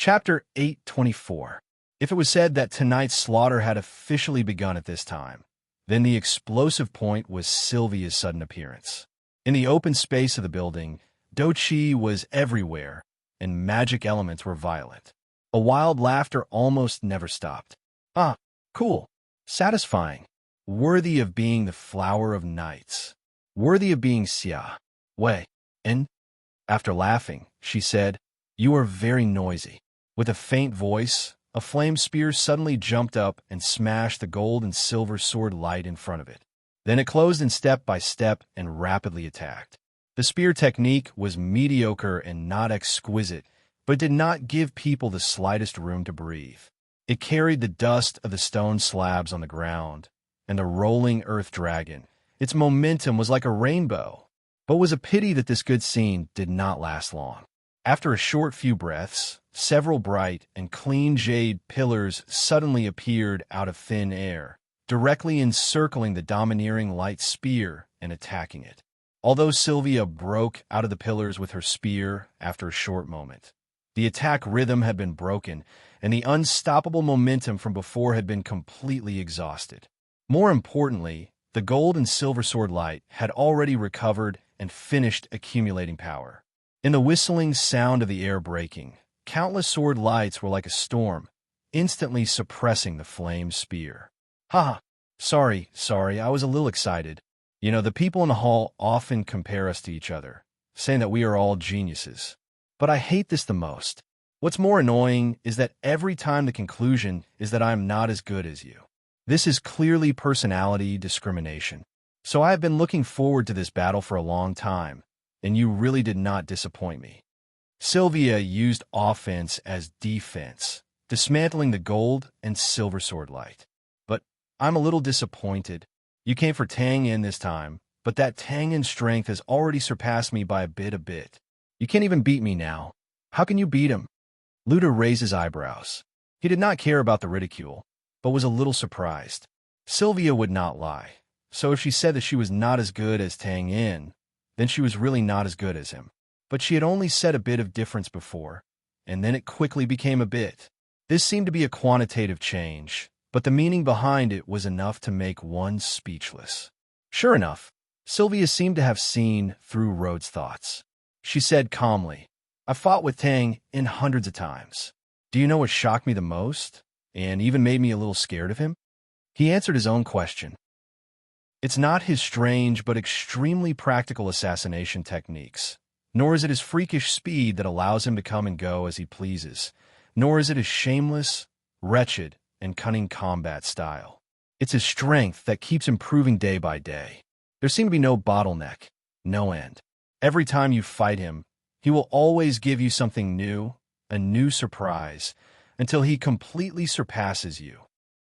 Chapter 824. If it was said that tonight's slaughter had officially begun at this time, then the explosive point was Sylvia's sudden appearance. In the open space of the building, Dochi was everywhere, and magic elements were violent. A wild laughter almost never stopped. Ah, cool, satisfying, worthy of being the flower of nights, worthy of being Xia. Wei, and after laughing, she said, "You are very noisy." With a faint voice, a flame spear suddenly jumped up and smashed the gold and silver sword light in front of it. Then it closed in step by step and rapidly attacked. The spear technique was mediocre and not exquisite, but did not give people the slightest room to breathe. It carried the dust of the stone slabs on the ground, and the rolling earth dragon. Its momentum was like a rainbow, but it was a pity that this good scene did not last long. After a short few breaths, several bright and clean jade pillars suddenly appeared out of thin air, directly encircling the domineering light spear and attacking it. Although Sylvia broke out of the pillars with her spear after a short moment, the attack rhythm had been broken, and the unstoppable momentum from before had been completely exhausted. More importantly, the gold and silver sword light had already recovered and finished accumulating power. In the whistling sound of the air breaking, countless sword lights were like a storm, instantly suppressing the flame spear. "Ha! Sorry, I was a little excited. You know, the people in the hall often compare us to each other, saying that we are all geniuses. But I hate this the most. What's more annoying is that every time the conclusion is that I am not as good as you. This is clearly personality discrimination. So I have been looking forward to this battle for a long time, and you really did not disappoint me." Sylvia used offense as defense, dismantling the gold and silver sword light. "But I'm a little disappointed. You came for Tang Yin this time, but that Tang Yin strength has already surpassed me by a bit. You can't even beat me now. How can you beat him?" Luda raised his eyebrows. He did not care about the ridicule, but was a little surprised. Sylvia would not lie, so if she said that she was not as good as Tang Yin, then she was really not as good as him. But she had only said a bit of difference before, and then it quickly became a bit. This seemed to be a quantitative change, but the meaning behind it was enough to make one speechless. Sure enough, Sylvia seemed to have seen through Rhodes' thoughts. She said calmly, "I've fought with Tang in hundreds of times. Do you know what shocked me the most, and even made me a little scared of him?" He answered his own question. It's not his strange but extremely practical assassination techniques, nor is it his freakish speed that allows him to come and go as he pleases, nor is it his shameless, wretched, and cunning combat style. It's his strength that keeps improving day by day. There seems to be no bottleneck, no end. Every time you fight him, he will always give you something new, a new surprise, until he completely surpasses you.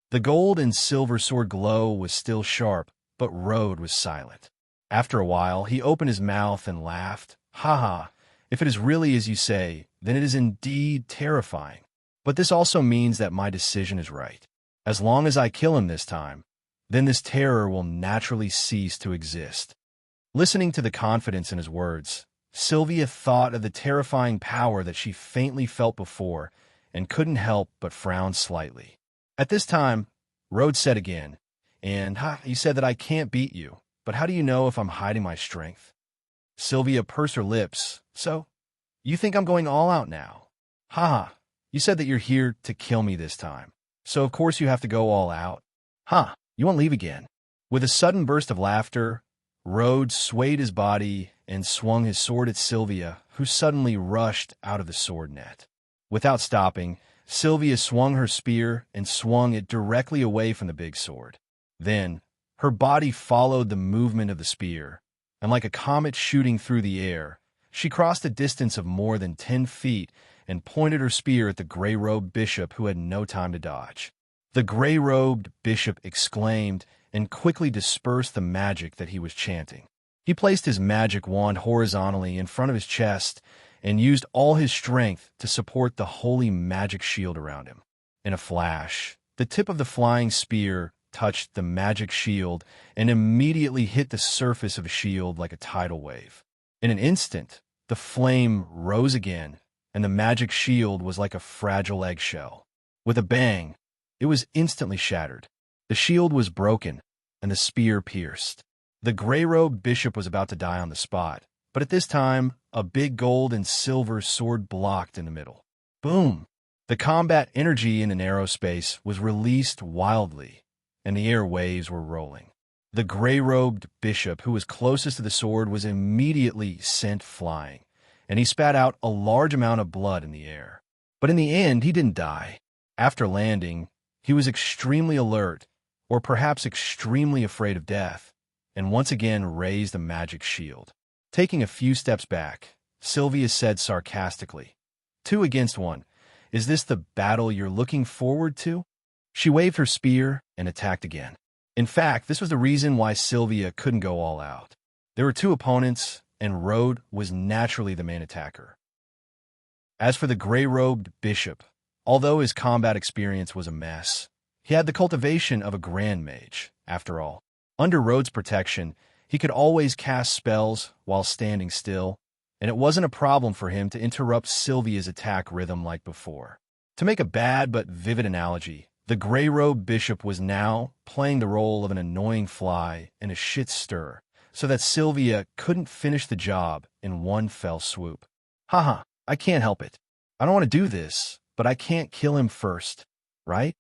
The gold and silver sword glow was still sharp, but Rhodes was silent. After a while, he opened his mouth and laughed. "Ha! If it is really as you say, then it is indeed terrifying. But this also means that my decision is right. As long as I kill him this time, then this terror will naturally cease to exist." Listening to the confidence in his words, Sylvia thought of the terrifying power that she faintly felt before and couldn't help but frown slightly. At this time, Rhodes said again, "And you said that I can't beat you, but how do you know if I'm hiding my strength?" Sylvia pursed her lips. "So, you think I'm going all out now? You said that you're here to kill me this time, so of course you have to go all out. You won't leave again." With a sudden burst of laughter, Rhodes swayed his body and swung his sword at Sylvia, who suddenly rushed out of the sword net. Without stopping, Sylvia swung her spear and swung it directly away from the big sword. Then, her body followed the movement of the spear, and like a comet shooting through the air, she crossed a distance of more than 10 feet and pointed her spear at the gray-robed bishop who had no time to dodge. The gray-robed bishop exclaimed and quickly dispersed the magic that he was chanting. He placed his magic wand horizontally in front of his chest and used all his strength to support the holy magic shield around him. In a flash, the tip of the flying spear touched the magic shield and immediately hit the surface of the shield like a tidal wave. In an instant, the flame rose again, and the magic shield was like a fragile eggshell. With a bang, it was instantly shattered. The shield was broken, and the spear pierced. The gray-robed bishop was about to die on the spot, but at this time, a big gold and silver sword blocked in the middle. Boom! The combat energy in an aerospace was released wildly, and the air waves were rolling. The gray-robed bishop, who was closest to the sword, was immediately sent flying, and he spat out a large amount of blood in the air. But in the end, he didn't die. After landing, he was extremely alert, or perhaps extremely afraid of death, and once again raised a magic shield. Taking a few steps back, Sylvia said sarcastically, 2 against 1. Is this the battle you're looking forward to? She waved her spear and attacked again. In fact, this was the reason why Sylvia couldn't go all out. There were 2 opponents, and Rode was naturally the main attacker. As for the gray-robed bishop, although his combat experience was a mess, he had the cultivation of a grand mage, after all. Under Rode's protection, he could always cast spells while standing still, and it wasn't a problem for him to interrupt Sylvia's attack rhythm like before. To make a bad but vivid analogy, the gray-robed bishop was now playing the role of an annoying fly in a shit stir, so that Sylvia couldn't finish the job in one fell swoop. Haha, I can't help it. I don't want to do this, but I can't kill him first, right?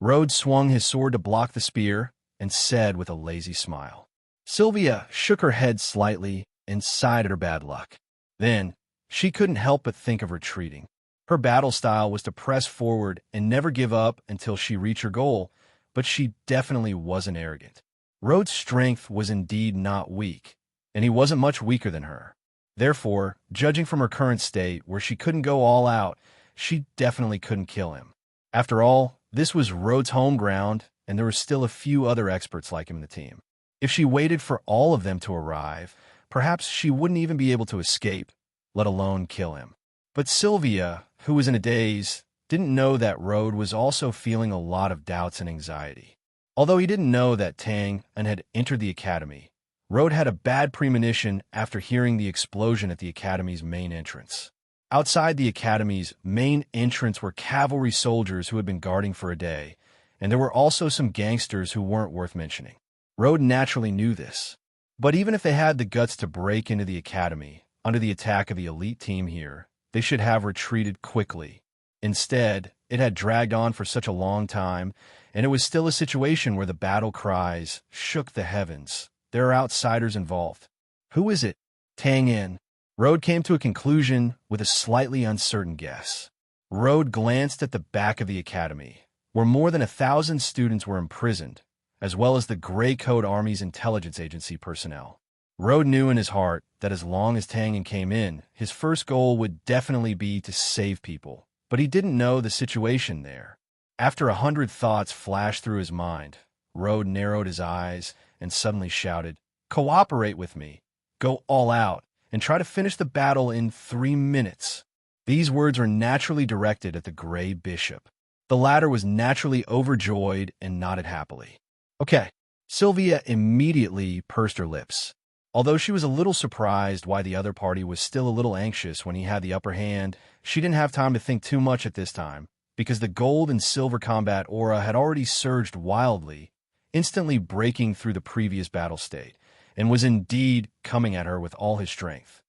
Rode swung his sword to block the spear and said with a lazy smile. Sylvia shook her head slightly and sighed at her bad luck. Then, she couldn't help but think of retreating. Her battle style was to press forward and never give up until she reached her goal, but she definitely wasn't arrogant. Rode's strength was indeed not weak, and he wasn't much weaker than her. Therefore, judging from her current state, where she couldn't go all out, she definitely couldn't kill him. After all, this was Rode's home ground, and there were still a few other experts like him in the team. If she waited for all of them to arrive, perhaps she wouldn't even be able to escape, let alone kill him. But Sylvia, who was in a daze, didn't know that Rode was also feeling a lot of doubts and anxiety. Although he didn't know that Tang had entered the academy, Rode had a bad premonition after hearing the explosion at the academy's main entrance. Outside the academy's main entrance were cavalry soldiers who had been guarding for a day, and there were also some gangsters who weren't worth mentioning. Rode naturally knew this. But even if they had the guts to break into the academy under the attack of the elite team here, they should have retreated quickly. Instead, it had dragged on for such a long time, and it was still a situation where the battle cries shook the heavens. There are outsiders involved. Who is it? Tang in. Rode came to a conclusion with a slightly uncertain guess. Rode glanced at the back of the academy, where more than 1,000 students were imprisoned, as well as the Gray Coat Army's intelligence agency personnel. Rode knew in his heart that as long as Tang came in, his first goal would definitely be to save people, but he didn't know the situation there. After 100 thoughts flashed through his mind, Rode narrowed his eyes and suddenly shouted, "Cooperate with me. Go all out and try to finish the battle in 3 minutes." These words were naturally directed at the Gray Bishop. The latter was naturally overjoyed and nodded happily. Okay. Sylvia immediately pursed her lips. Although she was a little surprised why the other party was still a little anxious when he had the upper hand, she didn't have time to think too much at this time, because the gold and silver combat aura had already surged wildly, instantly breaking through the previous battle state, and was indeed coming at her with all his strength.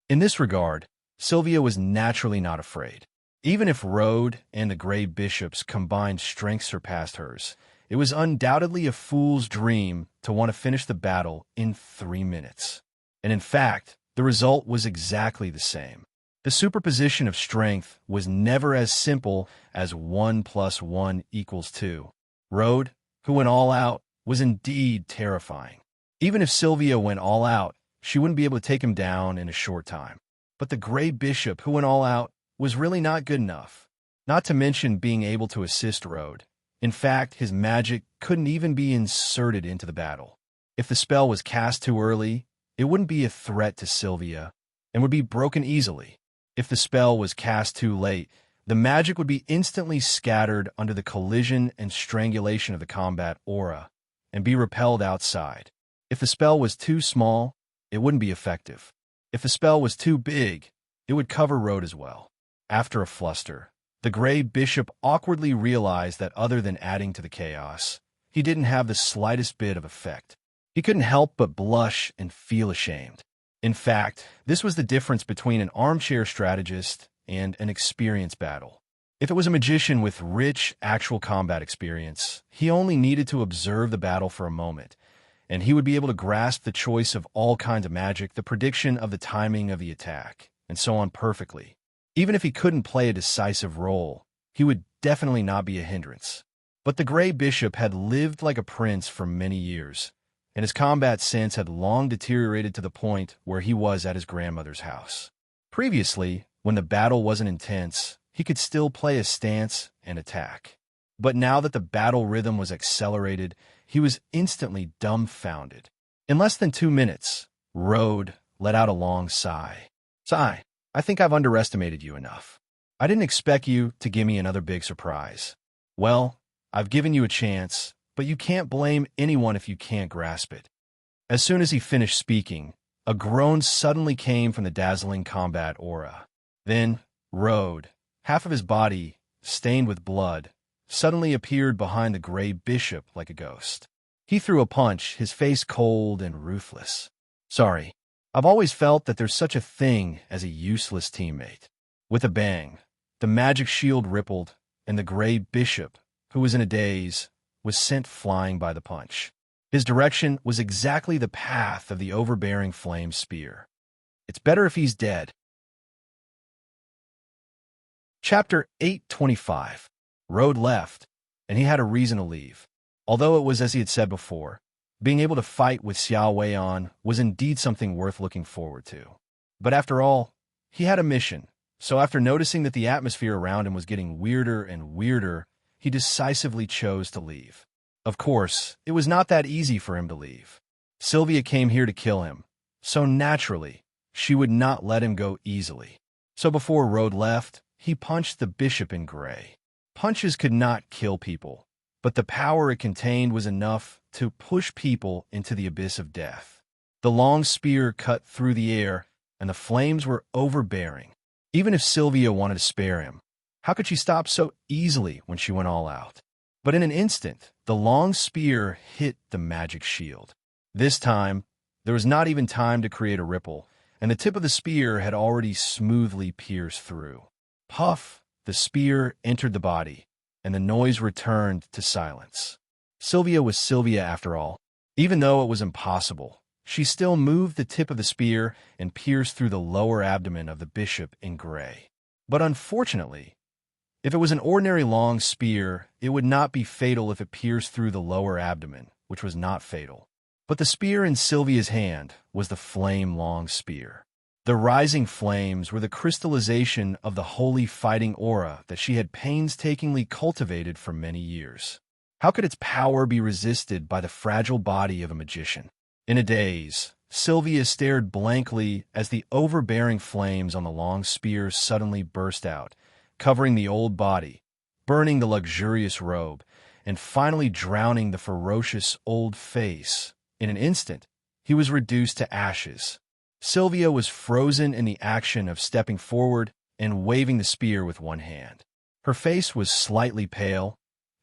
In this regard, Sylvia was naturally not afraid. Even if Rode and the Gray Bishop's combined strength surpassed hers, it was undoubtedly a fool's dream to want to finish the battle in 3 minutes. And in fact, the result was exactly the same. The superposition of strength was never as simple as 1 + 1 = 2. Rode, who went all out, was indeed terrifying. Even if Sylvia went all out, she wouldn't be able to take him down in a short time. But the Gray Bishop, who went all out, was really not good enough. Not to mention being able to assist Rode. In fact, his magic couldn't even be inserted into the battle. If the spell was cast too early, it wouldn't be a threat to Sylvia and would be broken easily. If the spell was cast too late, the magic would be instantly scattered under the collision and strangulation of the combat aura and be repelled outside. If the spell was too small, it wouldn't be effective. If the spell was too big, it would cover Road as well. After a fluster, the gray bishop awkwardly realized that other than adding to the chaos, he didn't have the slightest bit of effect. He couldn't help but blush and feel ashamed. In fact, this was the difference between an armchair strategist and an experienced battle. If it was a magician with rich, actual combat experience, he only needed to observe the battle for a moment, and he would be able to grasp the choice of all kinds of magic, the prediction of the timing of the attack, and so on perfectly. Even if he couldn't play a decisive role, he would definitely not be a hindrance. But the Gray Bishop had lived like a prince for many years, and his combat sense had long deteriorated to the point where he was at his grandmother's house. Previously, when the battle wasn't intense, he could still play a stance and attack. But now that the battle rhythm was accelerated, he was instantly dumbfounded. In less than 2 minutes, Road let out a long sigh. "Sigh, I think I've underestimated you enough. I didn't expect you to give me another big surprise. Well, I've given you a chance, but you can't blame anyone if you can't grasp it." As soon as he finished speaking, a groan suddenly came from the dazzling combat aura. Then, Road, half of his body, stained with blood, suddenly appeared behind the Gray Bishop like a ghost. He threw a punch, his face cold and ruthless. "Sorry, I've always felt that there's such a thing as a useless teammate." With a bang, the magic shield rippled, and the Gray Bishop, who was in a daze, was sent flying by the punch. His direction was exactly the path of the overbearing flame spear. "It's better if he's dead." Chapter 825. Road left, and he had a reason to leave. Although it was as he had said before, being able to fight with Xiao Weian was indeed something worth looking forward to. But after all, he had a mission, so after noticing that the atmosphere around him was getting weirder and weirder, he decisively chose to leave. Of course, it was not that easy for him to leave. Sylvia came here to kill him, so naturally, she would not let him go easily. So before Road left, he punched the Bishop in Gray. Punches could not kill people, but the power it contained was enough to push people into the abyss of death. The long spear cut through the air, and the flames were overbearing. Even if Sylvia wanted to spare him, how could she stop so easily when she went all out? But in an instant, the long spear hit the magic shield. This time, there was not even time to create a ripple, and the tip of the spear had already smoothly pierced through. Puff, the spear entered the body, and the noise returned to silence. Sylvia was Sylvia after all. Even though it was impossible, she still moved the tip of the spear and pierced through the lower abdomen of the Bishop in Gray. But unfortunately, if it was an ordinary long spear, it would not be fatal if it pierced through the lower abdomen, which was not fatal. But the spear in Sylvia's hand was the flame-long spear. The rising flames were the crystallization of the holy fighting aura that she had painstakingly cultivated for many years. How could its power be resisted by the fragile body of a magician? In a daze, Sylvia stared blankly as the overbearing flames on the long spear suddenly burst out, covering the old body, burning the luxurious robe, and finally drowning the ferocious old face. In an instant, he was reduced to ashes. Sylvia was frozen in the action of stepping forward and waving the spear with one hand. Her face was slightly pale,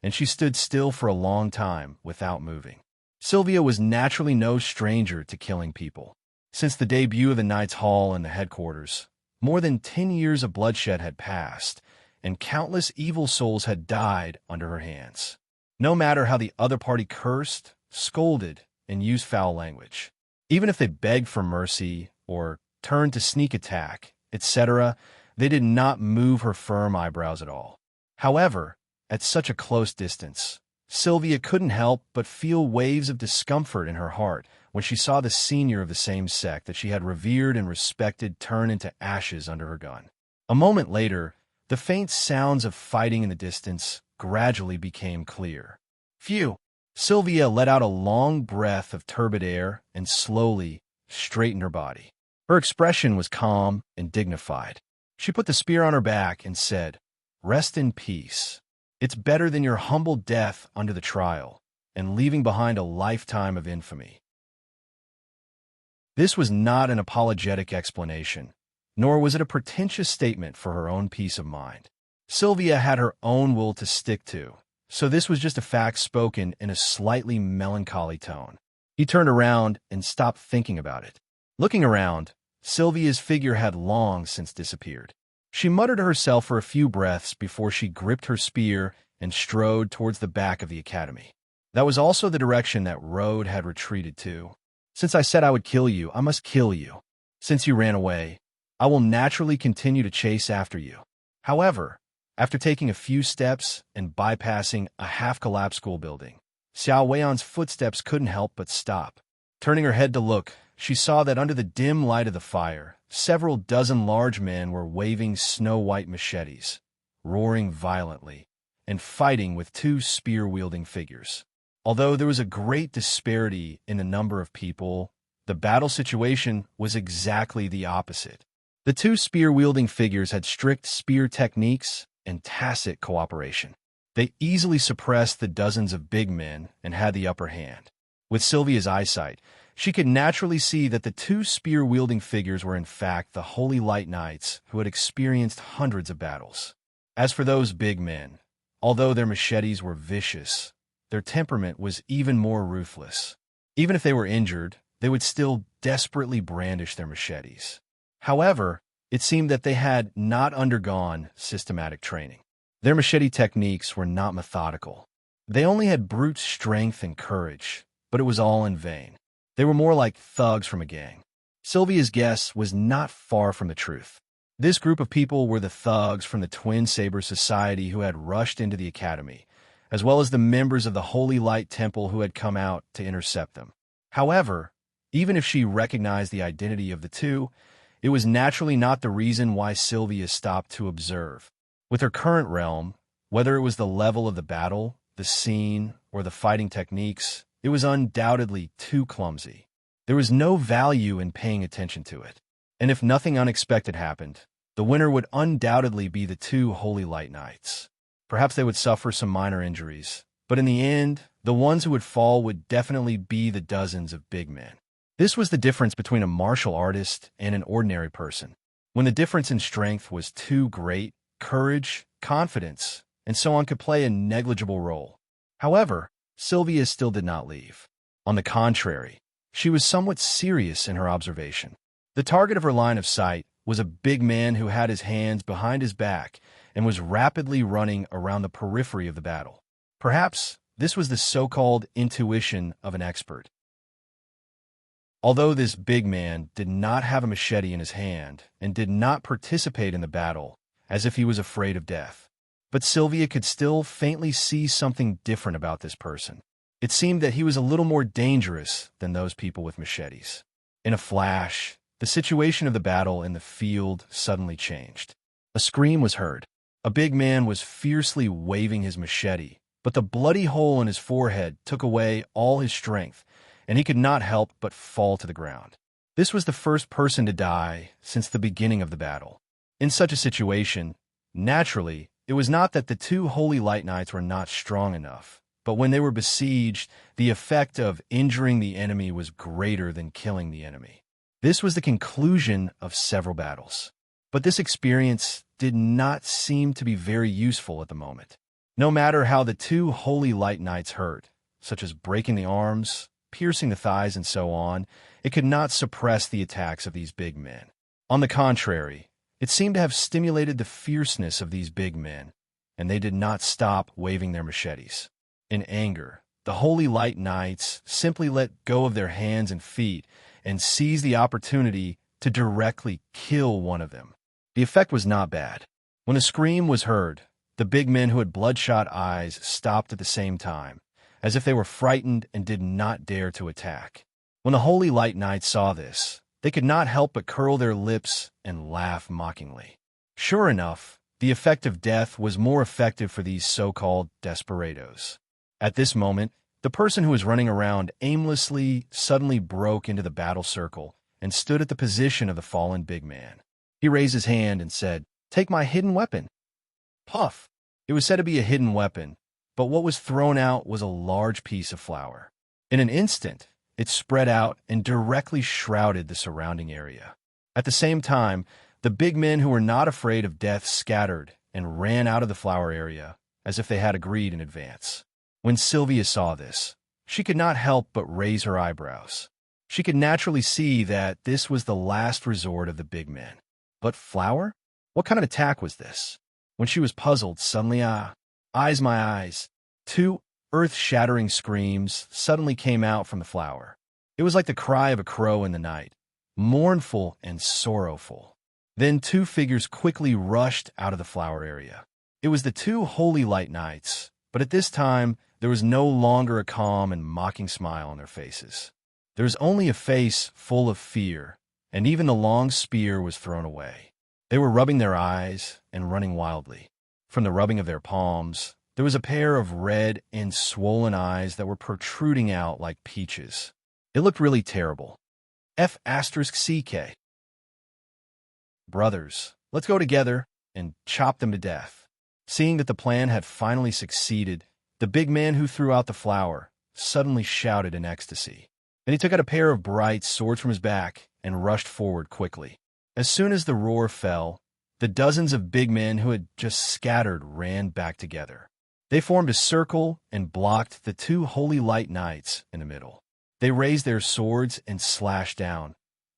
and she stood still for a long time without moving. Sylvia was naturally no stranger to killing people. Since the debut of the Knights' Hall and the headquarters, more than 10 years of bloodshed had passed, and countless evil souls had died under her hands. No matter how the other party cursed, scolded, and used foul language, even if they begged for mercy or turned to sneak attack, etc., they did not move her firm eyebrows at all. However, at such a close distance, Sylvia couldn't help but feel waves of discomfort in her heart when she saw the senior of the same sect that she had revered and respected turn into ashes under her gun. A moment later, the faint sounds of fighting in the distance gradually became clear. Phew! Sylvia let out a long breath of turbid air and slowly straightened her body. Her expression was calm and dignified. She put the spear on her back and said, "Rest in peace. It's better than your humble death under the trial and leaving behind a lifetime of infamy." This was not an apologetic explanation. nor was it a pretentious statement for her own peace of mind. Sylvia had her own will to stick to, so this was just a fact spoken in a slightly melancholy tone. He turned around and stopped thinking about it. Looking around, Sylvia's figure had long since disappeared. She muttered to herself for a few breaths before she gripped her spear and strode towards the back of the academy. That was also the direction that Rode had retreated to. Since I said I would kill you, I must kill you. Since you ran away, I will naturally continue to chase after you. However, after taking a few steps and bypassing a half-collapsed school building, Xiao Weian's footsteps couldn't help but stop. Turning her head to look, she saw that under the dim light of the fire, several dozen large men were waving snow-white machetes, roaring violently, and fighting with two spear-wielding figures. Although there was a great disparity in the number of people, the battle situation was exactly the opposite. The two spear-wielding figures had strict spear techniques and tacit cooperation. They easily suppressed the dozens of big men and had the upper hand. With Sylvia's eyesight, she could naturally see that the two spear-wielding figures were in fact the Holy Light Knights who had experienced hundreds of battles. As for those big men, although their machetes were vicious, their temperament was even more ruthless. Even if they were injured, they would still desperately brandish their machetes. However, it seemed that they had not undergone systematic training. Their machete techniques were not methodical. They only had brute strength and courage, but it was all in vain. They were more like thugs from a gang. Sylvia's guess was not far from the truth. This group of people were the thugs from the Twin Saber Society who had rushed into the academy, as well as the members of the Holy Light Temple who had come out to intercept them. However, even if she recognized the identity of the two, it was naturally not the reason why Sylvia stopped to observe. With her current realm, whether it was the level of the battle, the scene, or the fighting techniques, it was undoubtedly too clumsy. There was no value in paying attention to it. And if nothing unexpected happened, the winner would undoubtedly be the two Holy Light Knights. Perhaps they would suffer some minor injuries, but in the end, the ones who would fall would definitely be the dozens of big men. This was the difference between a martial artist and an ordinary person. When the difference in strength was too great, courage, confidence, and so on could play a negligible role. However, Sylvia still did not leave. On the contrary, she was somewhat serious in her observation. The target of her line of sight was a big man who had his hands behind his back and was rapidly running around the periphery of the battle. Perhaps this was the so-called intuition of an expert. Although this big man did not have a machete in his hand and did not participate in the battle as if he was afraid of death, but Sylvia could still faintly see something different about this person. It seemed that he was a little more dangerous than those people with machetes. In a flash, the situation of the battle in the field suddenly changed. A scream was heard. A big man was fiercely waving his machete, but the bloody hole in his forehead took away all his strength, and he could not help but fall to the ground. This was the first person to die since the beginning of the battle. In such a situation, naturally, it was not that the two Holy Light Knights were not strong enough, but when they were besieged, the effect of injuring the enemy was greater than killing the enemy. This was the conclusion of several battles. But this experience did not seem to be very useful at the moment. No matter how the two Holy Light Knights hurt, such as breaking the arms, piercing the thighs, and so on, it could not suppress the attacks of these big men. On the contrary, it seemed to have stimulated the fierceness of these big men, and they did not stop waving their machetes. In anger, the Holy Light Knights simply let go of their hands and feet and seized the opportunity to directly kill one of them. The effect was not bad. When a scream was heard, the big men who had bloodshot eyes stopped at the same time, as if they were frightened and did not dare to attack. When the Holy Light Knights saw this, they could not help but curl their lips and laugh mockingly. Sure enough, the effect of death was more effective for these so-called desperados. At this moment, the person who was running around aimlessly suddenly broke into the battle circle and stood at the position of the fallen big man. He raised his hand and said, "Take my hidden weapon." Puff! It was said to be a hidden weapon, but what was thrown out was a large piece of flour. In an instant, it spread out and directly shrouded the surrounding area. At the same time, The big men who were not afraid of death scattered and ran out of the flower area as if they had agreed in advance. When Sylvia saw this, she could not help but raise her eyebrows. She could naturally see that this was the last resort of the big men. But flower? What kind of attack was this? When she was puzzled, suddenly, eyes my eyes, two earth-shattering screams suddenly came out from the flower. It was like the cry of a crow in the night, mournful and sorrowful. Then two figures quickly rushed out of the flower area. It was the two holy light knights, but at this time, there was no longer a calm and mocking smile on their faces. There was only a face full of fear, and even the long spear was thrown away. They were rubbing their eyes and running wildly. From the rubbing of their palms, there was a pair of red and swollen eyes that were protruding out like peaches. It looked really terrible. F***CK. Brothers, let's go together and chop them to death. Seeing that the plan had finally succeeded, the big man who threw out the flower suddenly shouted in ecstasy. Then he took out a pair of bright swords from his back and rushed forward quickly. As soon as the roar fell, the dozens of big men who had just scattered ran back together. They formed a circle and blocked the two holy light knights in the middle. They raised their swords and slashed down.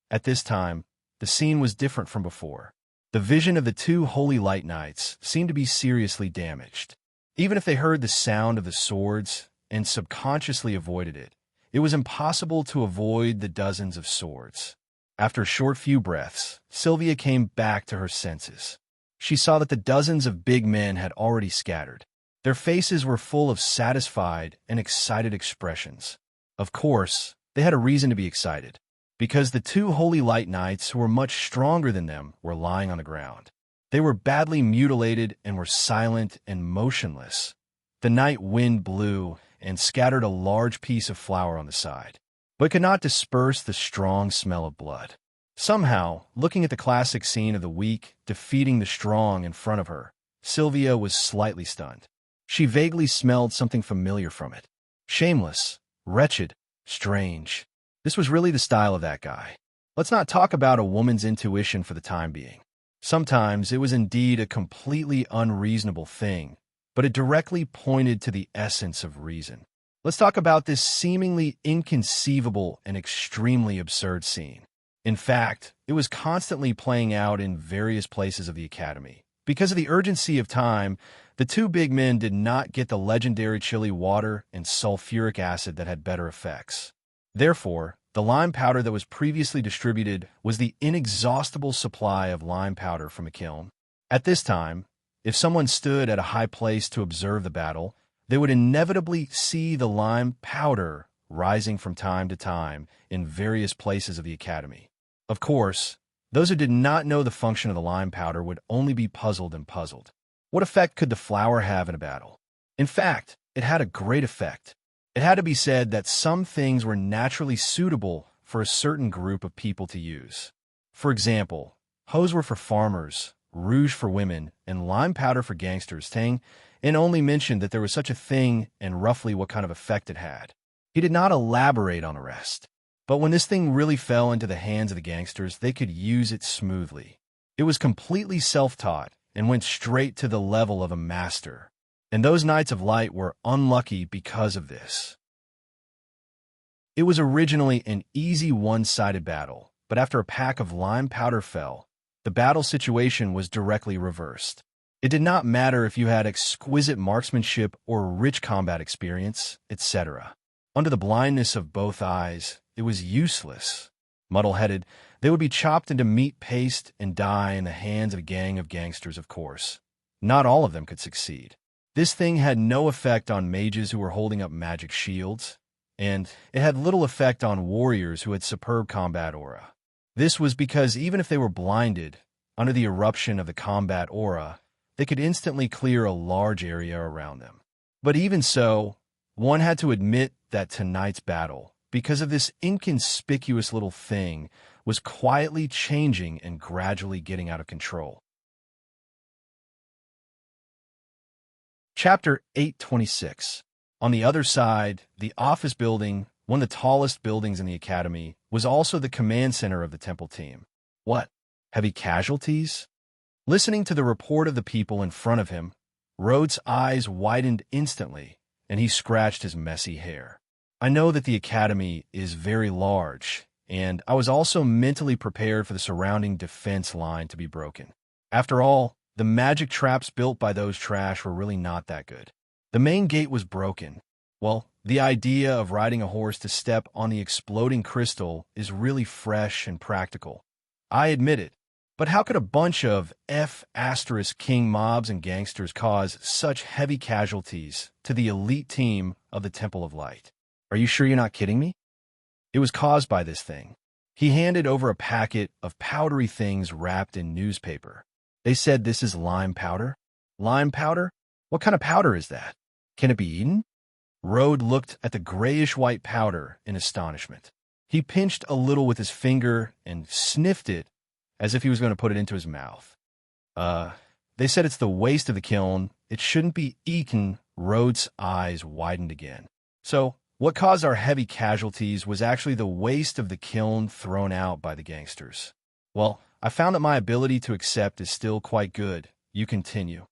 At this time, the scene was different from before. The vision of the two holy light knights seemed to be seriously damaged. Even if they heard the sound of the swords and subconsciously avoided it, it was impossible to avoid the dozens of swords. After a short few breaths, Sylvia came back to her senses. She saw that the dozens of big men had already scattered. Their faces were full of satisfied and excited expressions. Of course, they had a reason to be excited, because the two holy light knights who were much stronger than them were lying on the ground. They were badly mutilated and were silent and motionless. The night wind blew and scattered a large piece of flower on the side, but could not disperse the strong smell of blood. Somehow, looking at the classic scene of the weak defeating the strong in front of her, Sylvia was slightly stunned. She vaguely smelled something familiar from it. Shameless, wretched, strange. This was really the style of that guy. Let's not talk about a woman's intuition for the time being. Sometimes it was indeed a completely unreasonable thing, but it directly pointed to the essence of reason. Let's talk about this seemingly inconceivable and extremely absurd scene. In fact, it was constantly playing out in various places of the academy. Because of the urgency of time, the two big men did not get the legendary chili water and sulfuric acid that had better effects. Therefore, the lime powder that was previously distributed was the inexhaustible supply of lime powder from a kiln. At this time, if someone stood at a high place to observe the battle, they would inevitably see the lime powder rising from time to time in various places of the academy. Of course, those who did not know the function of the lime powder would only be puzzled and puzzled. What effect could the flower have in a battle? In fact, it had a great effect. It had to be said that some things were naturally suitable for a certain group of people to use. For example, hose were for farmers, rouge for women, and lime powder for gangsters. Tang and only mentioned that there was such a thing and roughly what kind of effect it had. He did not elaborate on the rest. But when this thing really fell into the hands of the gangsters, they could use it smoothly. It was completely self-taught and went straight to the level of a master. And those Knights of Light were unlucky because of this. It was originally an easy one-sided battle, but after a pack of lime powder fell, the battle situation was directly reversed. It did not matter if you had exquisite marksmanship or rich combat experience, etc. Under the blindness of both eyes, it was useless. Muddle-headed, they would be chopped into meat paste and die in the hands of a gang of gangsters, of course. Not all of them could succeed. This thing had no effect on mages who were holding up magic shields, and it had little effect on warriors who had superb combat aura. This was because even if they were blinded, under the eruption of the combat aura, they could instantly clear a large area around them. But even so, one had to admit that tonight's battle, because of this inconspicuous little thing, was quietly changing and gradually getting out of control. Chapter 826. On the other side, the office building, one of the tallest buildings in the academy, was also the command center of the temple team. What? Heavy casualties? Listening to the report of the people in front of him, Rhodes' eyes widened instantly, and he scratched his messy hair. I know that the academy is very large, and I was also mentally prepared for the surrounding defense line to be broken. After all, the magic traps built by those trash were really not that good. The main gate was broken. Well, the idea of riding a horse to step on the exploding crystal is really fresh and practical. I admit it. But how could a bunch of F***king mobs and gangsters cause such heavy casualties to the elite team of the Temple of Light? Are you sure you're not kidding me? It was caused by this thing. He handed over a packet of powdery things wrapped in newspaper. They said this is lime powder. Lime powder? What kind of powder is that? Can it be eaten? Rhodes looked at the grayish-white powder in astonishment. He pinched a little with his finger and sniffed it as if he was going to put it into his mouth. They said it's the waste of the kiln. It shouldn't be eaten. Rhodes' eyes widened again. So, what caused our heavy casualties was actually the waste of the kiln thrown out by the gangsters. Well, I found that my ability to accept is still quite good. You continue.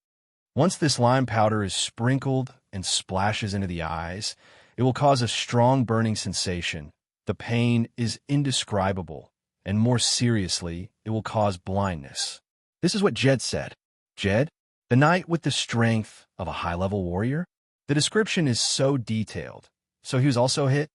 Once this lime powder is sprinkled and splashes into the eyes, it will cause a strong burning sensation. The pain is indescribable, and more seriously, it will cause blindness. This is what Jed said. Jed, the knight with the strength of a high-level warrior? The description is so detailed. So he was also hit?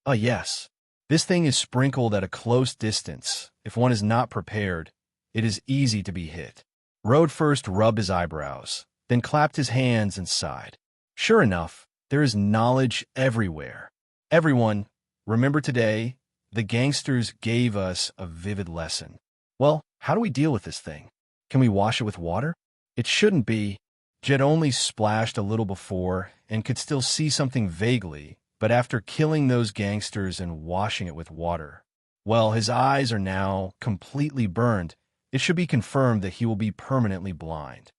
Oh, yes. This thing is sprinkled at a close distance. If one is not prepared, it is easy to be hit. Rhodes first rubbed his eyebrows, then clapped his hands and sighed. Sure enough, there is knowledge everywhere. Everyone, remember today, the gangsters gave us a vivid lesson. Well, how do we deal with this thing? Can we wash it with water? It shouldn't be. Jed only splashed a little before and could still see something vaguely, but after killing those gangsters and washing it with water, well, his eyes are now completely burned. It should be confirmed that he will be permanently blind.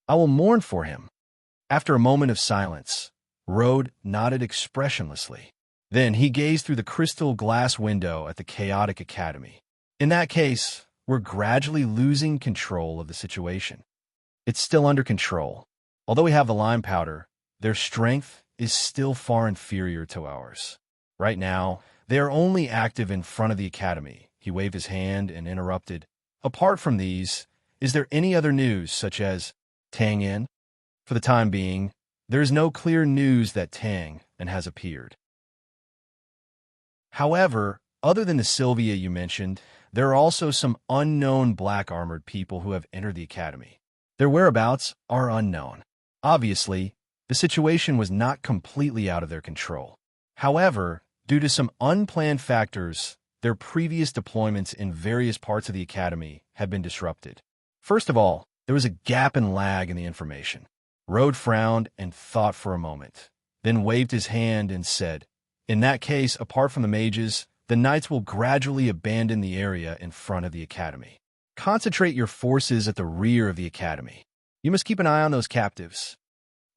I will mourn for him. After a moment of silence, Rhodes nodded expressionlessly. Then he gazed through the crystal glass window at the chaotic academy. In that case, we're gradually losing control of the situation. It's still under control. Although we have the lime powder, their strength is still far inferior to ours. Right now, they are only active in front of the academy. He waved his hand and interrupted. Apart from these, is there any other news, such as Tang in? For the time being, there is no clear news that Tang and has appeared. However, other than the Sylvia you mentioned, there are also some unknown black-armored people who have entered the academy. Their whereabouts are unknown. Obviously, the situation was not completely out of their control. However, due to some unplanned factors, their previous deployments in various parts of the academy have been disrupted. First of all, there was a gap and lag in the information. Rhodes frowned and thought for a moment, then waved his hand and said, in that case, apart from the mages, the knights will gradually abandon the area in front of the academy. Concentrate your forces at the rear of the academy. You must keep an eye on those captives.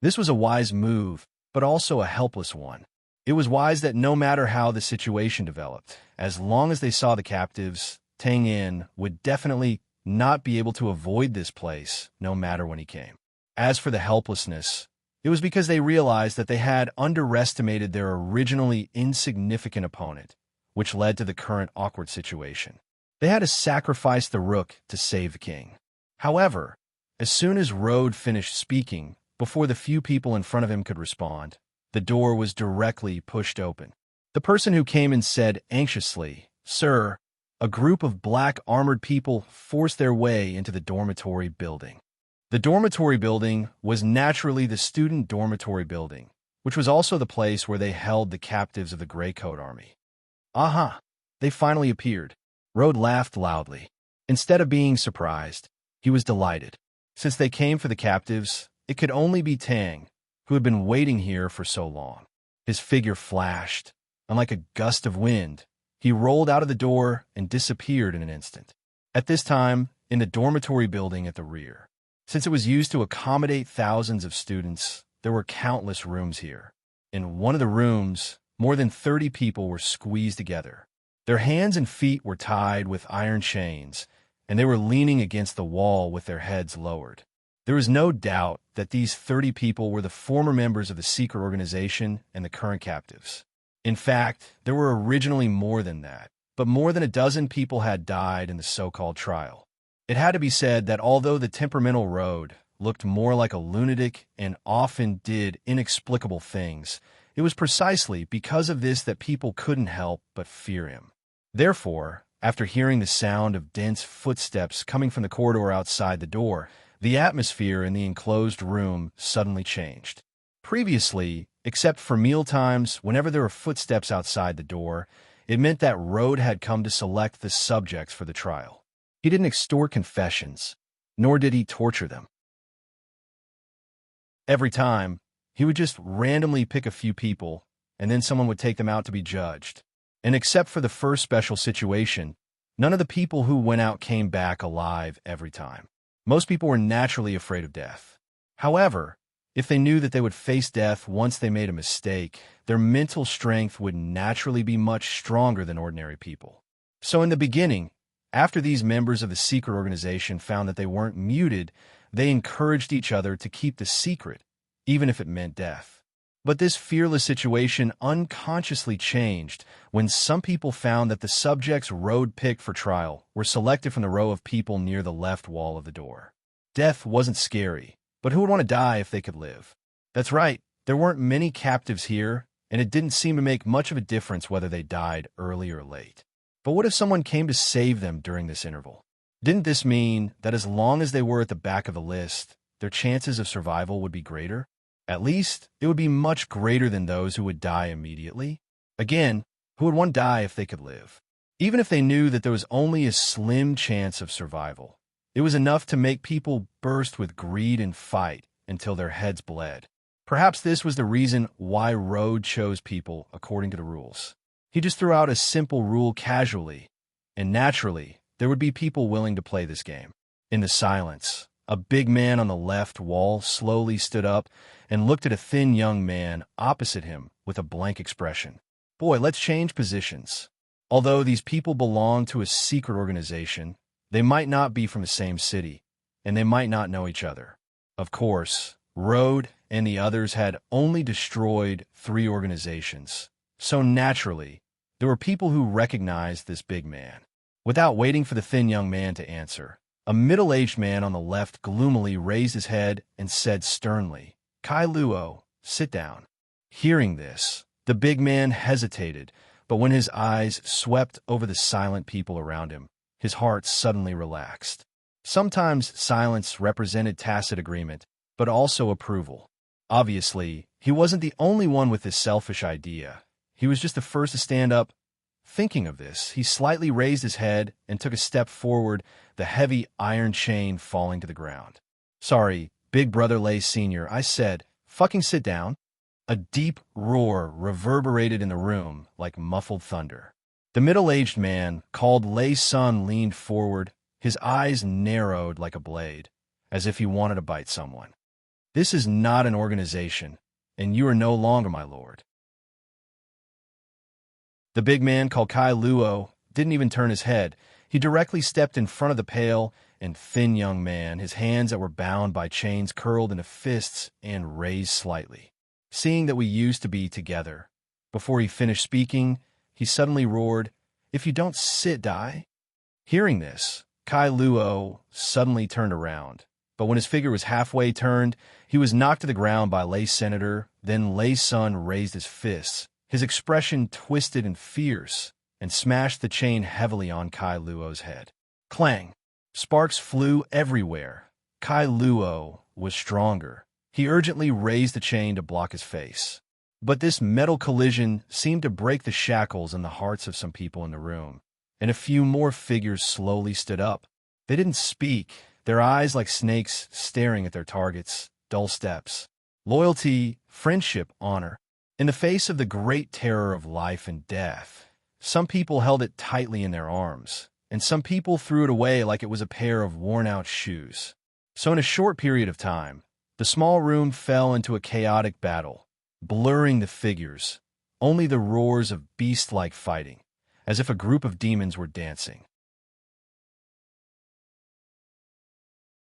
This was a wise move, but also a helpless one. It was wise that no matter how the situation developed, as long as they saw the captives, Tang In would definitely not be able to avoid this place, no matter when he came. As for the helplessness, it was because they realized that they had underestimated their originally insignificant opponent, which led to the current awkward situation. They had to sacrifice the rook to save the king. However, as soon as Rhodes finished speaking, before the few people in front of him could respond, the door was directly pushed open. The person who came in said anxiously, Sir, a group of black armored people forced their way into the dormitory building. The dormitory building was naturally the student dormitory building, which was also the place where they held the captives of the Grey Coat Army. Aha! They finally appeared. Rhodes laughed loudly. Instead of being surprised, he was delighted. Since they came for the captives, it could only be Tang, who had been waiting here for so long. His figure flashed, and like a gust of wind, he rolled out of the door and disappeared in an instant. At this time, in the dormitory building at the rear. Since it was used to accommodate thousands of students, there were countless rooms here. In one of the rooms, more than 30 people were squeezed together. Their hands and feet were tied with iron chains, and they were leaning against the wall with their heads lowered. There was no doubt that these 30 people were the former members of the secret organization and the current captives. In fact, there were originally more than that, but more than a dozen people had died in the so-called trial. It had to be said that although the temperamental Road looked more like a lunatic and often did inexplicable things, it was precisely because of this that people couldn't help but fear him. Therefore, after hearing the sound of dense footsteps coming from the corridor outside the door, the atmosphere in the enclosed room suddenly changed. Previously, except for mealtimes, whenever there were footsteps outside the door, it meant that Road had come to select the subjects for the trial. He didn't extort confessions, nor did he torture them. Every time, he would just randomly pick a few people, and then someone would take them out to be judged. And except for the first special situation, none of the people who went out came back alive every time. Most people were naturally afraid of death. However, if they knew that they would face death once they made a mistake, their mental strength would naturally be much stronger than ordinary people. So in the beginning, after these members of the secret organization found that they weren't muted, they encouraged each other to keep the secret, even if it meant death. But this fearless situation unconsciously changed when some people found that the subjects Road picked for trial were selected from the row of people near the left wall of the door. Death wasn't scary, but who would want to die if they could live? That's right, there weren't many captives here, and it didn't seem to make much of a difference whether they died early or late. But what if someone came to save them during this interval? Didn't this mean that as long as they were at the back of the list, their chances of survival would be greater? At least, it would be much greater than those who would die immediately. Again, who would want to die if they could live? Even if they knew that there was only a slim chance of survival, it was enough to make people burst with greed and fight until their heads bled. Perhaps this was the reason why Road chose people according to the rules. He just threw out a simple rule casually, and naturally, there would be people willing to play this game. In the silence, a big man on the left wall slowly stood up and looked at a thin young man opposite him with a blank expression. Boy, let's change positions. Although these people belong to a secret organization, they might not be from the same city, and they might not know each other. Of course, Road and the others had only destroyed 3 organizations, so naturally, there were people who recognized this big man. Without waiting for the thin young man to answer, a middle-aged man on the left gloomily raised his head and said sternly, "Kai Luo, sit down." Hearing this, the big man hesitated, but when his eyes swept over the silent people around him, his heart suddenly relaxed. Sometimes silence represented tacit agreement, but also approval. Obviously, he wasn't the only one with this selfish idea. He was just the first to stand up. Thinking of this, he slightly raised his head and took a step forward, the heavy iron chain falling to the ground. "Sorry, Big Brother Lay Sr., I said, fucking sit down." A deep roar reverberated in the room like muffled thunder. The middle-aged man, called Lay Sun, leaned forward, his eyes narrowed like a blade, as if he wanted to bite someone. "This is not an organization, and you are no longer my lord." The big man, called Kai Luo, didn't even turn his head. He directly stepped in front of the pale and thin young man, his hands that were bound by chains curled into fists and raised slightly. "Seeing that we used to be together." Before he finished speaking, he suddenly roared, "If you don't sit, die." Hearing this, Kai Luo suddenly turned around, but when his figure was halfway turned, he was knocked to the ground by Lay Senator. Then Lay Sun raised his fists, his expression twisted and fierce, and smashed the chain heavily on Kai Luo's head. Clang! Sparks flew everywhere. Kai Luo was stronger. He urgently raised the chain to block his face. But this metal collision seemed to break the shackles in the hearts of some people in the room, and a few more figures slowly stood up. They didn't speak, their eyes like snakes staring at their targets, dull steps. Loyalty, friendship, honor. In the face of the great terror of life and death, some people held it tightly in their arms, and some people threw it away like it was a pair of worn-out shoes. So in a short period of time, the small room fell into a chaotic battle, blurring the figures, only the roars of beast-like fighting, as if a group of demons were dancing.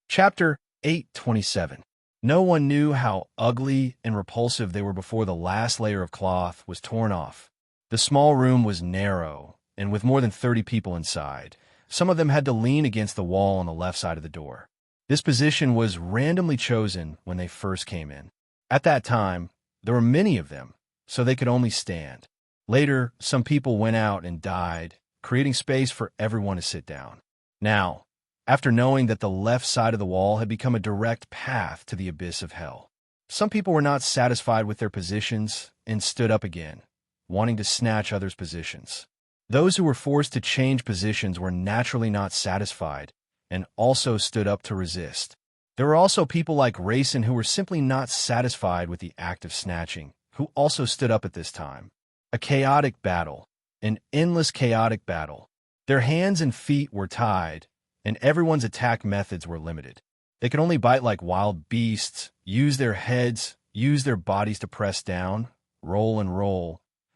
Chapter 827. No one knew how ugly and repulsive they were before the last layer of cloth was torn off. The small room was narrow, and with more than 30 people inside, some of them had to lean against the wall on the left side of the door. This position was randomly chosen when they first came in. At that time, there were many of them, so they could only stand. Later, some people went out and died, creating space for everyone to sit down. Now, after knowing that the left side of the wall had become a direct path to the abyss of hell, some people were not satisfied with their positions and stood up again, wanting to snatch others' positions. Those who were forced to change positions were naturally not satisfied and also stood up to resist. There were also people like Racin who were simply not satisfied with the act of snatching, who also stood up at this time. A chaotic battle, an endless chaotic battle. Their hands and feet were tied, and everyone's attack methods were limited. They could only bite like wild beasts, use their heads, use their bodies to press down, roll,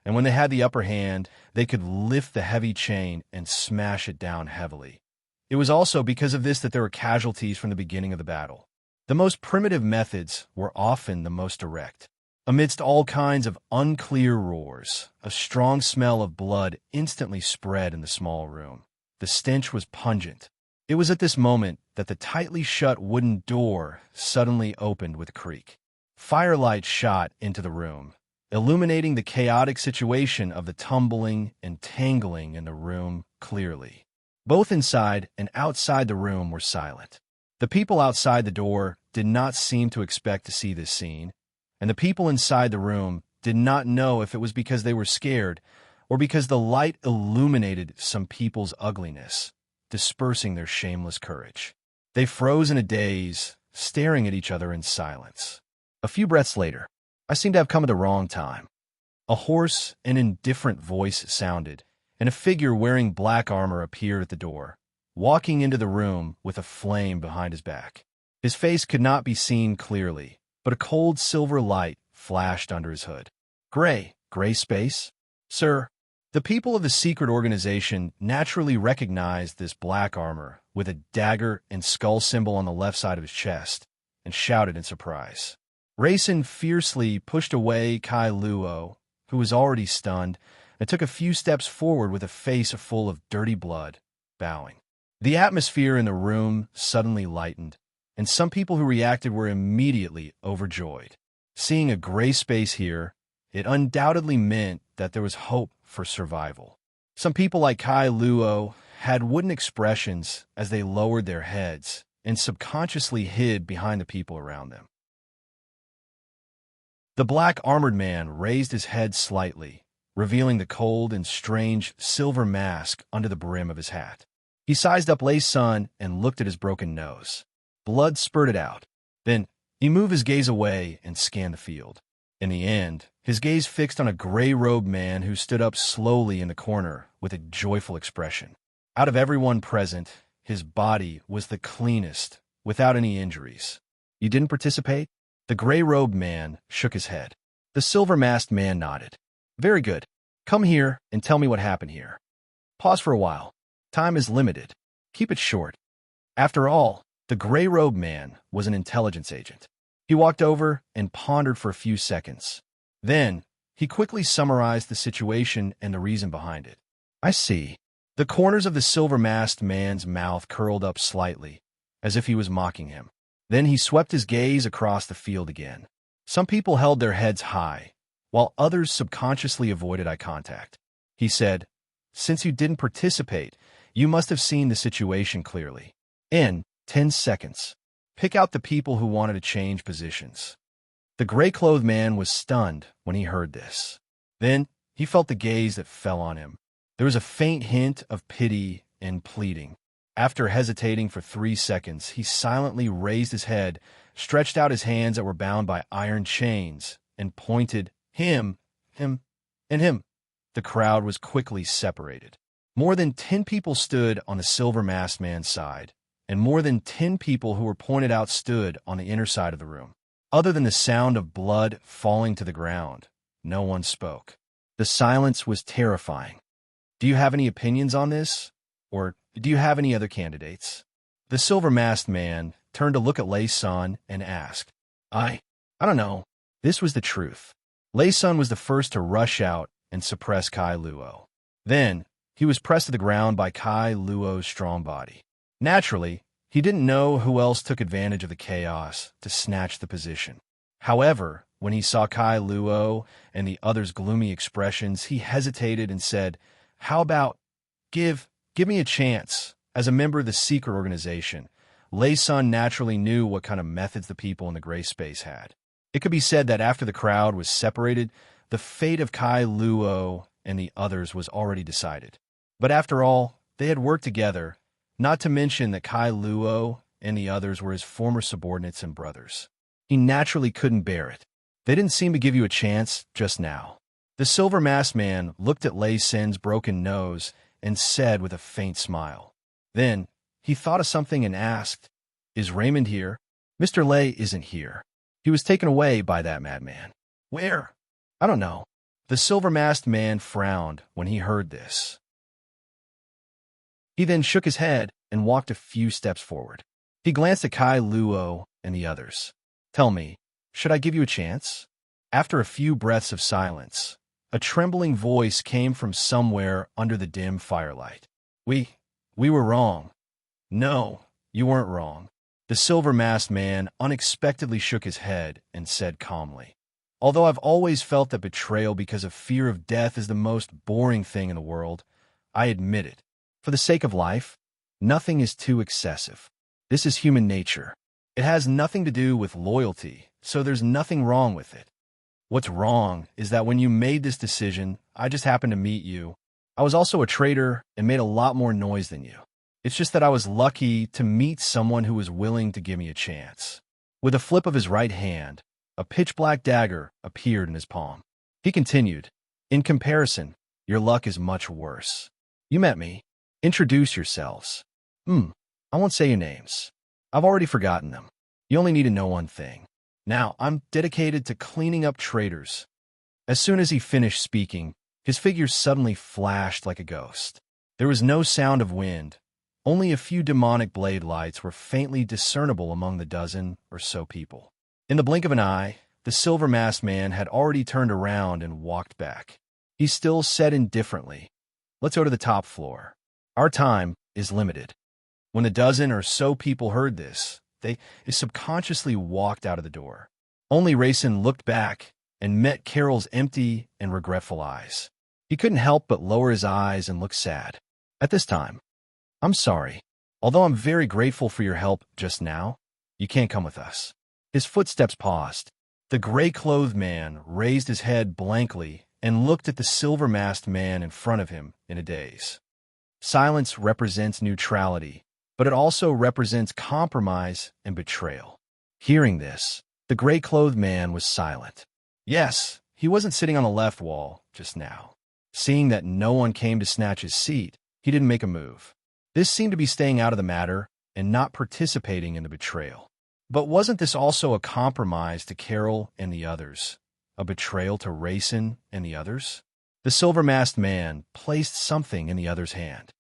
and when they had the upper hand, they could lift the heavy chain and smash it down heavily. It was also because of this that there were casualties from the beginning of the battle. The most primitive methods were often the most direct. Amidst all kinds of unclear roars, a strong smell of blood instantly spread in the small room. The stench was pungent. It was at this moment that the tightly shut wooden door suddenly opened with a creak. Firelight shot into the room, illuminating the chaotic situation of the tumbling and tangling in the room clearly. Both inside and outside the room were silent. The people outside the door did not seem to expect to see this scene, and the people inside the room did not know if it was because they were scared or because the light illuminated some people's ugliness, dispersing their shameless courage. They froze in a daze, staring at each other in silence. A few breaths later, I seemed to have come at the wrong time. A hoarse and indifferent voice sounded, and a figure wearing black armor appeared at the door, walking into the room with a flame behind his back. His face could not be seen clearly, but a cold silver light flashed under his hood. Gray space? Sir, the people of the secret organization naturally recognized this black armor with a dagger and skull symbol on the left side of his chest, and shouted in surprise. Racin fiercely pushed away Kai Luo, who was already stunned, and took a few steps forward with a face full of dirty blood, bowing. The atmosphere in the room suddenly lightened, and some people who reacted were immediately overjoyed. Seeing a gray space here, it undoubtedly meant that there was hope for survival. Some people like Kai Luo had wooden expressions as they lowered their heads and subconsciously hid behind the people around them. The black armored man raised his head slightly, revealing the cold and strange silver mask under the brim of his hat. He sized up Lei's son and looked at his broken nose. Blood spurted out. Then he moved his gaze away and scanned the field. In the end, his gaze fixed on a gray-robed man who stood up slowly in the corner with a joyful expression. Out of everyone present, his body was the cleanest, without any injuries. You didn't participate? The gray-robed man shook his head. The silver-masked man nodded. Very good. Come here and tell me what happened here. Pause for a while. Time is limited. Keep it short. After all, the gray-robed man was an intelligence agent. He walked over and pondered for a few seconds. Then, he quickly summarized the situation and the reason behind it. I see. The corners of the silver-masked man's mouth curled up slightly, as if he was mocking him. Then he swept his gaze across the field again. Some people held their heads high, while others subconsciously avoided eye contact. He said, Since you didn't participate, you must have seen the situation clearly. In 10 seconds, pick out the people who wanted to change positions. The gray-clothed man was stunned when he heard this. Then he felt the gaze that fell on him. There was a faint hint of pity and pleading. After hesitating for 3 seconds, he silently raised his head, stretched out his hands that were bound by iron chains, and pointed, him. The crowd was quickly separated. More than 10 people stood on the silver-masked man's side, and more than 10 people who were pointed out stood on the inner side of the room. Other than the sound of blood falling to the ground, no one spoke. The silence was terrifying. Do you have any opinions on this? Or do you have any other candidates? The silver-masked man turned to look at Lei Sun and asked, I don't know. This was the truth. Lei Sun was the first to rush out and suppress Kai Luo. Then, he was pressed to the ground by Kai Luo's strong body. Naturally, he didn't know who else took advantage of the chaos to snatch the position. However, when he saw Kai Luo and the others' gloomy expressions, he hesitated and said, "How about give me a chance?" As a member of the secret organization, Lei Sun naturally knew what kind of methods the people in the gray space had. It could be said that after the crowd was separated, the fate of Kai Luo and the others was already decided. But after all, they had worked together, not to mention that Kai Luo and the others were his former subordinates and brothers. He naturally couldn't bear it. They didn't seem to give you a chance just now. The silver masked man looked at Lei Sun's broken nose and said with a faint smile. Then, he thought of something and asked, "Is Raymond here?" "Mr. Lei isn't here. He was taken away by that madman." "Where?" "I don't know." The silver-masked man frowned when he heard this. He then shook his head and walked a few steps forward. He glanced at Kai Luo and the others. "Tell me, should I give you a chance?" After a few breaths of silence, a trembling voice came from somewhere under the dim firelight. We were wrong." "No, you weren't wrong." The silver-masked man unexpectedly shook his head and said calmly, "Although I've always felt that betrayal because of fear of death is the most boring thing in the world, I admit it. For the sake of life, nothing is too excessive. This is human nature. It has nothing to do with loyalty, so there's nothing wrong with it. What's wrong is that when you made this decision, I just happened to meet you. I was also a traitor and made a lot more noise than you. It's just that I was lucky to meet someone who was willing to give me a chance." With a flip of his right hand, a pitch-black dagger appeared in his palm. He continued, "In comparison, your luck is much worse. You met me. Introduce yourselves." I won't say your names. I've already forgotten them. You only need to know one thing. Now, I'm dedicated to cleaning up traitors." As soon as he finished speaking, his figure suddenly flashed like a ghost. There was no sound of wind. Only a few demonic blade lights were faintly discernible among the dozen or so people. In the blink of an eye, the silver-masked man had already turned around and walked back. He still said indifferently, "Let's go to the top floor. Our time is limited." When the dozen or so people heard this, they subconsciously walked out of the door. Only Rayson looked back and met Carol's empty and regretful eyes. He couldn't help but lower his eyes and look sad. At this time, "I'm sorry. Although I'm very grateful for your help just now, you can't come with us." His footsteps paused. The gray-clothed man raised his head blankly and looked at the silver-masked man in front of him in a daze. Silence represents neutrality, but it also represents compromise and betrayal. Hearing this, the gray-clothed man was silent. Yes, he wasn't sitting on the left wall just now. Seeing that no one came to snatch his seat, he didn't make a move. This seemed to be staying out of the matter and not participating in the betrayal. But wasn't this also a compromise to Carol and the others? A betrayal to Rayson and the others? The silver-masked man placed something in the other's hand.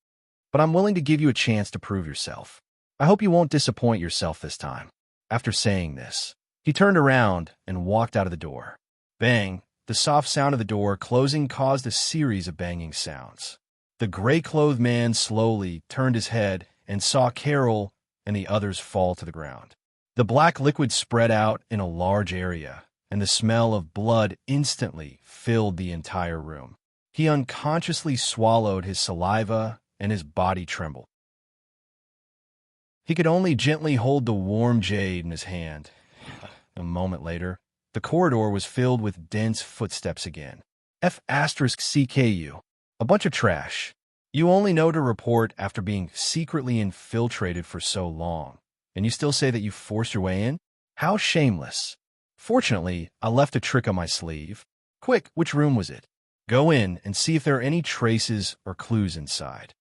"But I'm willing to give you a chance to prove yourself. I hope you won't disappoint yourself this time." After saying this, he turned around and walked out of the door. Bang! The soft sound of the door closing caused a series of banging sounds. The gray-clothed man slowly turned his head and saw Carol and the others fall to the ground. The black liquid spread out in a large area, and the smell of blood instantly filled the entire room. He unconsciously swallowed his saliva and his body trembled. He could only gently hold the warm jade in his hand. A moment later, the corridor was filled with dense footsteps again. F*CKU. A bunch of trash. You only know to report after being secretly infiltrated for so long, and you still say that you forced your way in? How shameless. Fortunately, I left a trick on my sleeve. Quick, which room was it? Go in and see if there are any traces or clues inside.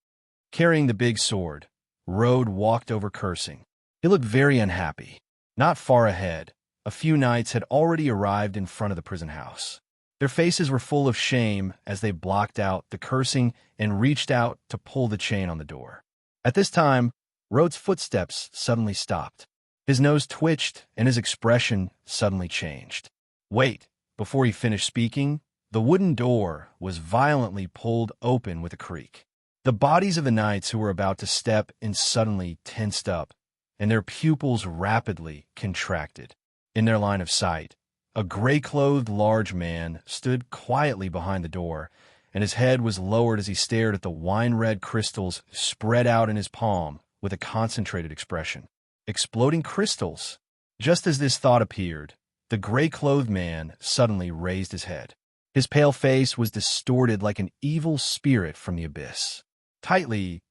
Carrying the big sword, Rode walked over cursing. He looked very unhappy. Not far ahead, a few knights had already arrived in front of the prison house. Their faces were full of shame as they blocked out the cursing and reached out to pull the chain on the door. At this time, Rode's footsteps suddenly stopped. His nose twitched, and his expression suddenly changed. Wait, before he finished speaking, the wooden door was violently pulled open with a creak. The bodies of the knights who were about to step in suddenly tensed up, and their pupils rapidly contracted. In their line of sight, a gray-clothed large man stood quietly behind the door, and his head was lowered as he stared at the wine-red crystals spread out in his palm with a concentrated expression. Exploding crystals! Just as this thought appeared, the gray-clothed man suddenly raised his head. His pale face was distorted like an evil spirit from the abyss. Tightly,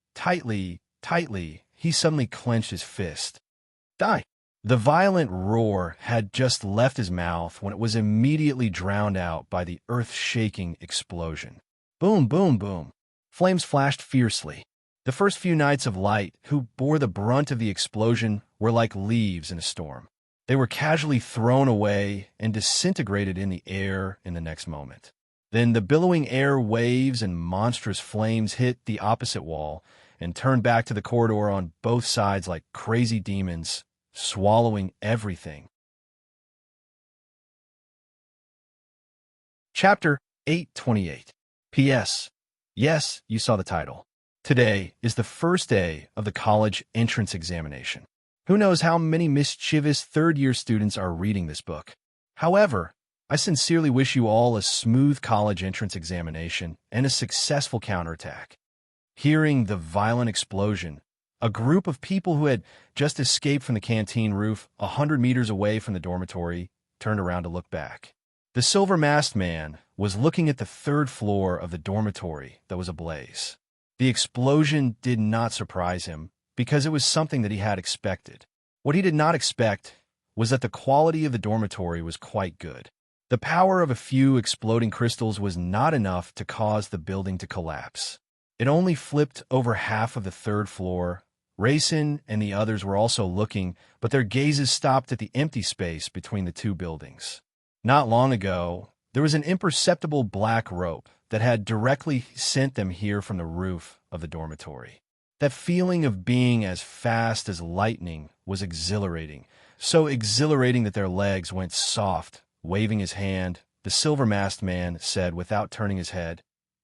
he suddenly clenched his fist. Die! The violent roar had just left his mouth when it was immediately drowned out by the earth-shaking explosion. Boom, boom, boom. Flames flashed fiercely. The first few knights of light who bore the brunt of the explosion were like leaves in a storm. They were casually thrown away and disintegrated in the air in the next moment. Then the billowing air waves and monstrous flames hit the opposite wall and turned back to the corridor on both sides like crazy demons, swallowing everything. Chapter 828. P.S. Yes, you saw the title. Today is the first day of the college entrance examination. Who knows how many mischievous third-year students are reading this book? However, I sincerely wish you all a smooth college entrance examination and a successful counterattack. Hearing the violent explosion, a group of people who had just escaped from the canteen roof 100 meters away from the dormitory turned around to look back. The silver-masked man was looking at the third floor of the dormitory that was ablaze. The explosion did not surprise him because it was something that he had expected. What he did not expect was that the quality of the dormitory was quite good. The power of a few exploding crystals was not enough to cause the building to collapse. It only flipped over half of the third floor. Racine and the others were also looking, but their gazes stopped at the empty space between the two buildings. Not long ago, there was an imperceptible black rope that had directly sent them here from the roof of the dormitory. That feeling of being as fast as lightning was exhilarating, so exhilarating that their legs went soft. Waving his hand, the silver-masked man said without turning his head,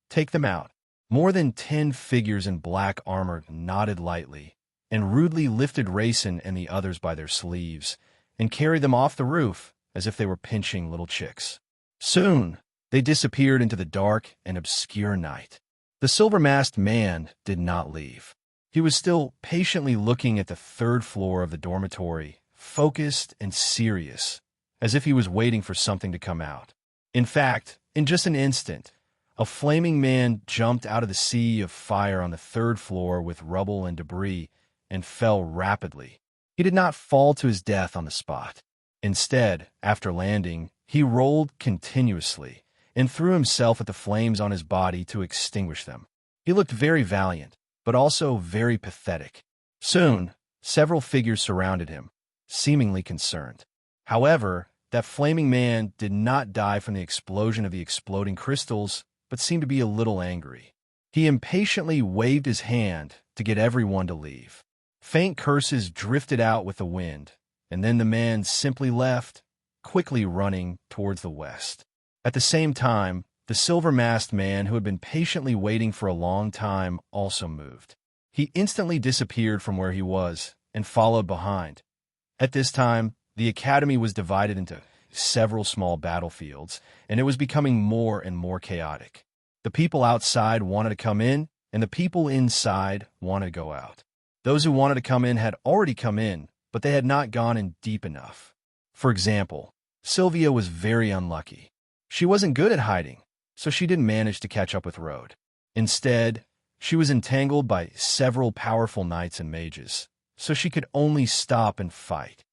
"Take them out." More than 10 figures in black armor nodded lightly and rudely lifted Racine and the others by their sleeves and carried them off the roof as if they were pinching little chicks. Soon, they disappeared into the dark and obscure night. The silver-masked man did not leave. He was still patiently looking at the third floor of the dormitory, focused and serious, as if he was waiting for something to come out. In fact, in just an instant, a flaming man jumped out of the sea of fire on the third floor with rubble and debris and fell rapidly. He did not fall to his death on the spot. Instead, after landing, he rolled continuously and threw himself at the flames on his body to extinguish them. He looked very valiant, but also very pathetic. Soon, several figures surrounded him, seemingly concerned. However, that flaming man did not die from the explosion of the exploding crystals, but seemed to be a little angry. He impatiently waved his hand to get everyone to leave. Faint curses drifted out with the wind, and then the man simply left, quickly running towards the west. At the same time, the silver-masked man who had been patiently waiting for a long time also moved. He instantly disappeared from where he was and followed behind. At this time, the academy was divided into several small battlefields, and it was becoming more and more chaotic. The people outside wanted to come in, and the people inside wanted to go out. Those who wanted to come in had already come in, but they had not gone in deep enough. For example, Sylvia was very unlucky. She wasn't good at hiding, so she didn't manage to catch up with Rode. Instead, she was entangled by several powerful knights and mages, so she could only stop and fight.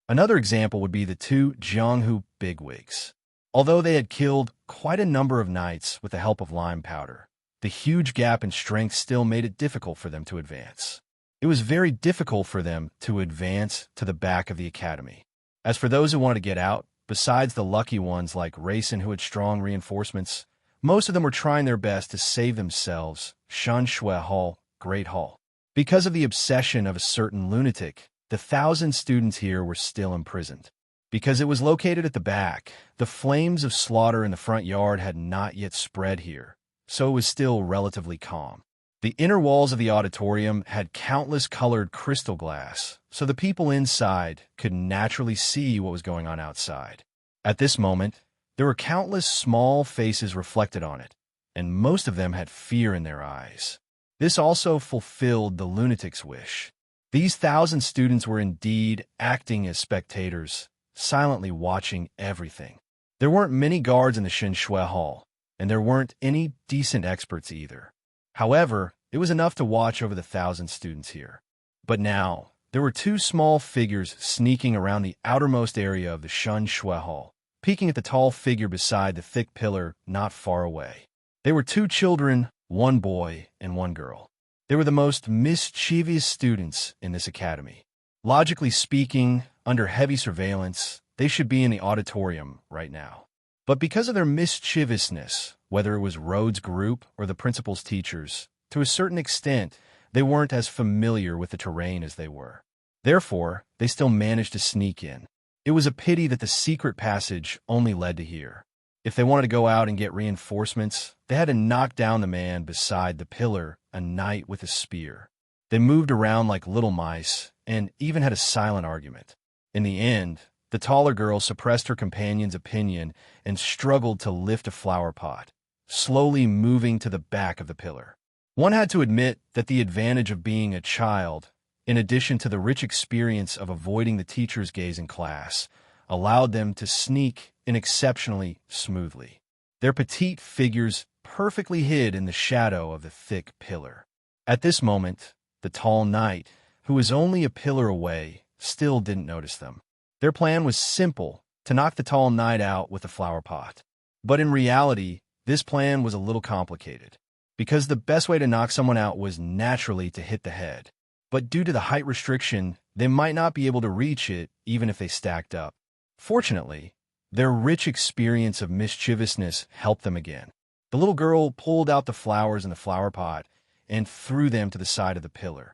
Another example would be the two Jianghu bigwigs. Although they had killed quite a number of knights with the help of lime powder, the huge gap in strength still made it difficult for them to advance. It was very difficult for them to advance to the back of the academy. As for those who wanted to get out, besides the lucky ones like Racine who had strong reinforcements, most of them were trying their best to save themselves. Shan Shui Hall, Great Hall. Because of the obsession of a certain lunatic, the 1,000 students here were still imprisoned. Because it was located at the back, the flames of slaughter in the front yard had not yet spread here, so it was still relatively calm. The inner walls of the auditorium had countless colored crystal glass, so the people inside could naturally see what was going on outside. At this moment, there were countless small faces reflected on it, and most of them had fear in their eyes. This also fulfilled the lunatic's wish. These 1,000 students were indeed acting as spectators, silently watching everything. There weren't many guards in the Shui Hall, and there weren't any decent experts either. However, it was enough to watch over the 1,000 students here. But now, there were two small figures sneaking around the outermost area of the Shui Hall, peeking at the tall figure beside the thick pillar not far away. They were two children, one boy and one girl. They were the most mischievous students in this academy. Logically speaking, under heavy surveillance, they should be in the auditorium right now. But because of their mischievousness, whether it was Rhodes' group or the principal's teachers, to a certain extent, they weren't as familiar with the terrain as they were. Therefore, they still managed to sneak in. It was a pity that the secret passage only led to here. If they wanted to go out and get reinforcements, they had to knock down the man beside the pillar, a knight with a spear. They moved around like little mice and even had a silent argument. In the end, the taller girl suppressed her companion's opinion and struggled to lift a flower pot, slowly moving to the back of the pillar. One had to admit that the advantage of being a child, in addition to the rich experience of avoiding the teacher's gaze in class, allowed them to sneak in exceptionally smoothly. Their petite figures perfectly hid in the shadow of the thick pillar. At this moment, the tall knight, who was only a pillar away, still didn't notice them. Their plan was simple, to knock the tall knight out with a flower pot. But in reality, this plan was a little complicated, because the best way to knock someone out was naturally to hit the head. But due to the height restriction, they might not be able to reach it even if they stacked up. Fortunately, their rich experience of mischievousness helped them again. The little girl pulled out the flowers in the flower pot and threw them to the side of the pillar.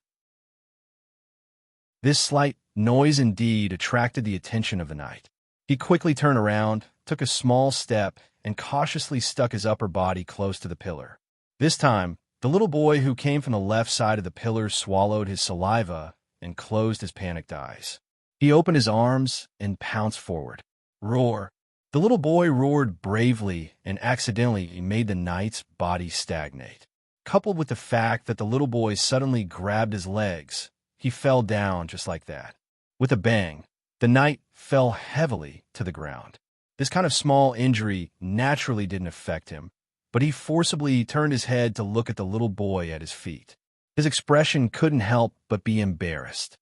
This slight noise indeed attracted the attention of the knight. He quickly turned around, took a small step, and cautiously stuck his upper body close to the pillar. This time, the little boy who came from the left side of the pillar swallowed his saliva and closed his panicked eyes. He opened his arms and pounced forward. Roar! The little boy roared bravely and accidentally made the knight's body stagnate. Coupled with the fact that the little boy suddenly grabbed his legs, he fell down just like that. With a bang, the knight fell heavily to the ground. This kind of small injury naturally didn't affect him, but he forcibly turned his head to look at the little boy at his feet. His expression couldn't help but be embarrassed.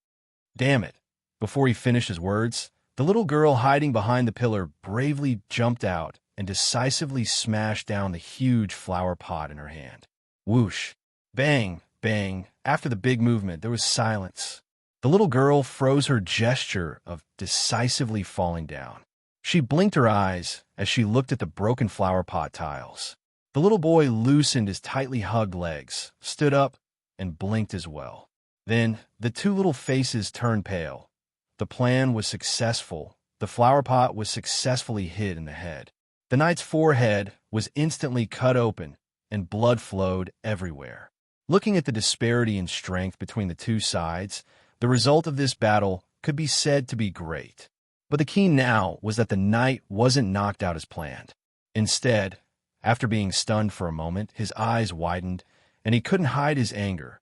Damn it! Before he finished his words, the little girl hiding behind the pillar bravely jumped out and decisively smashed down the huge flower pot in her hand. Whoosh! Bang! Bang! After the big movement, there was silence. The little girl froze her gesture of decisively falling down. She blinked her eyes as she looked at the broken flower pot tiles. The little boy loosened his tightly hugged legs, stood up, and blinked as well. Then the two little faces turned pale. The plan was successful. The flower pot was successfully hit in the head. The knight's forehead was instantly cut open, and blood flowed everywhere. Looking at the disparity in strength between the two sides, the result of this battle could be said to be great. But the key now was that the knight wasn't knocked out as planned. Instead, after being stunned for a moment, his eyes widened, and he couldn't hide his anger.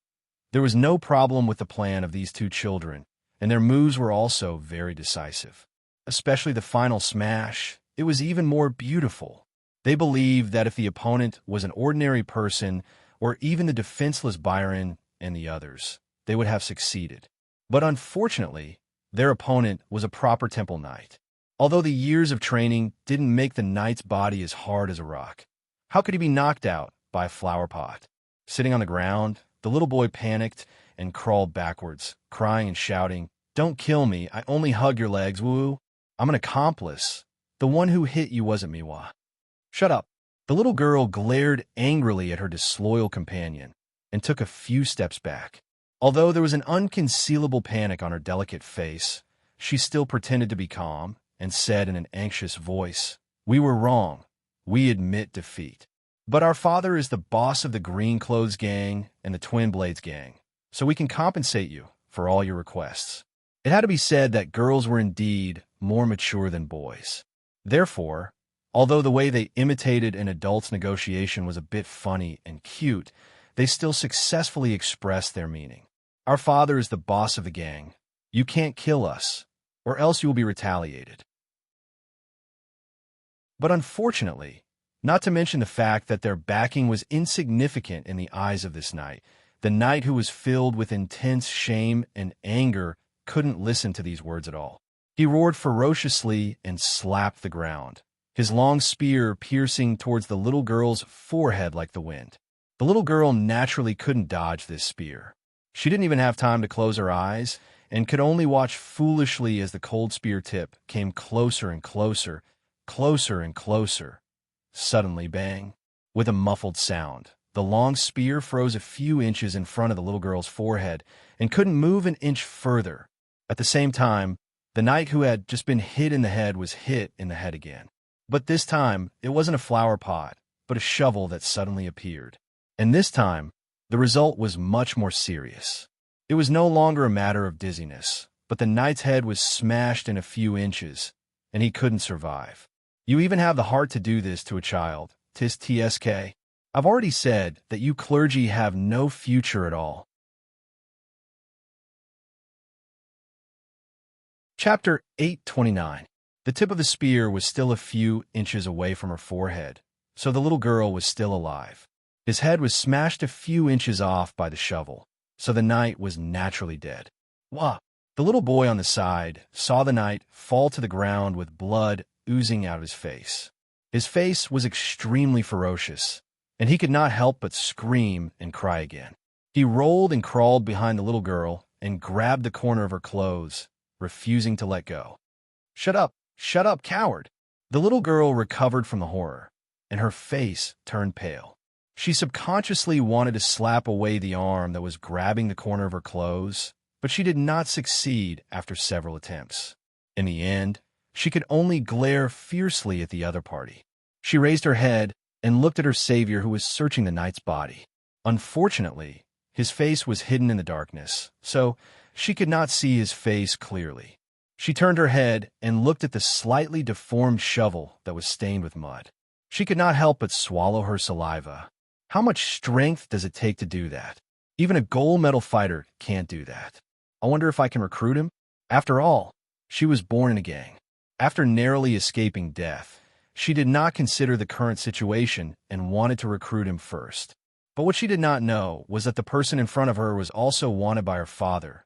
There was no problem with the plan of these two children, and their moves were also very decisive. Especially the final smash, it was even more beautiful. They believed that if the opponent was an ordinary person, or even the defenseless Byron and the others, they would have succeeded. But unfortunately, their opponent was a proper temple knight. Although the years of training didn't make the knight's body as hard as a rock, how could he be knocked out by a flower pot? Sitting on the ground, the little boy panicked and crawled backwards, crying and shouting, "Don't kill me, I only hug your legs, woo. I'm an accomplice. The one who hit you wasn't me, wah." "Shut up." The little girl glared angrily at her disloyal companion and took a few steps back. Although there was an unconcealable panic on her delicate face, she still pretended to be calm and said in an anxious voice, "We were wrong. We admit defeat. But our father is the boss of the Green Clothes Gang and the Twin Blades Gang, so we can compensate you for all your requests." It had to be said that girls were indeed more mature than boys. Therefore, although the way they imitated an adult's negotiation was a bit funny and cute, they still successfully expressed their meaning. "Our father is the boss of the gang. You can't kill us, or else you will be retaliated." But unfortunately, not to mention the fact that their backing was insignificant in the eyes of this knight, the knight who was filled with intense shame and anger couldn't listen to these words at all. He roared ferociously and slapped the ground, his long spear piercing towards the little girl's forehead like the wind. The little girl naturally couldn't dodge this spear. She didn't even have time to close her eyes and could only watch foolishly as the cold spear tip came closer and closer, closer and closer. Suddenly, bang! With a muffled sound, the long spear froze a few inches in front of the little girl's forehead and couldn't move an inch further. At the same time, the knight who had just been hit in the head was hit in the head again. But this time, it wasn't a flower pot, but a shovel that suddenly appeared. And this time, the result was much more serious. It was no longer a matter of dizziness, but the knight's head was smashed in a few inches, and he couldn't survive. You even have the heart to do this to a child, tis TSK. I've already said that you clergy have no future at all. Chapter 829. The tip of the spear was still a few inches away from her forehead, so the little girl was still alive. His head was smashed a few inches off by the shovel, so the knight was naturally dead. Wah! The little boy on the side saw the knight fall to the ground with blood oozing out of his face. His face was extremely ferocious, and he could not help but scream and cry again. He rolled and crawled behind the little girl and grabbed the corner of her clothes, refusing to let go. Shut up, coward!" The little girl recovered from the horror, and her face turned pale. She subconsciously wanted to slap away the arm that was grabbing the corner of her clothes, but she did not succeed after several attempts. In the end, she could only glare fiercely at the other party. She raised her head and looked at her savior who was searching the knight's body. Unfortunately, his face was hidden in the darkness, so she could not see his face clearly. She turned her head and looked at the slightly deformed shovel that was stained with mud. She could not help but swallow her saliva. How much strength does it take to do that? Even a gold medal fighter can't do that. I wonder if I can recruit him? After all, she was born in a gang. After narrowly escaping death, she did not consider the current situation and wanted to recruit him first. But what she did not know was that the person in front of her was also wanted by her father.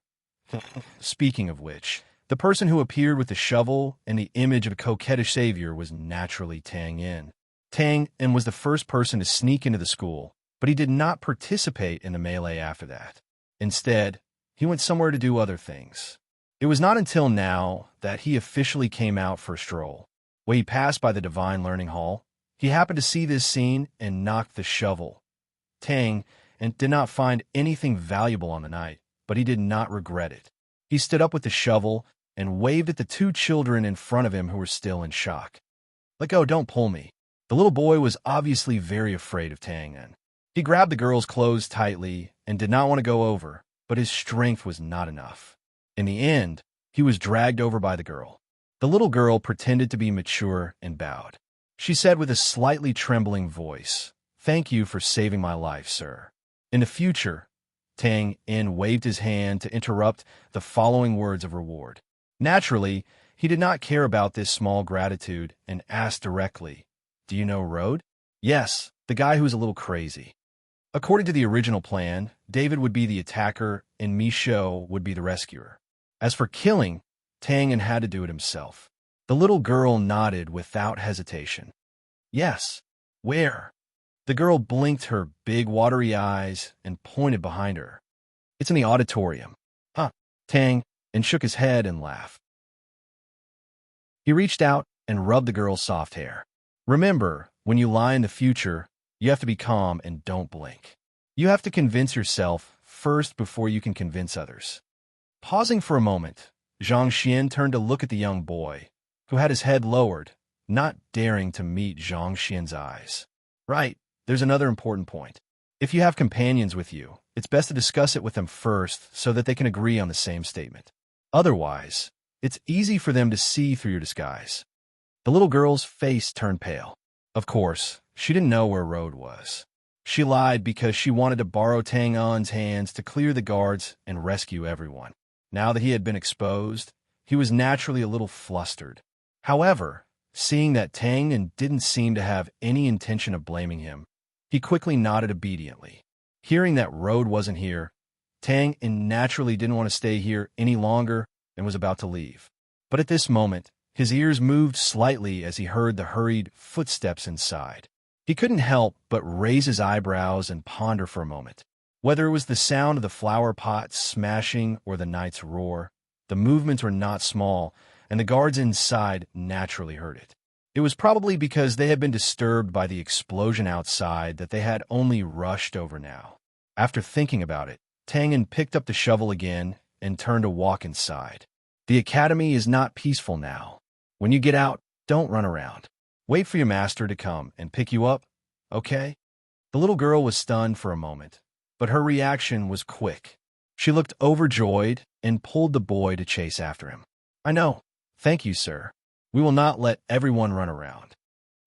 Speaking of which, the person who appeared with the shovel and the image of a coquettish savior was naturally Tang Yin. Tang Yin was the first person to sneak into the school, but he did not participate in the melee after that. Instead, he went somewhere to do other things. It was not until now that he officially came out for a stroll. When he passed by the Divine Learning Hall, he happened to see this scene and knocked the shovel. Tang Yin did not find anything valuable on the night, but he did not regret it. He stood up with the shovel and waved at the two children in front of him who were still in shock. "Let go, don't pull me." The little boy was obviously very afraid of Tang Yin. He grabbed the girl's clothes tightly and did not want to go over, but his strength was not enough. In the end, he was dragged over by the girl. The little girl pretended to be mature and bowed. She said with a slightly trembling voice, "Thank you for saving my life, sir." In the future, Tang Yin waved his hand to interrupt the following words of reward. Naturally, he did not care about this small gratitude and asked directly, "Do you know Road?" "Yes, the guy who's a little crazy." According to the original plan, David would be the attacker and Michaud would be the rescuer. As for killing, Tang Yin had to do it himself. The little girl nodded without hesitation. "Yes. Where?" The girl blinked her big watery eyes and pointed behind her. "It's in the auditorium." "Huh." Tang Yin shook his head and laughed. He reached out and rubbed the girl's soft hair. "Remember, when you lie in the future, you have to be calm and don't blink. You have to convince yourself first before you can convince others. Pausing for a moment, Zhang Xian turned to look at the young boy, who had his head lowered, not daring to meet Zhang Xian's eyes. Right, there's another important point. If you have companions with you, it's best to discuss it with them first so that they can agree on the same statement. Otherwise, it's easy for them to see through your disguise. The little girl's face turned pale. Of course, she didn't know where Road was. She lied because she wanted to borrow Tang An's hands to clear the guards and rescue everyone. Now that he had been exposed, he was naturally a little flustered. However, seeing that Tang An didn't seem to have any intention of blaming him, he quickly nodded obediently. Hearing that Road wasn't here, Tang An naturally didn't want to stay here any longer and was about to leave. But at this moment, his ears moved slightly as he heard the hurried footsteps inside. He couldn't help but raise his eyebrows and ponder for a moment. Whether it was the sound of the flower pot smashing or the night's roar, the movements were not small, and the guards inside naturally heard it. It was probably because they had been disturbed by the explosion outside that they had only rushed over now. After thinking about it, Tang An picked up the shovel again and turned to walk inside. The academy is not peaceful now. When you get out, don't run around. Wait for your master to come and pick you up, okay? The little girl was stunned for a moment, but her reaction was quick. She looked overjoyed and pulled the boy to chase after him. I know. Thank you, sir. We will not let everyone run around.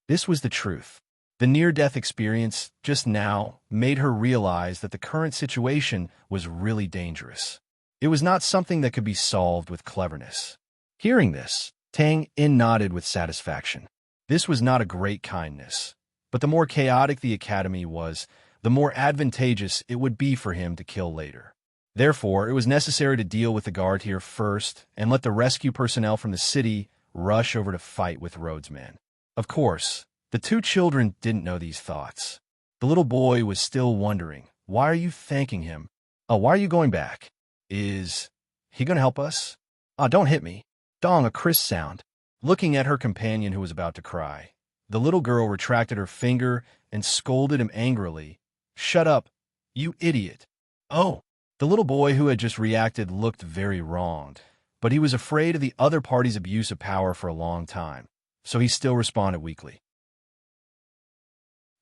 This was the truth. The near-death experience just now made her realize that the current situation was really dangerous. It was not something that could be solved with cleverness. Hearing this, Tang An nodded with satisfaction. This was not a great kindness, but the more chaotic the academy was, the more advantageous it would be for him to kill later. Therefore, it was necessary to deal with the guard here first and let the rescue personnel from the city rush over to fight with Rhodes' men. Of course, the two children didn't know these thoughts. The little boy was still wondering, why are you thanking him? Oh, why are you going back? Is he going to help us? Ah, don't hit me. Dong, a crisp sound. Looking at her companion who was about to cry, the little girl retracted her finger and scolded him angrily. Shut up, you idiot. Oh, the little boy who had just reacted looked very wronged, but he was afraid of the other party's abuse of power for a long time, so he still responded weakly.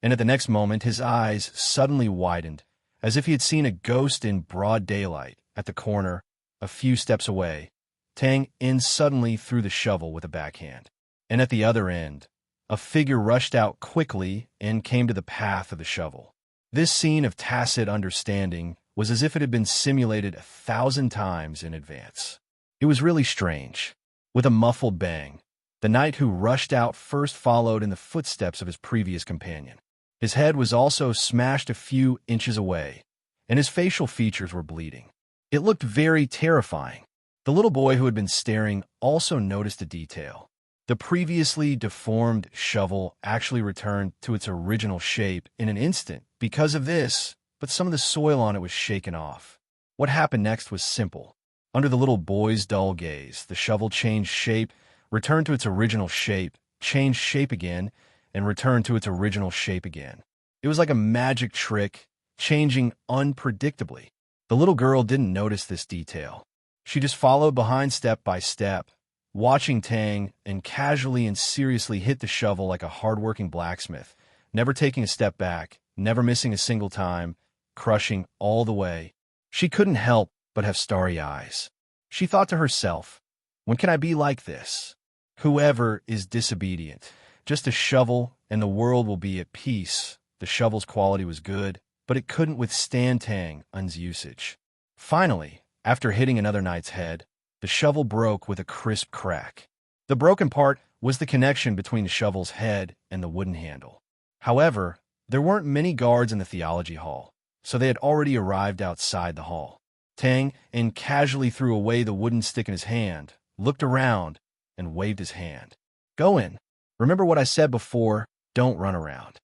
And at the next moment, his eyes suddenly widened, as if he had seen a ghost in broad daylight at the corner, a few steps away. Tang An suddenly threw the shovel with a backhand, and at the other end, a figure rushed out quickly and came to the path of the shovel. This scene of tacit understanding was as if it had been simulated 1,000 times in advance. It was really strange. With a muffled bang, the knight who rushed out first followed in the footsteps of his previous companion. His head was also smashed a few inches away, and his facial features were bleeding. It looked very terrifying. The little boy who had been staring also noticed a detail. The previously deformed shovel actually returned to its original shape in an instant because of this, but some of the soil on it was shaken off. What happened next was simple. Under the little boy's dull gaze, the shovel changed shape, returned to its original shape, changed shape again, and returned to its original shape again. It was like a magic trick, changing unpredictably. The little girl didn't notice this detail. She just followed behind step by step, watching Tang and casually and seriously hit the shovel like a hard-working blacksmith, never taking a step back, never missing a single time, crushing all the way. She couldn't help but have starry eyes. She thought to herself, when can I be like this? Whoever is disobedient, just a shovel and the world will be at peace. The shovel's quality was good, but it couldn't withstand Tang An's usage. Finally, after hitting another knight's head, the shovel broke with a crisp crack. The broken part was the connection between the shovel's head and the wooden handle. However, there weren't many guards in the theology hall, so they had already arrived outside the hall. Tang An casually threw away the wooden stick in his hand, looked around, and waved his hand. Go in. Remember what I said before, don't run around.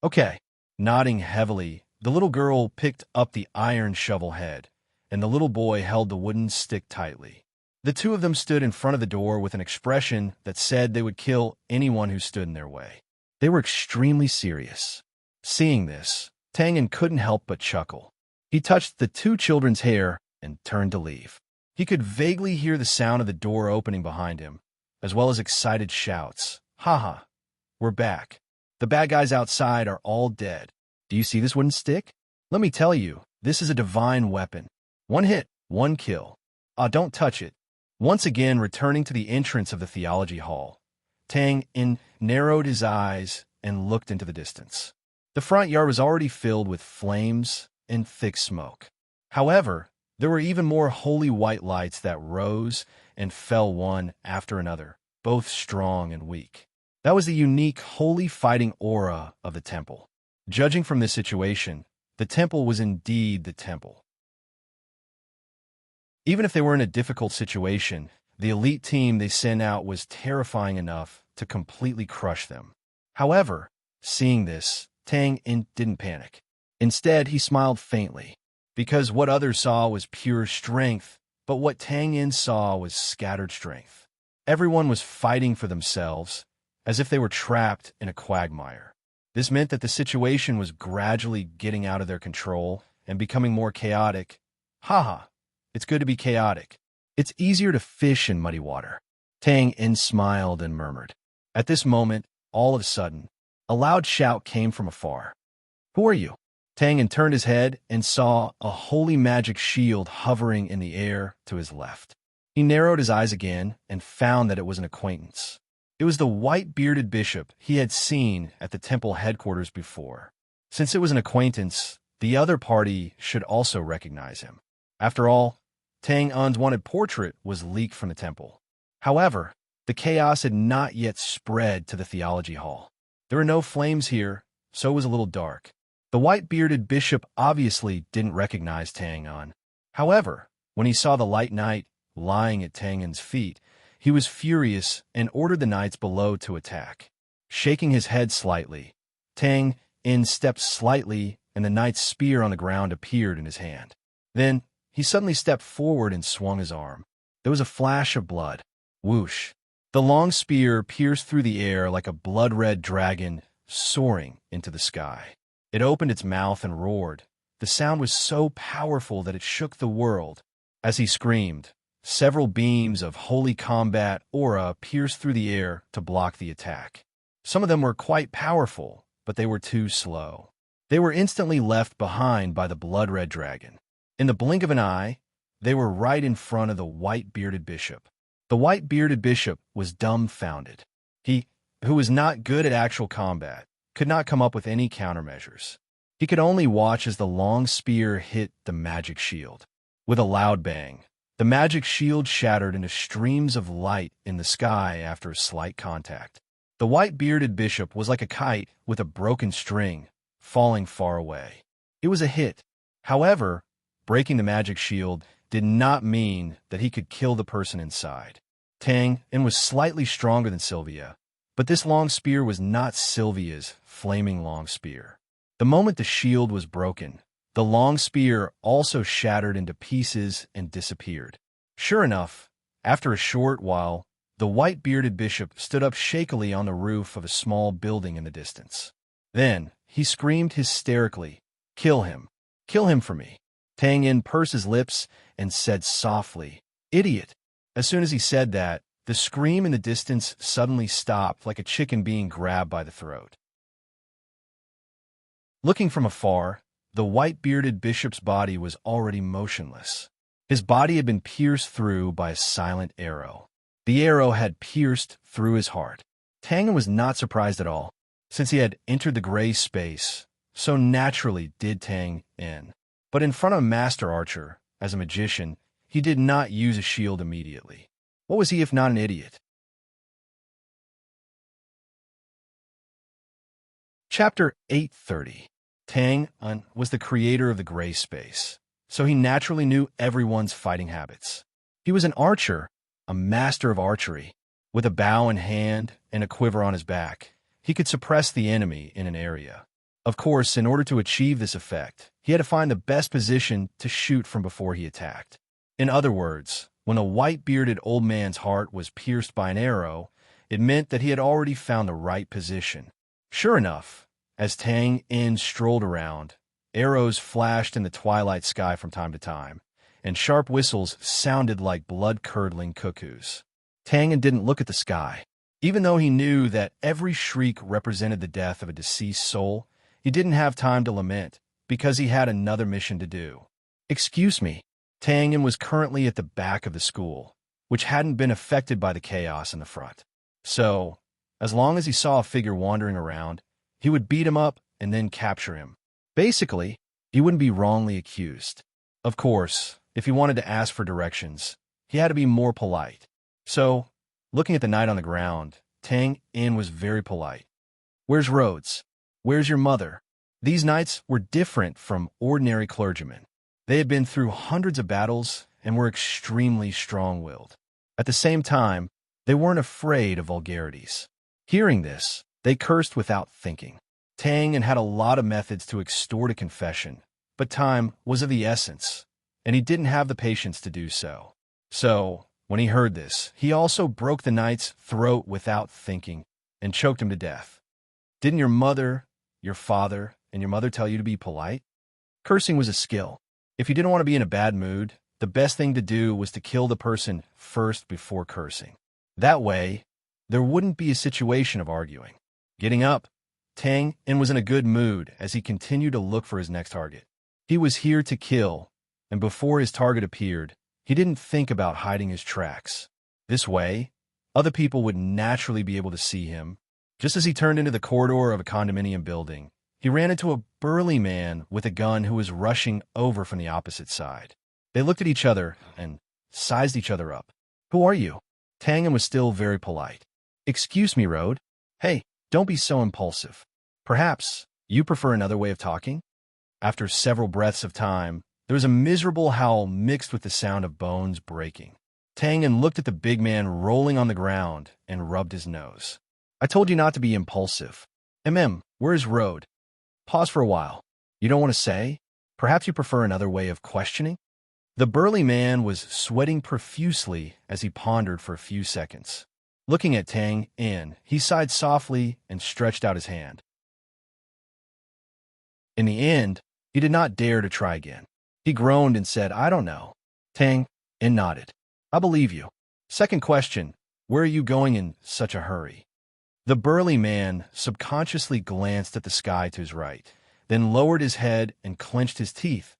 Okay. Nodding heavily, the little girl picked up the iron shovel head, and the little boy held the wooden stick tightly. The two of them stood in front of the door with an expression that said they would kill anyone who stood in their way. They were extremely serious. Seeing this, Tang An couldn't help but chuckle. He touched the two children's hair and turned to leave. He could vaguely hear the sound of the door opening behind him, as well as excited shouts. Haha, we're back. The bad guys outside are all dead. Do you see this wooden stick? Let me tell you, this is a divine weapon. One hit, one kill. Don't touch it. Once again, returning to the entrance of the theology hall, Tang In narrowed his eyes and looked into the distance. The front yard was already filled with flames and thick smoke. However, there were even more holy white lights that rose and fell one after another, both strong and weak. That was the unique holy fighting aura of the temple. Judging from this situation, the temple was indeed the temple. Even if they were in a difficult situation, the elite team they sent out was terrifying enough to completely crush them. However, seeing this, Tang In didn't panic. Instead, he smiled faintly, because what others saw was pure strength, but what Tang In saw was scattered strength. Everyone was fighting for themselves, as if they were trapped in a quagmire. This meant that the situation was gradually getting out of their control and becoming more chaotic. Haha, it's good to be chaotic. It's easier to fish in muddy water. Tang In smiled and murmured. At this moment, all of a sudden, a loud shout came from afar. Who are you? Tang In turned his head and saw a holy magic shield hovering in the air to his left. He narrowed his eyes again and found that it was an acquaintance. It was the white-bearded bishop he had seen at the temple headquarters before. Since it was an acquaintance, the other party should also recognize him. After all, Tang Un's wanted portrait was leaked from the temple. However, the chaos had not yet spread to the theology hall. There were no flames here, so it was a little dark. The white-bearded bishop obviously didn't recognize Tang Un. However, when he saw the light knight lying at Tang Un's feet, he was furious and ordered the knights below to attack. Shaking his head slightly, Tang In stepped slightly and the knight's spear on the ground appeared in his hand. Then, he suddenly stepped forward and swung his arm. There was a flash of blood. Whoosh! The long spear pierced through the air like a blood-red dragon soaring into the sky. It opened its mouth and roared. The sound was so powerful that it shook the world. As he screamed, several beams of holy combat aura pierced through the air to block the attack. Some of them were quite powerful, but they were too slow. They were instantly left behind by the blood-red dragon. In the blink of an eye, they were right in front of the white-bearded bishop. The white-bearded bishop was dumbfounded. He, who was not good at actual combat, could not come up with any countermeasures. He could only watch as the long spear hit the magic shield. With a loud bang, the magic shield shattered into streams of light in the sky after a slight contact. The white-bearded bishop was like a kite with a broken string, falling far away. It was a hit. However, breaking the magic shield did not mean that he could kill the person inside. Tang In was slightly stronger than Sylvia, but this long spear was not Sylvia's flaming long spear. The moment the shield was broken, the long spear also shattered into pieces and disappeared. Sure enough, after a short while, the white-bearded bishop stood up shakily on the roof of a small building in the distance. Then, he screamed hysterically, "Kill him! Kill him for me!" Tang In pursed his lips and said softly, "Idiot!" As soon as he said that, the scream in the distance suddenly stopped like a chicken being grabbed by the throat. Looking from afar, the white-bearded bishop's body was already motionless. His body had been pierced through by a silent arrow. The arrow had pierced through his heart. Tang was not surprised at all, since he had entered the gray space. So naturally did Tang In. But in front of a master archer, as a magician, he did not use a shield immediately. What was he if not an idiot? Chapter 830. Tang Un was the creator of the gray space, so he naturally knew everyone's fighting habits. He was an archer, a master of archery. With a bow in hand and a quiver on his back, he could suppress the enemy in an area. Of course, in order to achieve this effect, he had to find the best position to shoot from before he attacked. In other words, when a white-bearded old man's heart was pierced by an arrow, it meant that he had already found the right position. Sure enough, as Tang In strolled around, Arrows flashed in the twilight sky from time to time, and sharp whistles sounded like blood-curdling cuckoos. Tang didn't look at the sky. Even though he knew that every shriek represented the death of a deceased soul, he didn't have time to lament, because he had another mission to do. "Excuse me." Tang was currently at the back of the school, which hadn't been affected by the chaos in the front. So, as long as he saw a figure wandering around, he would beat him up and then capture him. Basically, he wouldn't be wrongly accused. Of course, if he wanted to ask for directions, he had to be more polite. So, looking at the knight on the ground, Tang was very polite. "Where's Rhodes? Where's your mother?" These knights were different from ordinary clergymen. They had been through hundreds of battles and were extremely strong-willed. At the same time, they weren't afraid of vulgarities. Hearing this, they cursed without thinking. Tang had a lot of methods to extort a confession, but time was of the essence, and he didn't have the patience to do so. So, when he heard this, he also broke the knight's throat without thinking and choked him to death. Didn't your mother, your father, and your mother tell you to be polite? Cursing was a skill. If you didn't want to be in a bad mood, the best thing to do was to kill the person first before cursing. That way, there wouldn't be a situation of arguing. Getting up, Tang was in a good mood as he continued to look for his next target. He was here to kill, and before his target appeared, he didn't think about hiding his tracks. This way, other people would naturally be able to see him. Just as he turned into the corridor of a condominium building, he ran into a burly man with a gun who was rushing over from the opposite side. They looked at each other and sized each other up. "Who are you?" Tang was still very polite. "Excuse me, Road. Hey, don't be so impulsive. Perhaps you prefer another way of talking?" After several breaths of time, there was a miserable howl mixed with the sound of bones breaking. Tang looked at the big man rolling on the ground and rubbed his nose. "I told you not to be impulsive. Where's Road?" Pause for a while. "You don't want to say? Perhaps you prefer another way of questioning?" The burly man was sweating profusely as he pondered for a few seconds. Looking at Tang, he sighed softly and stretched out his hand. In the end, he did not dare to try again. He groaned and said, "I don't know." Tang nodded. "I believe you. Second question, where are you going in such a hurry?" The burly man subconsciously glanced at the sky to his right, then lowered his head and clenched his teeth,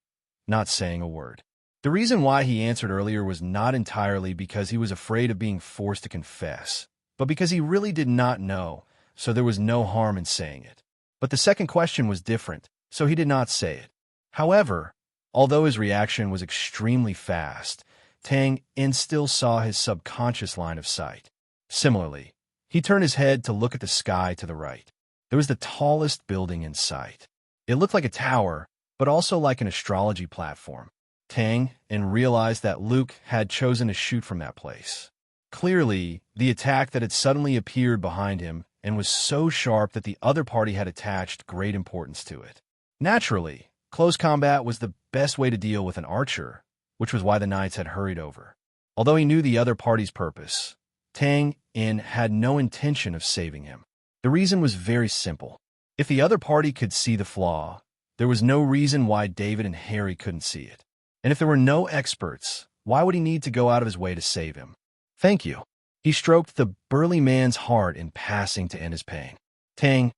not saying a word. The reason why he answered earlier was not entirely because he was afraid of being forced to confess, but because he really did not know, so there was no harm in saying it. But the second question was different, so he did not say it. However, although his reaction was extremely fast, Tang still saw his subconscious line of sight. Similarly, he turned his head to look at the sky to the right. There was the tallest building in sight. It looked like a tower, but also like an astrology platform. Tang realized that Luke had chosen to shoot from that place. Clearly, the attack that had suddenly appeared behind him was so sharp that the other party had attached great importance to it. Naturally, close combat was the best way to deal with an archer, which was why the knights had hurried over. Although he knew the other party's purpose, Tang had no intention of saving him. The reason was very simple. If the other party could see the flaw, there was no reason why David and Harry couldn't see it. And if there were no experts, why would he need to go out of his way to save him? "Thank you." He stroked the burly man's heart in passing to end his pain. Tang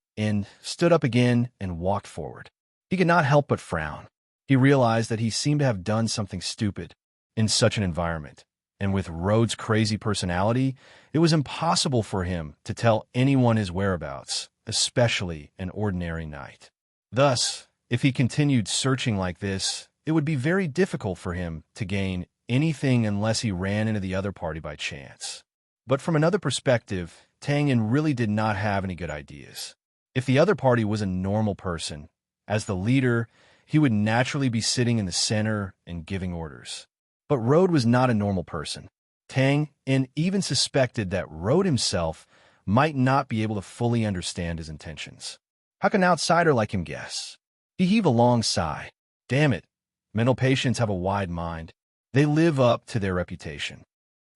stood up again and walked forward. He could not help but frown. He realized that he seemed to have done something stupid in such an environment, and with Rhodes' crazy personality, it was impossible for him to tell anyone his whereabouts, especially an ordinary knight. Thus, if he continued searching like this, it would be very difficult for him to gain anything unless he ran into the other party by chance. But from another perspective, Tang really did not have any good ideas. If the other party was a normal person, as the leader, he would naturally be sitting in the center and giving orders. But Rhodes was not a normal person. Tang even suspected that Rhodes himself might not be able to fully understand his intentions. How can an outsider like him guess? He heaved a long sigh. Damn it, mental patients have a wide mind. They live up to their reputation.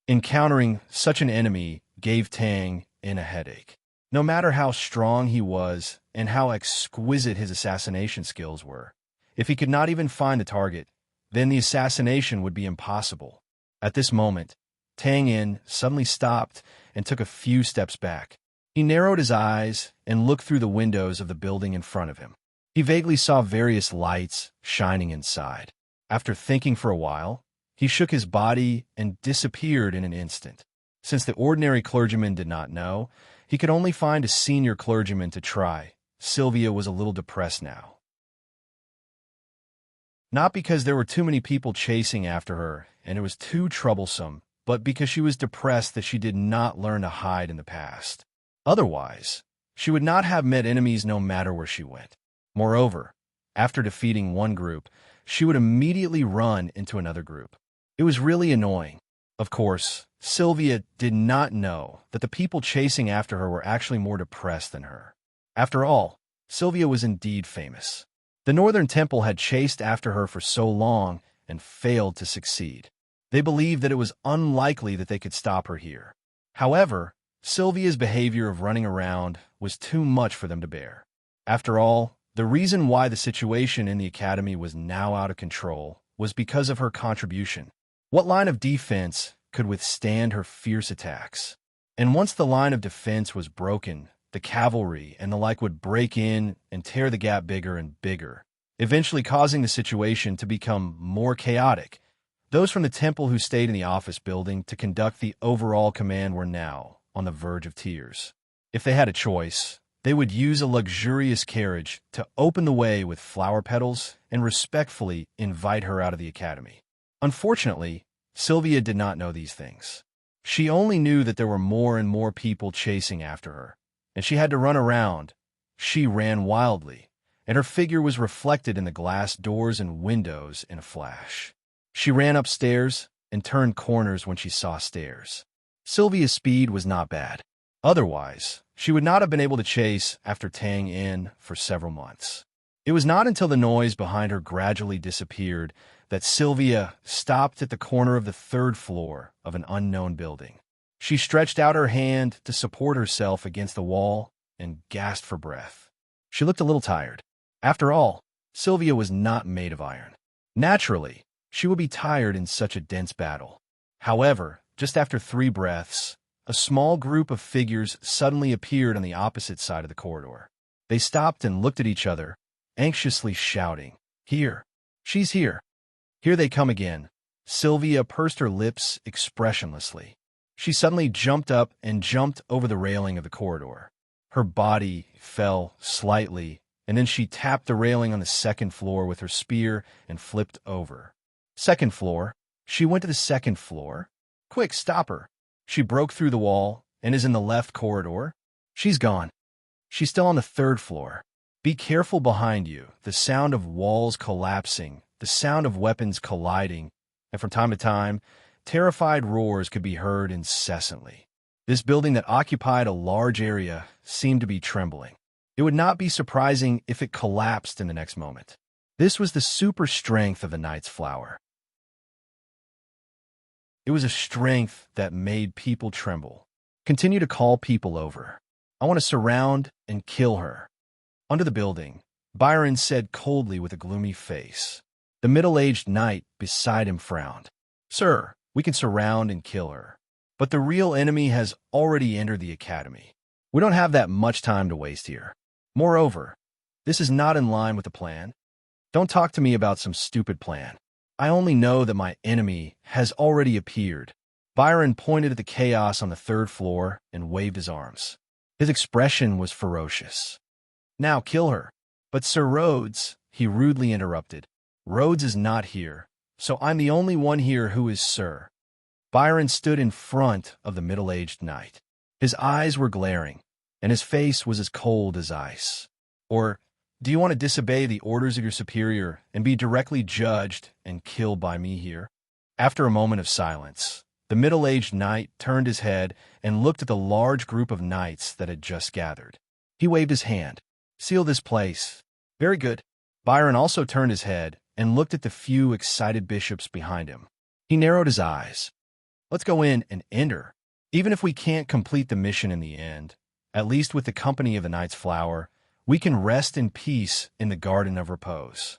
Encountering such an enemy gave Tang a headache. No matter how strong he was and how exquisite his assassination skills were, If he could not even find the target, then the assassination would be impossible. At this moment, Tang Yin suddenly stopped and took a few steps back. He narrowed his eyes and looked through the windows of the building in front of him. He vaguely saw various lights shining inside. After thinking for a while, he shook his body and disappeared in an instant. Since the ordinary clergyman did not know, he could only find a senior clergyman to try. Sylvia was a little depressed now. Not because there were too many people chasing after her and it was too troublesome, but because she was depressed that she did not learn to hide in the past. Otherwise, she would not have met enemies no matter where she went. Moreover, after defeating one group, she would immediately run into another group. It was really annoying. Of course, Sylvia did not know that the people chasing after her were actually more depressed than her. After all, Sylvia was indeed famous. The Northern Temple had chased after her for so long and failed to succeed. They believed that it was unlikely that they could stop her here. However, Sylvia's behavior of running around was too much for them to bear. After all, the reason why the situation in the academy was now out of control was because of her contribution. What line of defense could withstand her fierce attacks? And once the line of defense was broken, the cavalry and the like would break in and tear the gap bigger and bigger, eventually causing the situation to become more chaotic. Those from the temple who stayed in the office building to conduct the overall command were now on the verge of tears. If they had a choice, they would use a luxurious carriage to open the way with flower petals and respectfully invite her out of the academy. Unfortunately, Sylvia did not know these things. She only knew that there were more and more people chasing after her, and she had to run around. She ran wildly, and her figure was reflected in the glass doors and windows in a flash. She ran upstairs and turned corners when she saw stairs. Sylvia's speed was not bad. Otherwise, she would not have been able to chase after Tang Yin for several months. It was not until the noise behind her gradually disappeared that Sylvia stopped at the corner of the third floor of an unknown building. She stretched out her hand to support herself against the wall and gasped for breath. She looked a little tired. After all, Sylvia was not made of iron. Naturally, she would be tired in such a dense battle. However, just after 3 breaths, a small group of figures suddenly appeared on the opposite side of the corridor. They stopped and looked at each other, anxiously shouting, "Here! She's here! Here they come again!" Sylvia pursed her lips expressionlessly. She suddenly jumped up and jumped over the railing of the corridor. Her body fell slightly, and then she tapped the railing on the second floor with her spear and flipped over. Second floor. She went to the second floor. Quick, stop her. She broke through the wall and is in the left corridor. She's gone. She's still on the third floor. Be careful behind you. The sound of walls collapsing, the sound of weapons colliding, and from time to time, terrified roars could be heard incessantly. This building that occupied a large area seemed to be trembling. It would not be surprising if it collapsed in the next moment. This was the super strength of the Knight's Flower. It was a strength that made people tremble. Continue to call people over. I want to surround and kill her. Under the building, Byron said coldly with a gloomy face. The middle-aged knight beside him frowned. "Sir, we can surround and kill her. But the real enemy has already entered the academy. We don't have that much time to waste here. Moreover, this is not in line with the plan. Don't talk to me about some stupid plan. I only know that my enemy has already appeared." Byron pointed at the chaos on the third floor and waved his arms. His expression was ferocious. "Now kill her." "But Sir Rhodes," he rudely interrupted. "Rhodes is not here, so I'm the only one here who is Sir." Byron stood in front of the middle-aged knight. His eyes were glaring, and his face was as cold as ice. "Or do you want to disobey the orders of your superior and be directly judged and killed by me here?" After a moment of silence, the middle-aged knight turned his head and looked at the large group of knights that had just gathered. He waved his hand. "Seal this place." "Very good." Byron also turned his head and looked at the few excited bishops behind him. He narrowed his eyes. "Let's go in and enter. Even if we can't complete the mission in the end, at least with the company of the Knight's Flower, we can rest in peace in the Garden of Repose."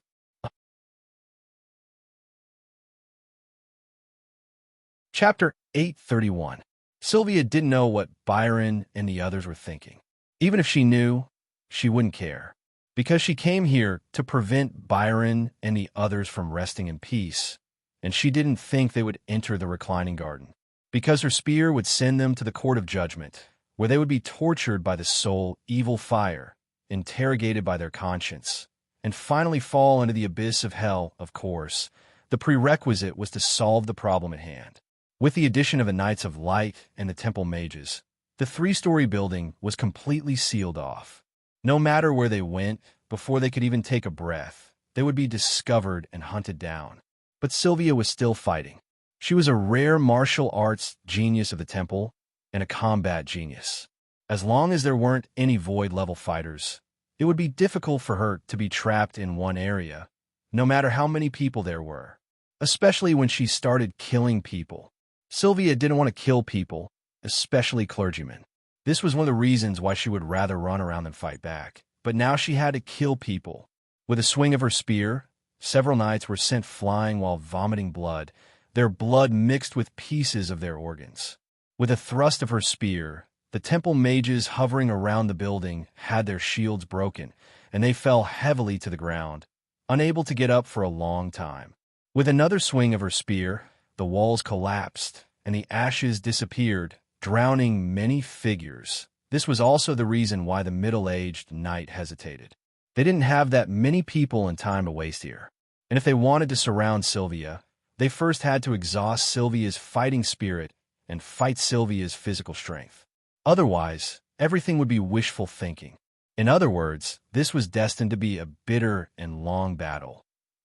Chapter 831. Sylvia didn't know what Byron and the others were thinking. Even if she knew, she wouldn't care. Because she came here to prevent Byron and the others from resting in peace, and she didn't think they would enter the reclining garden. Because her spear would send them to the court of judgment, where they would be tortured by the soul evil fire, interrogated by their conscience, and finally fall into the abyss of hell. Of course, the prerequisite was to solve the problem at hand. With the addition of the Knights of Light and the Temple Mages, the three-story building was completely sealed off. No matter where they went, before they could even take a breath, they would be discovered and hunted down. But Sylvia was still fighting. She was a rare martial arts genius of the temple and a combat genius. As long as there weren't any void-level fighters, it would be difficult for her to be trapped in one area, no matter how many people there were, especially when she started killing people. Sylvia didn't want to kill people, especially clergymen. This was one of the reasons why she would rather run around than fight back. But now she had to kill people. With a swing of her spear, several knights were sent flying while vomiting blood, their blood mixed with pieces of their organs. With a thrust of her spear, the temple mages hovering around the building had their shields broken, and they fell heavily to the ground, unable to get up for a long time. With another swing of her spear, the walls collapsed, and the ashes disappeared, drowning many figures. This was also the reason why the middle-aged knight hesitated. They didn't have that many people and time to waste here. And if they wanted to surround Sylvia, they first had to exhaust Sylvia's fighting spirit and fight Sylvia's physical strength. Otherwise, everything would be wishful thinking. In other words, this was destined to be a bitter and long battle.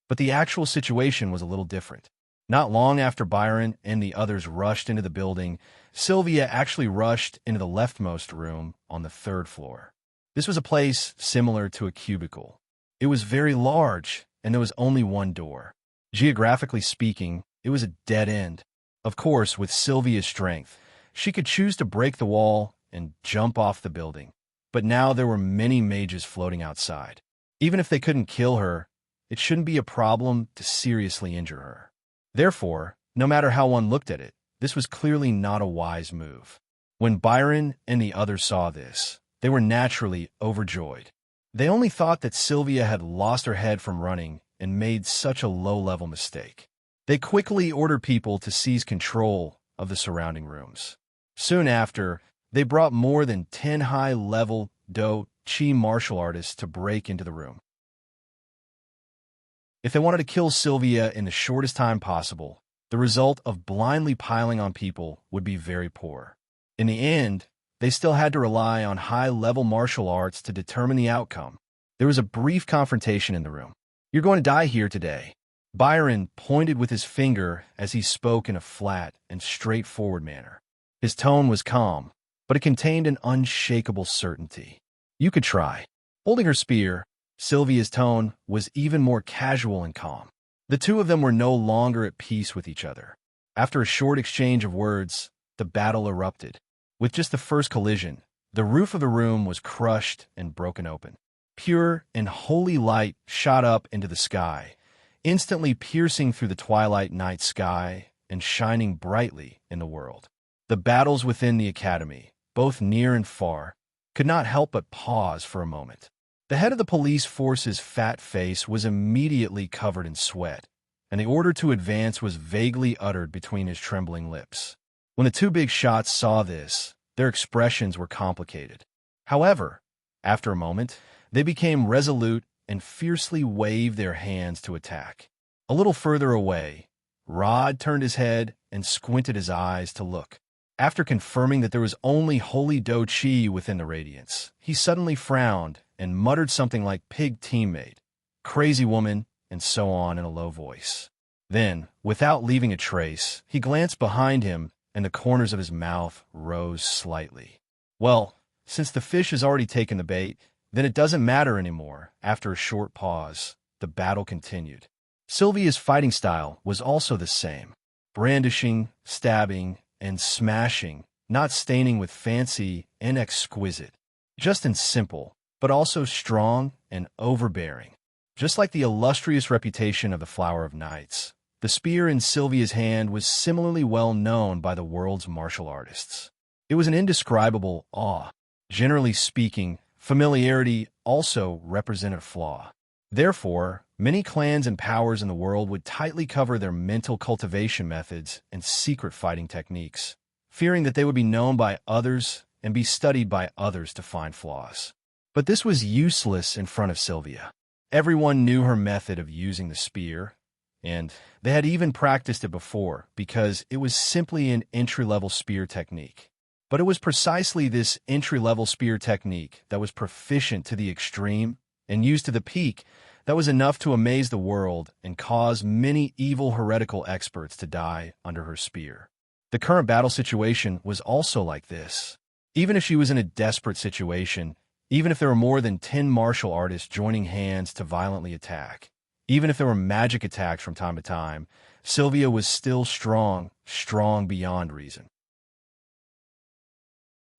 But the actual situation was a little different. Not long after Byron and the others rushed into the building, Sylvia actually rushed into the leftmost room on the third floor. This was a place similar to a cubicle. It was very large, and there was only one door. Geographically speaking, it was a dead end. Of course, with Sylvia's strength, she could choose to break the wall and jump off the building. But now there were many mages floating outside. Even if they couldn't kill her, it shouldn't be a problem to seriously injure her. Therefore, no matter how one looked at it, this was clearly not a wise move. When Byron and the others saw this, they were naturally overjoyed. They only thought that Sylvia had lost her head from running and made such a low-level mistake. They quickly ordered people to seize control of the surrounding rooms. Soon after, they brought more than 10 high-level Do-Chi martial artists to break into the room. If they wanted to kill Sylvia in the shortest time possible, the result of blindly piling on people would be very poor. In the end, they still had to rely on high-level martial arts to determine the outcome. There was a brief confrontation in the room. "You're going to die here today." Byron pointed with his finger as he spoke in a flat and straightforward manner. His tone was calm, but it contained an unshakable certainty. "You could try." Holding her spear, Sylvia's tone was even more casual and calm. The two of them were no longer at peace with each other. After a short exchange of words, the battle erupted. With just the first collision, the roof of the room was crushed and broken open. Pure and holy light shot up into the sky, instantly piercing through the twilight night sky and shining brightly in the world. The battles within the academy, both near and far, could not help but pause for a moment. The head of the police force's fat face was immediately covered in sweat, and the order to advance was vaguely uttered between his trembling lips. When the two big shots saw this, their expressions were complicated. However, after a moment, they became resolute and fiercely waved their hands to attack. A little further away, Rod turned his head and squinted his eyes to look. After confirming that there was only holy Do-Chi within the radiance, he suddenly frowned and muttered something like "pig teammate," "crazy woman," and so on in a low voice. Then, without leaving a trace, he glanced behind him and the corners of his mouth rose slightly. "Well, since the fish has already taken the bait, then it doesn't matter anymore." After a short pause, the battle continued. Sylvia's fighting style was also the same. Brandishing, stabbing, and smashing, not staining with fancy and exquisite. Just and simple, but also strong and overbearing. Just like the illustrious reputation of the Flower of Nights, The spear in Sylvia's hand was similarly well known by the world's martial artists. It was an indescribable awe. Generally speaking, familiarity also represented a flaw. Therefore, many clans and powers in the world would tightly cover their mental cultivation methods and secret fighting techniques, fearing that they would be known by others and be studied by others to find flaws. But this was useless in front of Sylvia. Everyone knew her method of using the spear, and they had even practiced it before because it was simply an entry-level spear technique. But it was precisely this entry-level spear technique that was proficient to the extreme and used to the peak that was enough to amaze the world and cause many evil heretical experts to die under her spear. The current battle situation was also like this. Even if she was in a desperate situation, even if there were more than 10 martial artists joining hands to violently attack, even if there were magic attacks from time to time, Sylvia was still strong beyond reason.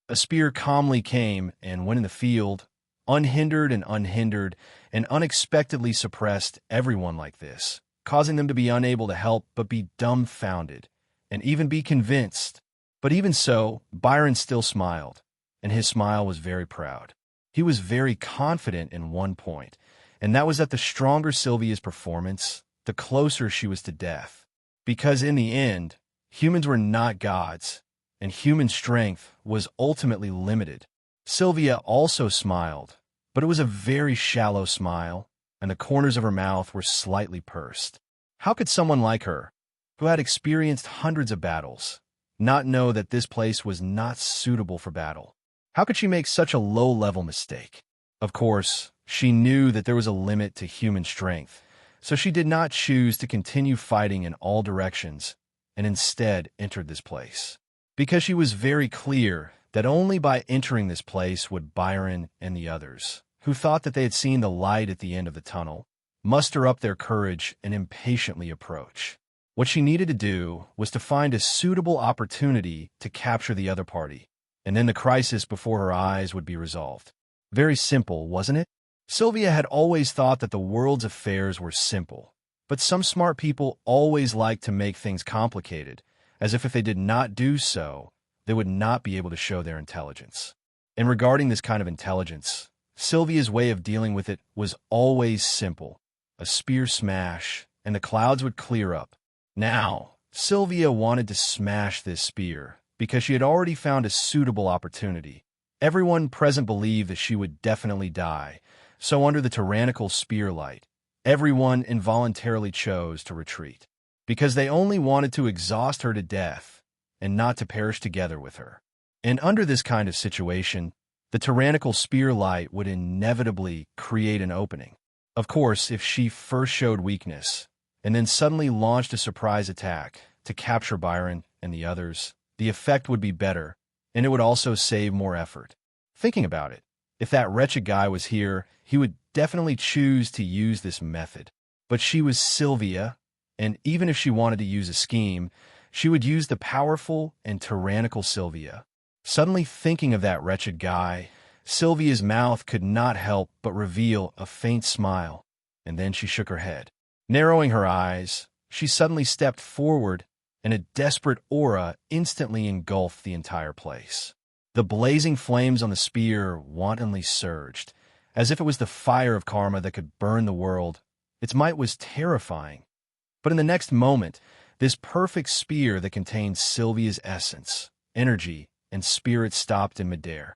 A spear calmly came and went in the field, unhindered, and unexpectedly suppressed everyone like this, causing them to be unable to help but be dumbfounded, and even be convinced. But even so, Byron still smiled, and his smile was very proud. He was very confident in one point, and that was that the stronger Sylvia's performance, the closer she was to death. Because in the end, humans were not gods, and human strength was ultimately limited. Sylvia also smiled, but it was a very shallow smile, and the corners of her mouth were slightly pursed. How could someone like her, who had experienced hundreds of battles, not know that this place was not suitable for battle? How could she make such a low-level mistake? Of course, she knew that there was a limit to human strength, so she did not choose to continue fighting in all directions, and instead entered this place. Because she was very clear that only by entering this place would Byron and the others, who thought that they had seen the light at the end of the tunnel, muster up their courage and impatiently approach. What she needed to do was to find a suitable opportunity to capture the other party, and then the crisis before her eyes would be resolved. Very simple, wasn't it? Sylvia had always thought that the world's affairs were simple, but some smart people always like to make things complicated, as if they did not do so, they would not be able to show their intelligence. And regarding this kind of intelligence, Sylvia's way of dealing with it was always simple. A spear smash, and the clouds would clear up. Now, Sylvia wanted to smash this spear because she had already found a suitable opportunity. Everyone present believed that she would definitely die, so under the tyrannical spear light, everyone involuntarily chose to retreat, because they only wanted to exhaust her to death and not to perish together with her. And under this kind of situation, the tyrannical spear light would inevitably create an opening. Of course, if she first showed weakness, and then suddenly launched a surprise attack to capture Byron and the others, the effect would be better, and it would also save more effort. Thinking about it, if that wretched guy was here, he would definitely choose to use this method. But she was Sylvia, and even if she wanted to use a scheme, she would use the powerful and tyrannical Sylvia. Suddenly thinking of that wretched guy, Sylvia's mouth could not help but reveal a faint smile, and then she shook her head. Narrowing her eyes, she suddenly stepped forward, and a desperate aura instantly engulfed the entire place. The blazing flames on the spear wantonly surged, as if it was the fire of karma that could burn the world. Its might was terrifying. But in the next moment, this perfect spear that contained Sylvia's essence, energy, and spirit stopped in midair.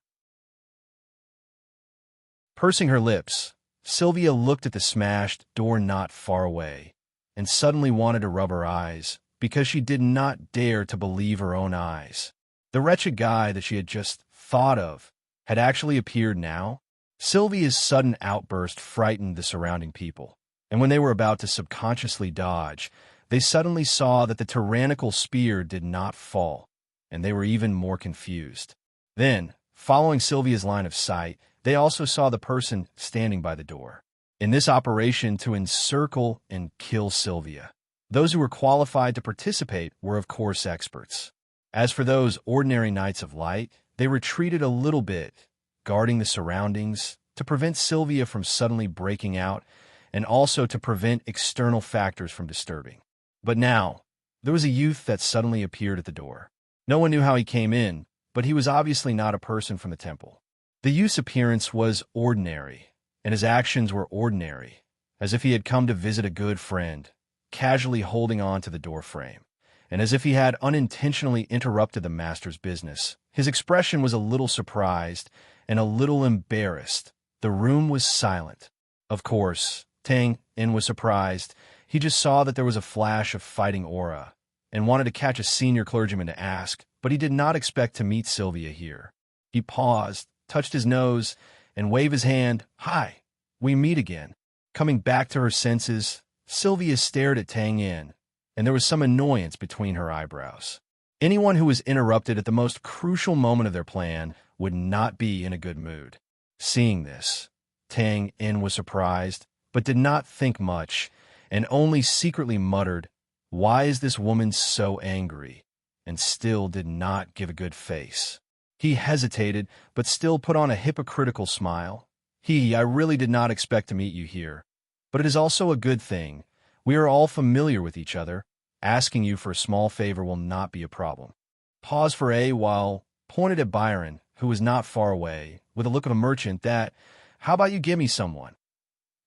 Pursing her lips, Sylvia looked at the smashed door not far away, and suddenly wanted to rub her eyes, because she did not dare to believe her own eyes. The wretched guy that she had just thought of had actually appeared now. Sylvia's sudden outburst frightened the surrounding people, and when they were about to subconsciously dodge, they suddenly saw that the tyrannical spear did not fall, and they were even more confused. Then, following Sylvia's line of sight, they also saw the person standing by the door. In this operation to encircle and kill Sylvia, those who were qualified to participate were of course experts. As for those ordinary knights of light, they retreated a little bit, guarding the surroundings to prevent Sylvia from suddenly breaking out and also to prevent external factors from disturbing. But now, there was a youth that suddenly appeared at the door. No one knew how he came in, but he was obviously not a person from the temple. The youth's appearance was ordinary, and his actions were ordinary, as if he had come to visit a good friend, casually holding on to the doorframe, and as if he had unintentionally interrupted the master's business. His expression was a little surprised and a little embarrassed. The room was silent. Of course, Tang-in was surprised. He just saw that there was a flash of fighting aura, and wanted to catch a senior clergyman to ask, but he did not expect to meet Sylvia here. He paused, touched his nose, and waved his hand. "Hi, we meet again." Coming back to her senses, Sylvia stared at Tang-in, and there was some annoyance between her eyebrows. Anyone who was interrupted at the most crucial moment of their plan would not be in a good mood. Seeing this, Tang-in was surprised, but did not think much, and only secretly muttered, "Why is this woman so angry?" and still did not give a good face. He hesitated, but still put on a hypocritical smile. "I really did not expect to meet you here. But it is also a good thing. We are all familiar with each other. Asking you for a small favor will not be a problem." Paused for a while, pointed at Byron, who was not far away, with a look of a merchant that, "How about you give me someone?"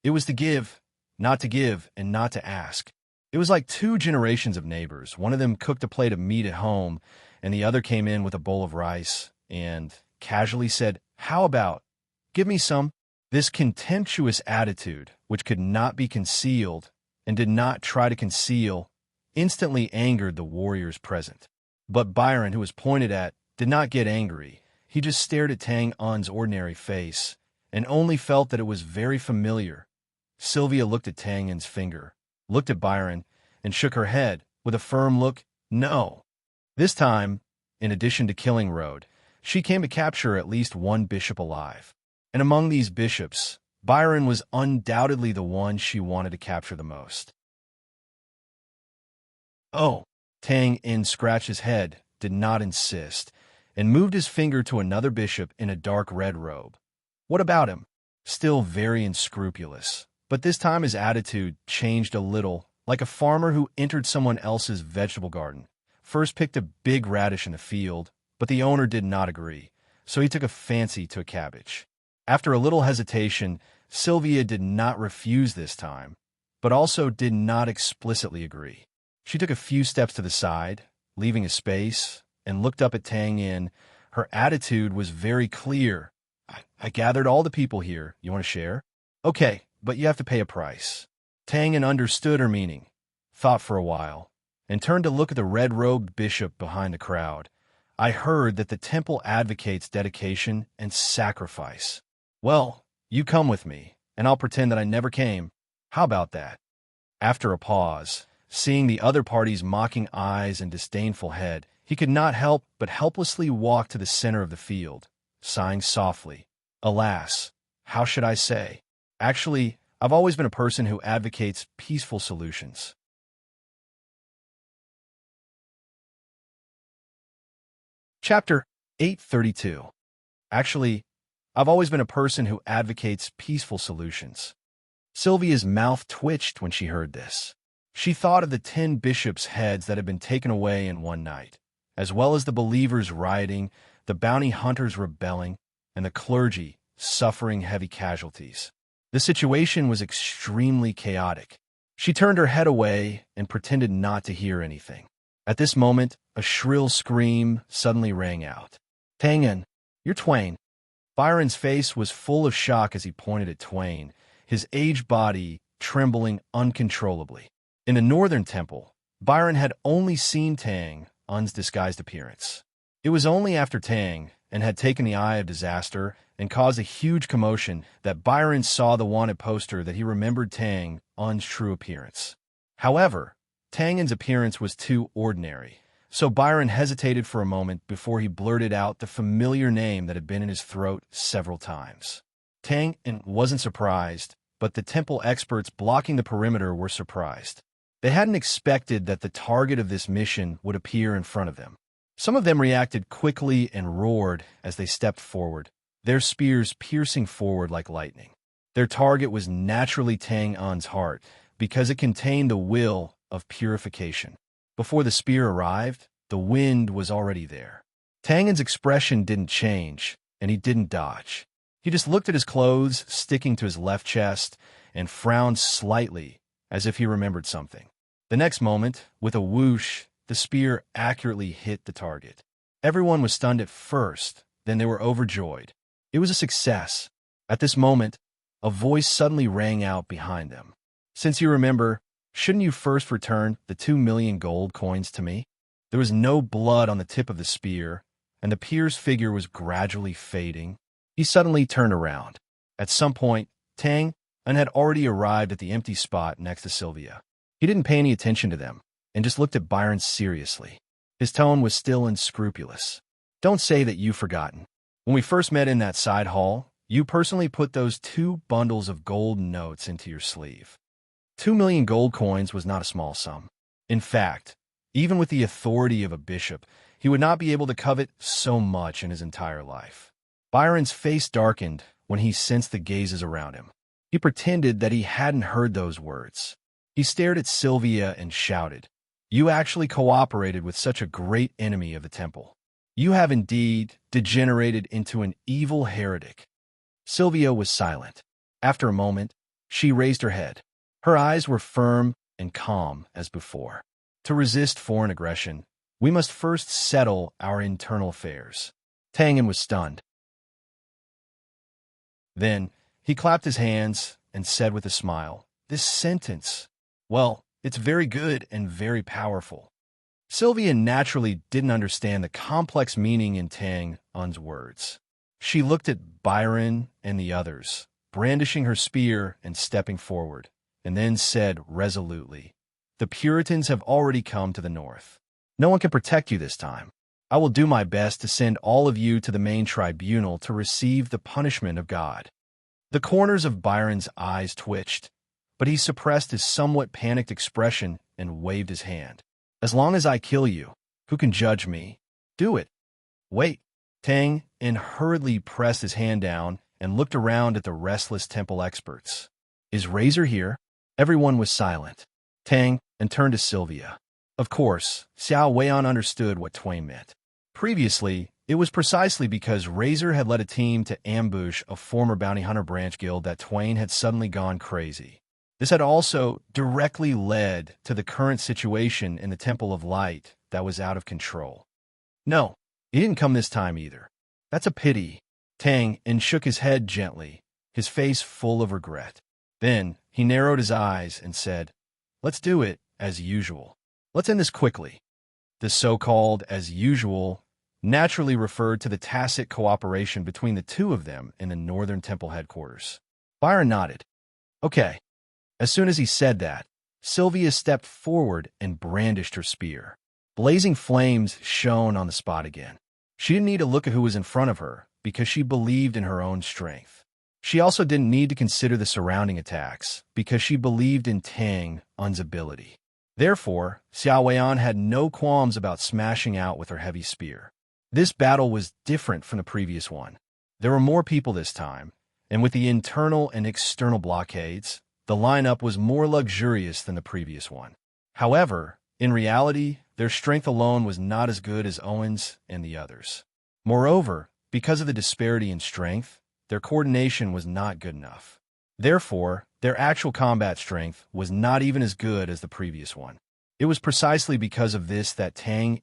It was to give, and not to ask. It was like two generations of neighbors. One of them cooked a plate of meat at home, and the other came in with a bowl of rice, and casually said, "How about, give me some?" This contemptuous attitude, which could not be concealed, and did not try to conceal, instantly angered the warriors present. But Byron, who was pointed at, did not get angry. He just stared at Tang-un's ordinary face, and only felt that it was very familiar. Sylvia looked at Tang-un's finger, looked at Byron, and shook her head, with a firm look, "No." This time, in addition to killing Rode, she came to capture at least one bishop alive. And among these bishops, Byron was undoubtedly the one she wanted to capture the most. "Oh," Tang-in scratched his head, did not insist, and moved his finger to another bishop in a dark red robe. "What about him?" Still very unscrupulous, but this time his attitude changed a little, like a farmer who entered someone else's vegetable garden. First picked a big radish in the field, but the owner did not agree, so he took a fancy to a cabbage. After a little hesitation, Sylvia did not refuse this time, but also did not explicitly agree. She took a few steps to the side, leaving a space, and looked up at Tang-in. Her attitude was very clear. I gathered all the people here. You want to share?" "Okay, but you have to pay a price." Tang-in understood her meaning, thought for a while, and turned to look at the red-robed bishop behind the crowd. "I heard that the temple advocates dedication and sacrifice. Well, you come with me, and I'll pretend that I never came. How about that?" After a pause, seeing the other party's mocking eyes and disdainful head, he could not help but helplessly walk to the center of the field, sighing softly. "Alas, how should I say? Actually, I've always been a person who advocates peaceful solutions." Chapter 832. Actually, I've always been a person who advocates peaceful solutions. Sylvia's mouth twitched when she heard this. She thought of the 10 bishops' heads that had been taken away in one night, as well as the believers rioting, the bounty hunters rebelling, and the clergy suffering heavy casualties. The situation was extremely chaotic. She turned her head away and pretended not to hear anything. At this moment, a shrill scream suddenly rang out. "Tang-in, you're Twain." Byron's face was full of shock as he pointed at Twain, his aged body trembling uncontrollably. In the northern temple, Byron had only seen Tang-un's disguised appearance. It was only after Tang-un had taken the eye of disaster and caused a huge commotion that Byron saw the wanted poster that he remembered Tang-un's true appearance. However, Tang-un's appearance was too ordinary, so Byron hesitated for a moment before he blurted out the familiar name that had been in his throat several times. Tang-un wasn't surprised, but the temple experts blocking the perimeter were surprised. They hadn't expected that the target of this mission would appear in front of them. Some of them reacted quickly and roared as they stepped forward, their spears piercing forward like lightning. Their target was naturally Tang-un's heart, because it contained the will of purification. Before the spear arrived, the wind was already there. Tangen's expression didn't change, and he didn't dodge. He just looked at his clothes sticking to his left chest and frowned slightly, as if he remembered something. The next moment, with a whoosh, the spear accurately hit the target. Everyone was stunned at first, then they were overjoyed. It was a success. At this moment, a voice suddenly rang out behind them. "Since you remember, shouldn't you first return the 2,000,000 gold coins to me?" There was no blood on the tip of the spear, and the peer's figure was gradually fading. He suddenly turned around. At some point, Tang had already arrived at the empty spot next to Sylvia. He didn't pay any attention to them, and just looked at Byron seriously. His tone was still unscrupulous. "Don't say that you've forgotten. When we first met in that side hall, you personally put those 2 bundles of gold notes into your sleeve." 2,000,000 gold coins was not a small sum. In fact, even with the authority of a bishop, he would not be able to covet so much in his entire life. Byron's face darkened when he sensed the gazes around him. He pretended that he hadn't heard those words. He stared at Sylvia and shouted, "You actually cooperated with such a great enemy of the temple. You have indeed degenerated into an evil heretic." Sylvia was silent. After a moment, she raised her head. Her eyes were firm and calm as before. "To resist foreign aggression, we must first settle our internal affairs." Tangen was stunned. Then he clapped his hands and said with a smile, "This sentence, well, it's very good and very powerful." Sylvia naturally didn't understand the complex meaning in Tangen's words. She looked at Byron and the others, brandishing her spear and stepping forward, and then said resolutely, "The Puritans have already come to the north. No one can protect you this time. I will do my best to send all of you to the main tribunal to receive the punishment of God." The corners of Byron's eyes twitched, but he suppressed his somewhat panicked expression and waved his hand. "As long as I kill you, who can judge me? Do it." "Wait." Tang hurriedly pressed his hand down and looked around at the restless temple experts. "Is Razor here?" Everyone was silent. Tang turned to Sylvia. Of course, Xiao Weian understood what Twain meant. Previously, it was precisely because Razor had led a team to ambush a former bounty hunter branch guild that Twain had suddenly gone crazy. This had also directly led to the current situation in the Temple of Light that was out of control. "No, he didn't come this time either. That's a pity." Tang shook his head gently, his face full of regret. Then he narrowed his eyes and said, "Let's do it as usual. Let's end this quickly." The so-called as usual naturally referred to the tacit cooperation between the two of them in the Northern Temple headquarters. Byron nodded. "Okay." As soon as he said that, Sylvia stepped forward and brandished her spear. Blazing flames shone on the spot again. She didn't need to look at who was in front of her because she believed in her own strength. She also didn't need to consider the surrounding attacks because she believed in Tangen's ability. Therefore, Xiao Weian had no qualms about smashing out with her heavy spear. This battle was different from the previous one. There were more people this time, and with the internal and external blockades, the lineup was more luxurious than the previous one. However, in reality, their strength alone was not as good as Owen's and the others. Moreover, because of the disparity in strength, their coordination was not good enough. Therefore, their actual combat strength was not even as good as the previous one. It was precisely because of this that Tang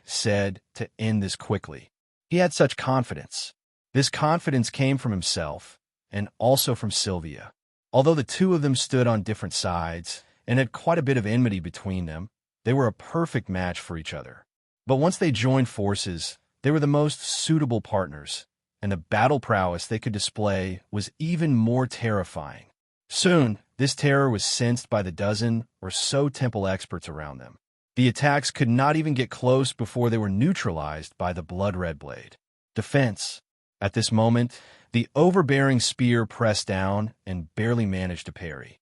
said to end this quickly. He had such confidence. This confidence came from himself and also from Sylvia. Although the two of them stood on different sides and had quite a bit of enmity between them, they were a perfect match for each other. But once they joined forces, they were the most suitable partners, and the battle prowess they could display was even more terrifying. Soon, this terror was sensed by the dozen or so temple experts around them. The attacks could not even get close before they were neutralized by the blood-red blade. Defense. At this moment, the overbearing spear pressed down and barely managed to parry.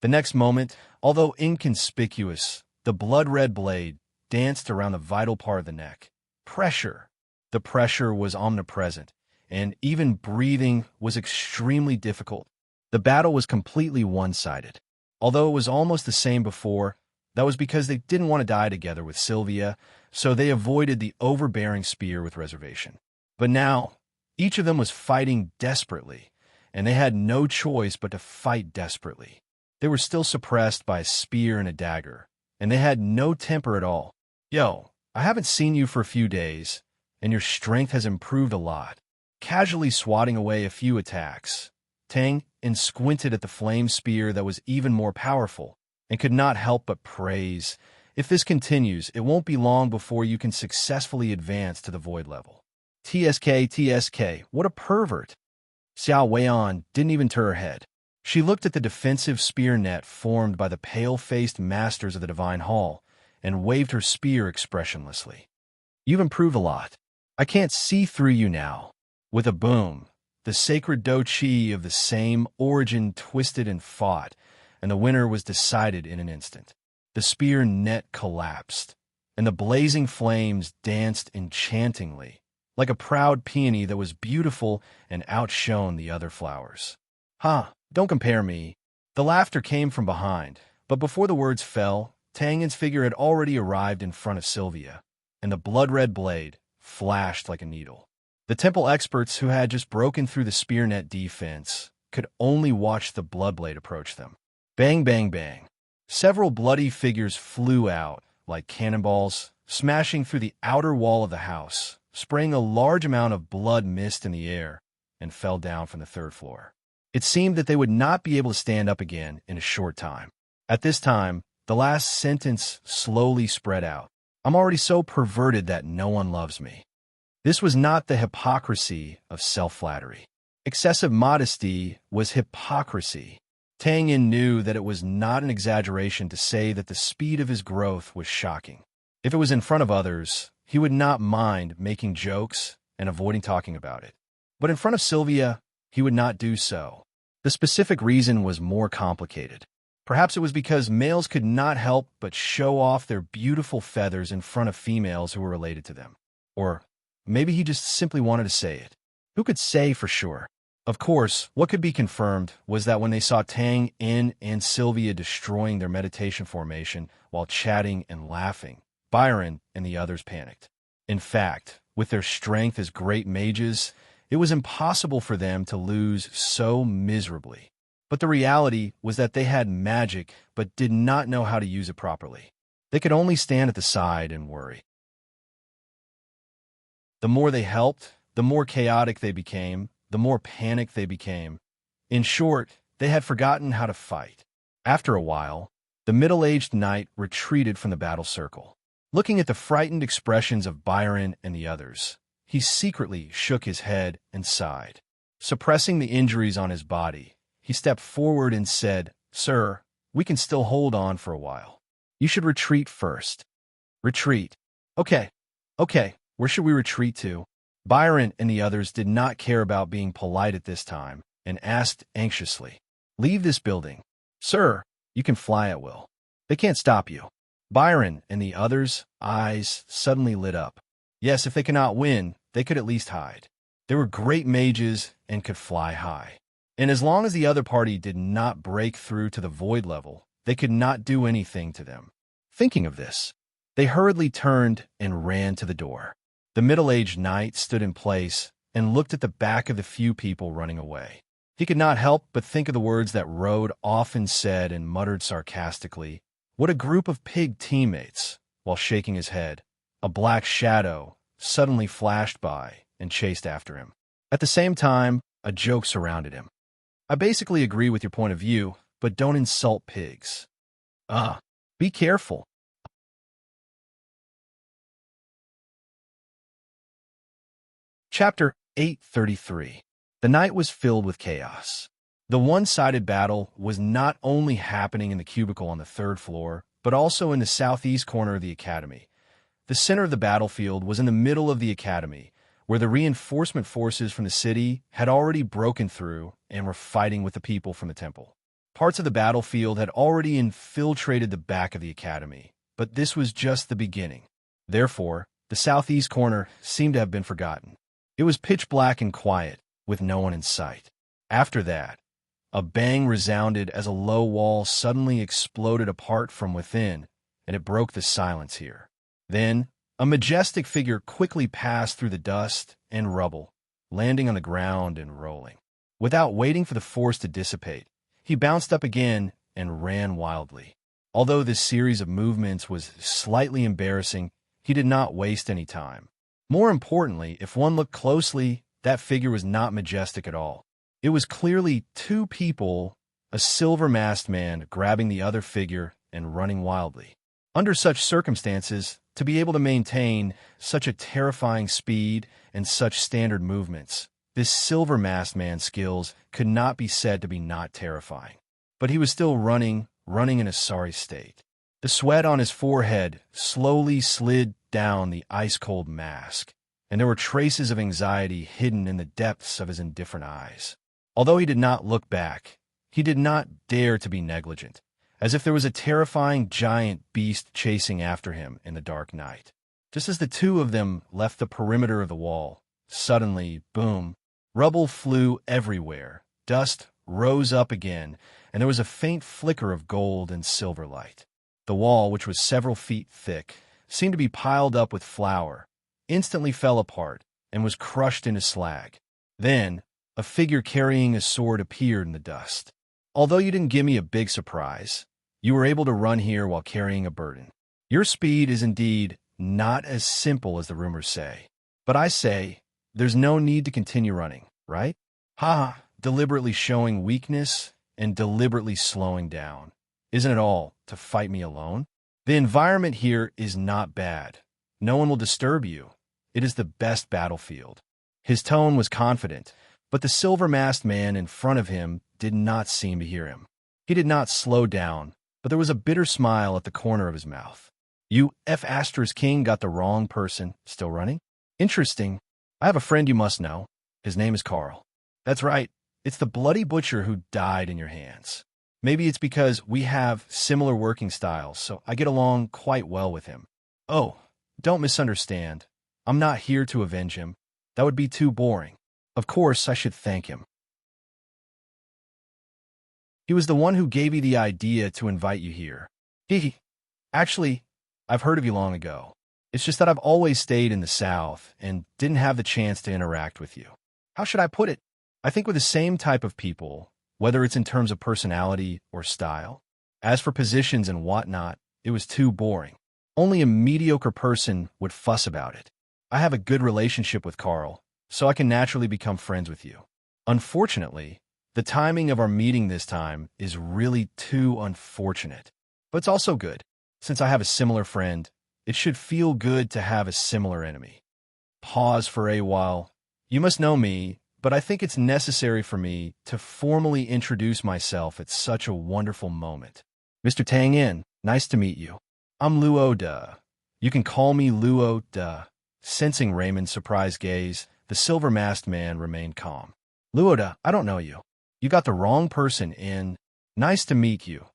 The next moment, although inconspicuous, the blood-red blade danced around the vital part of the neck. Pressure. The pressure was omnipresent, and even breathing was extremely difficult. The battle was completely one-sided. Although it was almost the same before, that was because they didn't want to die together with Sylvia, so they avoided the overbearing spear with reservation. But now, each of them was fighting desperately, and they had no choice but to fight desperately. They were still suppressed by a spear and a dagger, and they had no temper at all. Yo, I haven't seen you for a few days, and your strength has improved a lot. Casually swatting away a few attacks, Tang squinted at the flame spear that was even more powerful, and could not help but praise, "If this continues, it won't be long before you can successfully advance to the void level." TSK, what a pervert. Xiao Weian didn't even turn her head. She looked at the defensive spear net formed by the pale-faced masters of the Divine Hall and waved her spear expressionlessly. "You've improved a lot. I can't see through you now." With a boom, the sacred Do Chi of the same origin twisted and fought, and the winner was decided in an instant. The spear net collapsed, and the blazing flames danced enchantingly, like a proud peony that was beautiful and outshone the other flowers. "Ha, don't compare me." The laughter came from behind, but before the words fell, Tangen's figure had already arrived in front of Sylvia, and the blood-red blade flashed like a needle. The temple experts who had just broken through the spear net defense could only watch the blood blade approach them. Bang, bang, bang. Several bloody figures flew out, like cannonballs, smashing through the outer wall of the house, spraying a large amount of blood mist in the air, and fell down from the third floor. It seemed that they would not be able to stand up again in a short time. At this time, the last sentence slowly spread out. "I'm already so perverted that no one loves me." This was not the hypocrisy of self-flattery. Excessive modesty was hypocrisy. Tang Yin knew that it was not an exaggeration to say that the speed of his growth was shocking. If it was in front of others, he would not mind making jokes and avoiding talking about it. But in front of Sylvia, he would not do so. The specific reason was more complicated. Perhaps it was because males could not help but show off their beautiful feathers in front of females who were related to them. Or maybe he just simply wanted to say it. Who could say for sure? Of course, what could be confirmed was that when they saw Tang Yin and Sylvia destroying their meditation formation while chatting and laughing, Byron and the others panicked. In fact, with their strength as great mages, it was impossible for them to lose so miserably. But the reality was that they had magic but did not know how to use it properly. They could only stand at the side and worry. The more they helped, the more chaotic they became, the more panicked they became. In short, they had forgotten how to fight. After a while, the middle-aged knight retreated from the battle circle. Looking at the frightened expressions of Byron and the others, he secretly shook his head and sighed. Suppressing the injuries on his body, he stepped forward and said, "Sir, we can still hold on for a while. You should retreat first." "Retreat. Okay. Where should we retreat to?" Byron and the others did not care about being polite at this time and asked anxiously, "Leave this building." "Sir, you can fly at will. They can't stop you." Byron and the others' eyes suddenly lit up. Yes, if they cannot win, they could at least hide. They were great mages and could fly high. And as long as the other party did not break through to the void level, they could not do anything to them. Thinking of this, they hurriedly turned and ran to the door. The middle-aged knight stood in place and looked at the back of the few people running away. He could not help but think of the words that Rode often said and muttered sarcastically, "What a group of pig teammates," while shaking his head. A black shadow suddenly flashed by and chased after him. At the same time, a joke surrounded him. "I basically agree with your point of view, but don't insult pigs. Be careful." Chapter 833. The night was filled with chaos. The one-sided battle was not only happening in the cubicle on the third floor, but also in the southeast corner of the academy. The center of the battlefield was in the middle of the academy, where the reinforcement forces from the city had already broken through and were fighting with the people from the temple. Parts of the battlefield had already infiltrated the back of the academy, but this was just the beginning. Therefore, the southeast corner seemed to have been forgotten. It was pitch black and quiet, with no one in sight. After that, A bang resounded as a low wall suddenly exploded apart from within, and it broke the silence here. Then, a majestic figure quickly passed through the dust and rubble, landing on the ground and rolling. Without waiting for the force to dissipate, he bounced up again and ran wildly. Although this series of movements was slightly embarrassing, he did not waste any time. More importantly, if one looked closely, that figure was not majestic at all. It was clearly two people, a silver-masked man grabbing the other figure and running wildly. Under such circumstances, to be able to maintain such a terrifying speed and such standard movements, this silver-masked man's skills could not be said to be not terrifying. But he was still running in a sorry state. The sweat on his forehead slowly slid down the ice-cold mask, and there were traces of anxiety hidden in the depths of his indifferent eyes. Although he did not look back, he did not dare to be negligent, as if there was a terrifying giant beast chasing after him in the dark night. Just as the two of them left the perimeter of the wall, suddenly, boom, rubble flew everywhere, dust rose up again, and there was a faint flicker of gold and silver light. The wall, which was several feet thick, seemed to be piled up with flour, instantly fell apart and was crushed into slag. Then, a figure carrying a sword appeared in the dust. Although you didn't give me a big surprise, you were able to run here while carrying a burden. Your speed is indeed not as simple as the rumors say. But I say, there's no need to continue running, right? Ha! Deliberately showing weakness and deliberately slowing down. Isn't it all to fight me alone? The environment here is not bad. No one will disturb you. It is the best battlefield. His tone was confident, but the silver-masked man in front of him did not seem to hear him. He did not slow down, but there was a bitter smile at the corner of his mouth. You King got the wrong person. Still running? Interesting. I have a friend you must know. His name is Carl. That's right. It's the bloody butcher who died in your hands. Maybe it's because we have similar working styles, so I get along quite well with him. Oh, don't misunderstand. I'm not here to avenge him. That would be too boring. Of course, I should thank him. He was the one who gave you the idea to invite you here. Actually, I've heard of you long ago. It's just that I've always stayed in the South and didn't have the chance to interact with you. How should I put it? I think we're the same type of people, whether it's in terms of personality or style. As for positions and whatnot, it was too boring. Only a mediocre person would fuss about it. I have a good relationship with Carl, so I can naturally become friends with you. Unfortunately, the timing of our meeting this time is really too unfortunate. But it's also good. Since I have a similar friend, it should feel good to have a similar enemy. Pause for a while. You must know me, but I think it's necessary for me to formally introduce myself at such a wonderful moment. Mr. Tang In, nice to meet you. I'm Luo Da. You can call me Luo Da. Sensing Raymond's surprised gaze, the silver-masked man remained calm. Luo Da, I don't know you. You got the wrong person in. Nice to meet you.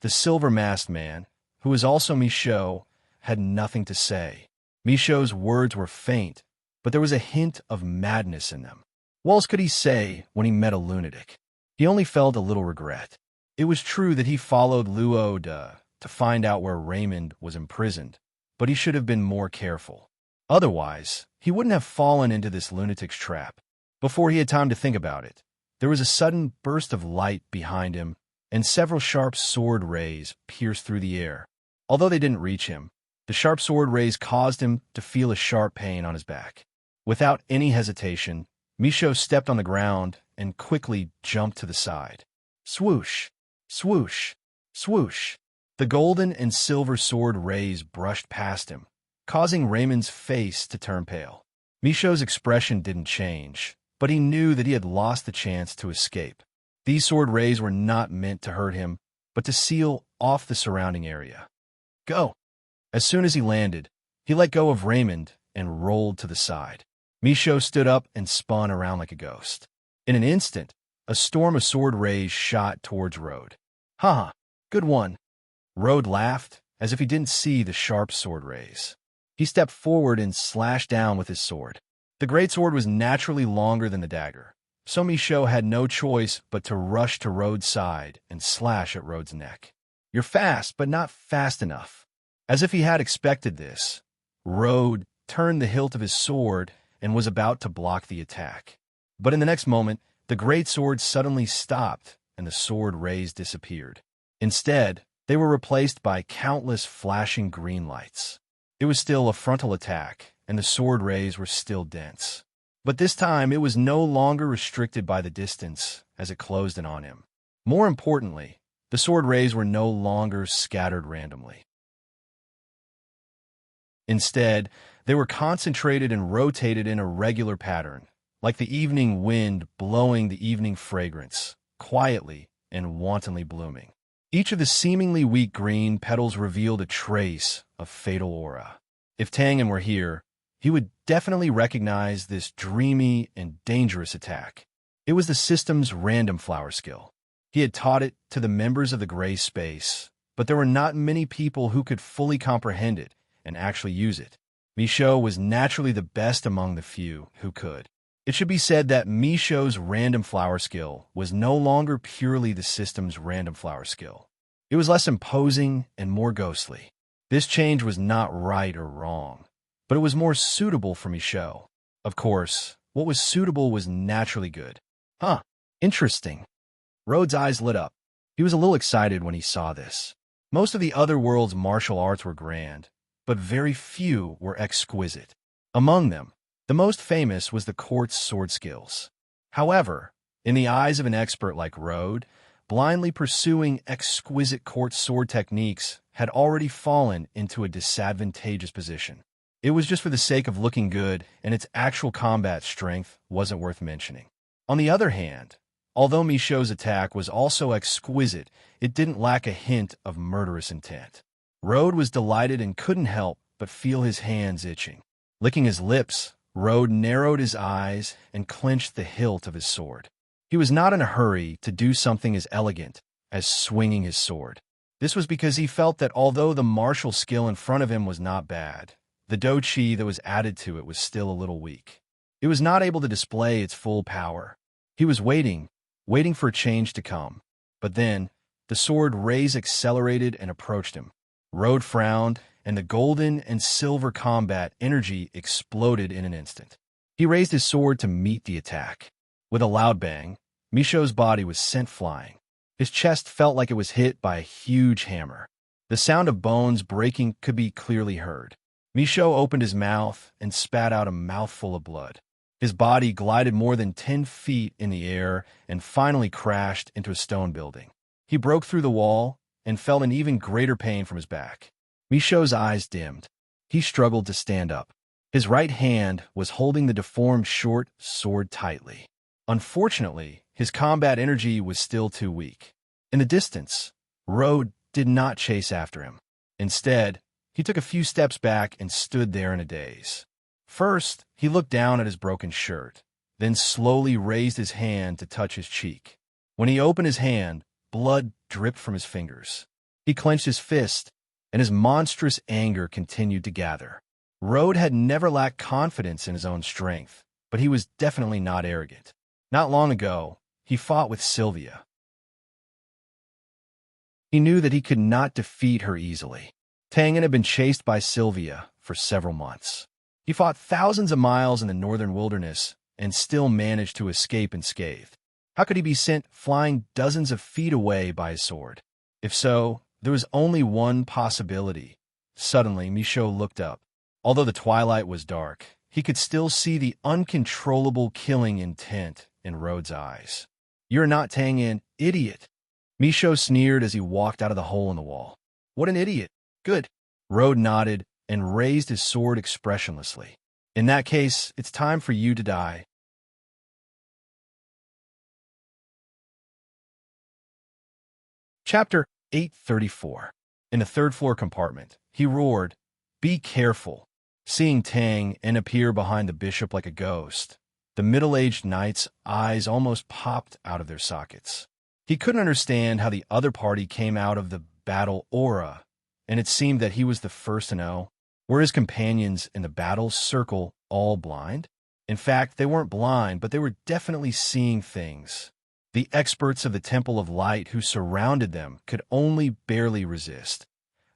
The silver-masked man, who is also Michaud, had nothing to say. Michaud's words were faint, but there was a hint of madness in them. What else could he say when he met a lunatic? He only felt a little regret. It was true that he followed Luo Da to find out where Raymond was imprisoned, but he should have been more careful. Otherwise, he wouldn't have fallen into this lunatic's trap. Before he had time to think about it, there was a sudden burst of light behind him, and several sharp sword rays pierced through the air. Although they didn't reach him, the sharp sword rays caused him to feel a sharp pain on his back. Without any hesitation, Michaud stepped on the ground and quickly jumped to the side. Swoosh, swoosh, swoosh. The golden and silver sword rays brushed past him, causing Raymond's face to turn pale. Michaud's expression didn't change, but he knew that he had lost the chance to escape. These sword rays were not meant to hurt him, but to seal off the surrounding area. Go! As soon as he landed, he let go of Raymond and rolled to the side. Michaud stood up and spun around like a ghost. In an instant, a storm of sword rays shot towards Rode. Ha! Good one. Rode laughed, as if he didn't see the sharp sword rays. He stepped forward and slashed down with his sword. The great sword was naturally longer than the dagger, so Michaud had no choice but to rush to Rode's side and slash at Rode's neck. "You're fast, but not fast enough." As if he had expected this, Rode turned the hilt of his sword and was about to block the attack. But in the next moment, the great sword suddenly stopped and the sword rays disappeared. Instead, they were replaced by countless flashing green lights. It was still a frontal attack, and the sword rays were still dense. But this time, it was no longer restricted by the distance as it closed in on him. More importantly, the sword rays were no longer scattered randomly. Instead, they were concentrated and rotated in a regular pattern, like the evening wind blowing the evening fragrance, quietly and wantonly blooming. Each of the seemingly weak green petals revealed a trace of fatal aura. If Tangen were here, he would definitely recognize this dreamy and dangerous attack. It was the system's random flower skill. He had taught it to the members of the gray space, but there were not many people who could fully comprehend it and actually use it. Michaud was naturally the best among the few who could. It should be said that Michaud's random flower skill was no longer purely the system's random flower skill. It was less imposing and more ghostly. This change was not right or wrong, but it was more suitable for Michaud. Of course, what was suitable was naturally good. Huh, interesting. Rode's eyes lit up. He was a little excited when he saw this. Most of the other world's martial arts were grand, but very few were exquisite. Among them, the most famous was the court's sword skills. However, in the eyes of an expert like Rode, blindly pursuing exquisite court sword techniques had already fallen into a disadvantageous position. It was just for the sake of looking good, and its actual combat strength wasn't worth mentioning. On the other hand, although Michaud's attack was also exquisite, it didn't lack a hint of murderous intent. Rode was delighted and couldn't help but feel his hands itching. Licking his lips, Rode narrowed his eyes and clenched the hilt of his sword. He was not in a hurry to do something as elegant as swinging his sword. This was because he felt that although the martial skill in front of him was not bad, the do-chi that was added to it was still a little weak. It was not able to display its full power. He was waiting for a change to come. But then, the sword rays accelerated and approached him. Rode frowned, and the golden and silver combat energy exploded in an instant. He raised his sword to meet the attack. With a loud bang, Michaud's body was sent flying. His chest felt like it was hit by a huge hammer. The sound of bones breaking could be clearly heard. Michaud opened his mouth and spat out a mouthful of blood. His body glided more than 10 feet in the air and finally crashed into a stone building. He broke through the wall and felt an even greater pain from his back. Michaud's eyes dimmed. He struggled to stand up. His right hand was holding the deformed short sword tightly. Unfortunately, his combat energy was still too weak. In the distance, Rode did not chase after him. Instead, he took a few steps back and stood there in a daze. First, he looked down at his broken shirt, then slowly raised his hand to touch his cheek. When he opened his hand, blood dripped from his fingers. He clenched his fist, and his monstrous anger continued to gather. Rode had never lacked confidence in his own strength, but he was definitely not arrogant. Not long ago, he fought with Sylvia. He knew that he could not defeat her easily. Tangen had been chased by Sylvia for several months. He fought thousands of miles in the northern wilderness and still managed to escape unscathed. How could he be sent flying dozens of feet away by his sword? If so, there was only one possibility. Suddenly, Michaud looked up. Although the twilight was dark, he could still see the uncontrollable killing intent in Rode's eyes. "You're not Tangen, idiot!" Michaud sneered as he walked out of the hole in the wall. "What an idiot! Good." Rode nodded and raised his sword expressionlessly. "In that case, it's time for you to die." Chapter 834. In the third-floor compartment, he roared, "Be careful!" Seeing Tangen appear behind the bishop like a ghost, the middle-aged knight's eyes almost popped out of their sockets. He couldn't understand how the other party came out of the battle aura, and it seemed that he was the first to know. Were his companions in the battle circle all blind? In fact, they weren't blind, but they were definitely seeing things. The experts of the Temple of Light who surrounded them could only barely resist.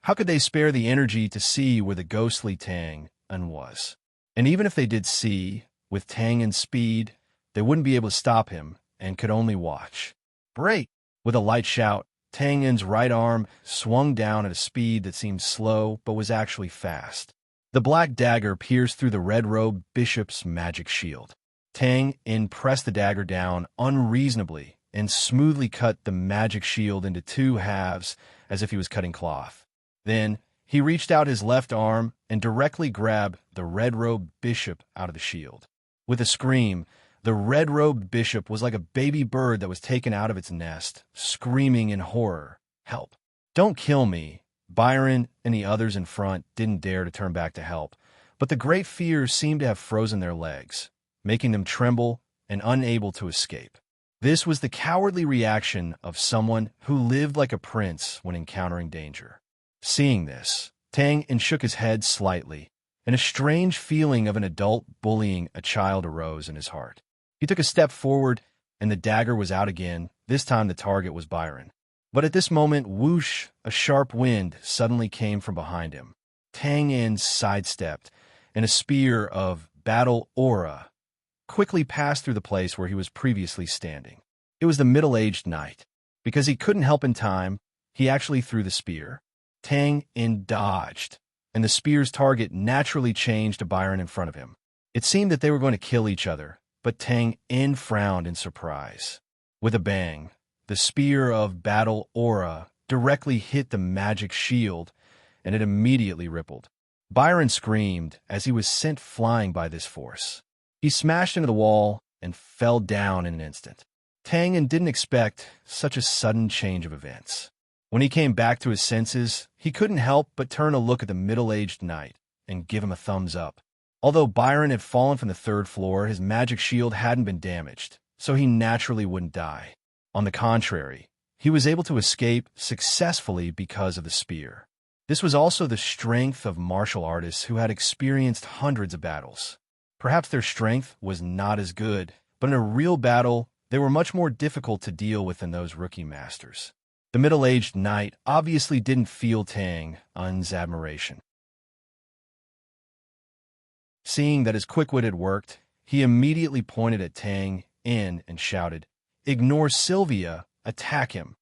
How could they spare the energy to see where the ghostly Tang-en was? And even if they did see, with Tang-en's speed, they wouldn't be able to stop him and could only watch. Break! With a light shout, Tang-en's right arm swung down at a speed that seemed slow but was actually fast. The black dagger pierced through the red-robed bishop's magic shield. Tang-en pressed the dagger down unreasonably and smoothly cut the magic shield into two halves as if he was cutting cloth. Then, he reached out his left arm and directly grabbed the red-robed bishop out of the shield. With a scream, the red-robed bishop was like a baby bird that was taken out of its nest, screaming in horror. "Help! Don't kill me!" Byron and the others in front didn't dare to turn back to help, but the great fear seemed to have frozen their legs, making them tremble and unable to escape. This was the cowardly reaction of someone who lived like a prince when encountering danger. Seeing this, Tang-en shook his head slightly, and a strange feeling of an adult bullying a child arose in his heart. He took a step forward, and the dagger was out again. This time the target was Byron. But at this moment, whoosh, a sharp wind suddenly came from behind him. Tang-en sidestepped, and a spear of battle aura quickly passed through the place where he was previously standing. It was the middle-aged knight. Because he couldn't help in time, he actually threw the spear. Tang-en dodged, and the spear's target naturally changed to Byron in front of him. It seemed that they were going to kill each other, but Tang-en frowned in surprise. With a bang, the spear of battle aura directly hit the magic shield, and it immediately rippled. Byron screamed as he was sent flying by this force. He smashed into the wall and fell down in an instant. Tang-en didn't expect such a sudden change of events. When he came back to his senses, he couldn't help but turn a look at the middle-aged knight and give him a thumbs up. Although Byron had fallen from the third floor, his magic shield hadn't been damaged, so he naturally wouldn't die. On the contrary, he was able to escape successfully because of the spear. This was also the strength of martial artists who had experienced hundreds of battles. Perhaps their strength was not as good, but in a real battle, they were much more difficult to deal with than those rookie masters. The middle-aged knight obviously didn't feel Tang-en's admiration. Seeing that his quick wit had worked, he immediately pointed at Tang-en and shouted, "Ignore Sylvia, attack him."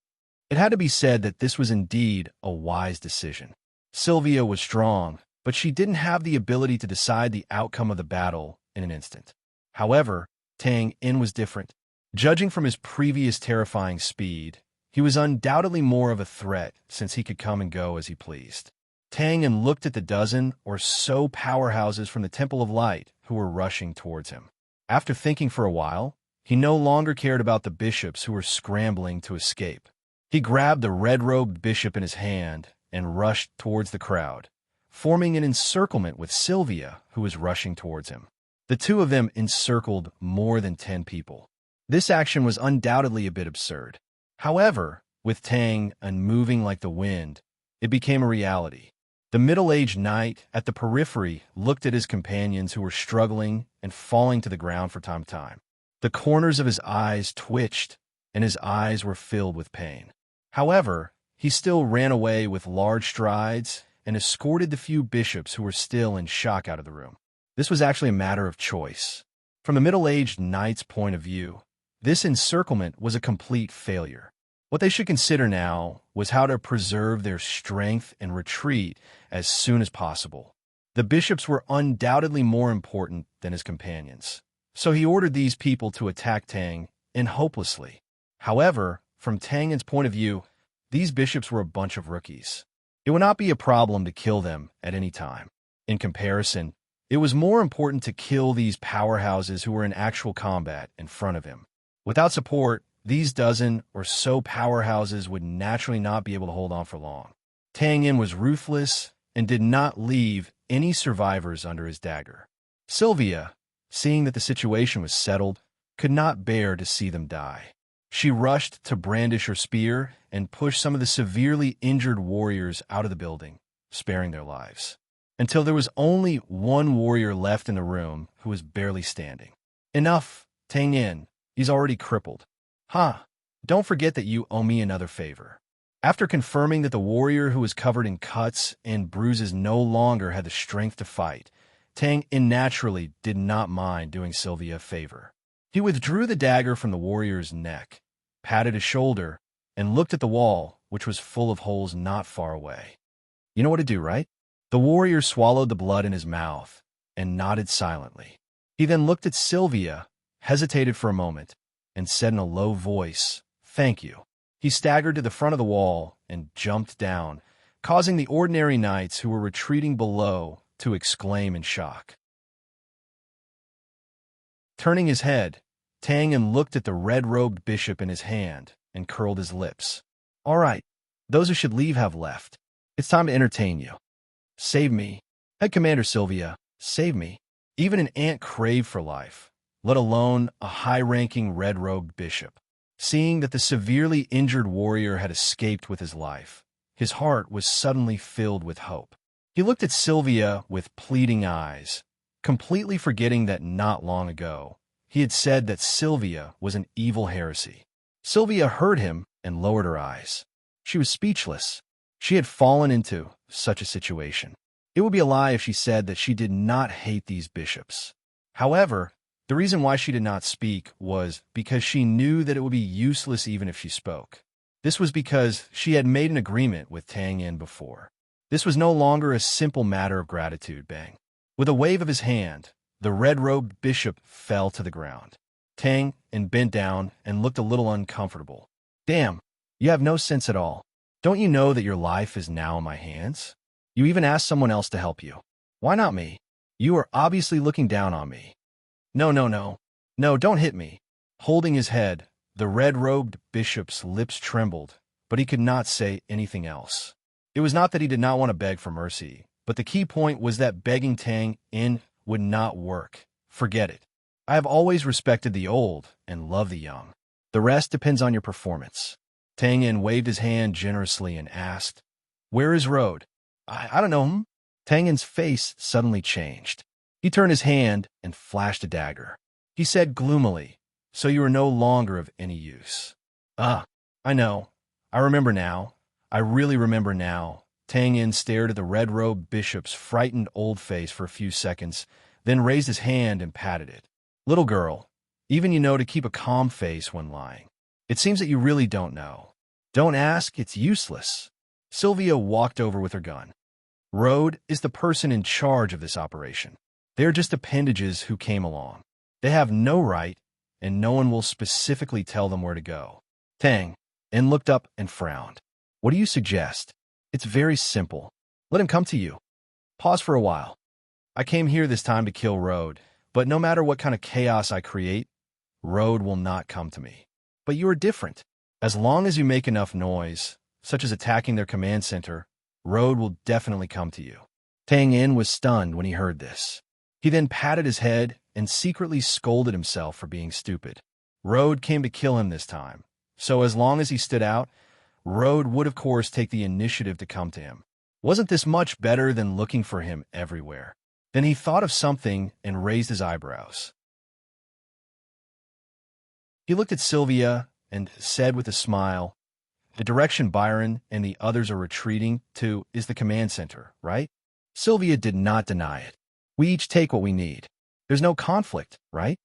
It had to be said that this was indeed a wise decision. Sylvia was strong, but she didn't have the ability to decide the outcome of the battle in an instant. However, Tang-en was different. Judging from his previous terrifying speed, he was undoubtedly more of a threat since he could come and go as he pleased. Tang-en looked at the dozen or so powerhouses from the Temple of Light who were rushing towards him. After thinking for a while, he no longer cared about the bishops who were scrambling to escape. He grabbed the red-robed bishop in his hand and rushed towards the crowd, forming an encirclement with Sylvia, who was rushing towards him. The two of them encircled more than 10 people. This action was undoubtedly a bit absurd. However, with Tang-en moving like the wind, it became a reality. The middle-aged knight at the periphery looked at his companions who were struggling and falling to the ground from time to time. The corners of his eyes twitched, and his eyes were filled with pain. However, he still ran away with large strides and escorted the few bishops who were still in shock out of the room. This was actually a matter of choice. From the middle-aged knight's point of view, this encirclement was a complete failure. What they should consider now was how to preserve their strength and retreat as soon as possible. The bishops were undoubtedly more important than his companions, so he ordered these people to attack Tang-en hopelessly. However, from Tang-en's point of view, these bishops were a bunch of rookies. It would not be a problem to kill them at any time. In comparison, it was more important to kill these powerhouses who were in actual combat in front of him. Without support, these dozen or so powerhouses would naturally not be able to hold on for long. Tang-en was ruthless and did not leave any survivors under his dagger. Sylvia, seeing that the situation was settled, could not bear to see them die. She rushed to brandish her spear and push some of the severely injured warriors out of the building, sparing their lives. until there was only one warrior left in the room who was barely standing. Enough, Tang Yin. He's already crippled. Ha! Don't forget that you owe me another favor. After confirming that the warrior who was covered in cuts and bruises no longer had the strength to fight, Tang Yin naturally did not mind doing Sylvia a favor. He withdrew the dagger from the warrior's neck, patted his shoulder, and looked at the wall, which was full of holes not far away. You know what to do, right? The warrior swallowed the blood in his mouth and nodded silently. He then looked at Sylvia, hesitated for a moment, and said in a low voice, "Thank you." He staggered to the front of the wall and jumped down, causing the ordinary knights who were retreating below to exclaim in shock. Turning his head, Tang Yin looked at the red-robed bishop in his hand and curled his lips. "All right, those who should leave have left. It's time to entertain you. Save me. Head Commander Sylvia, save me." Even an ant craved for life, let alone a high-ranking red-robed bishop. Seeing that the severely injured warrior had escaped with his life, his heart was suddenly filled with hope. He looked at Sylvia with pleading eyes, completely forgetting that not long ago, he had said that Sylvia was an evil heresy. Sylvia heard him and lowered her eyes. She was speechless. She had fallen into such a situation. It would be a lie if she said that she did not hate these bishops. However, the reason why she did not speak was because she knew that it would be useless even if she spoke. This was because she had made an agreement with Tang Yin before. This was no longer a simple matter of gratitude, bang. With a wave of his hand, the red-robed bishop fell to the ground. Tang Yin bent down and looked a little uncomfortable. "Damn, you have no sense at all. Don't you know that your life is now in my hands? You even asked someone else to help you. Why not me? You are obviously looking down on me." No, don't hit me." Holding his head, the red-robed bishop's lips trembled, but he could not say anything else. It was not that he did not want to beg for mercy, but the key point was that begging Tang Yin would not work. Forget it. I have always respected the old and loved the young. The rest depends on your performance. Tang Yin waved his hand generously and asked, "Where is Road?" I don't know him." Tang Yin's face suddenly changed. He turned his hand and flashed a dagger. He said gloomily, "So you are no longer of any use." "Ah, I know. I remember now. I really remember now." Tang Yin stared at the red-robed bishop's frightened old face for a few seconds, then raised his hand and patted it. "Little girl, even you know to keep a calm face when lying. It seems that you really don't know. Don't ask, it's useless." Sylvia walked over with her gun. Road is the person in charge of this operation. They are just appendages who came along. They have no right, and no one will specifically tell them where to go. Tang Yin looked up and frowned. "What do you suggest?" "It's very simple. Let him come to you." Pause for a while. "I came here this time to kill Road, but no matter what kind of chaos I create, Road will not come to me. But you are different. As long as you make enough noise, such as attacking their command center, Road will definitely come to you." Tang Yin was stunned when he heard this. He then patted his head and secretly scolded himself for being stupid. Road came to kill him this time, so as long as he stood out, Road would of course take the initiative to come to him. Wasn't this much better than looking for him everywhere? Then he thought of something and raised his eyebrows. He looked at Sylvia and said with a smile, "The direction Byron and the others are retreating to is the command center, right?" Sylvia did not deny it. "We each take what we need. There's no conflict, right?"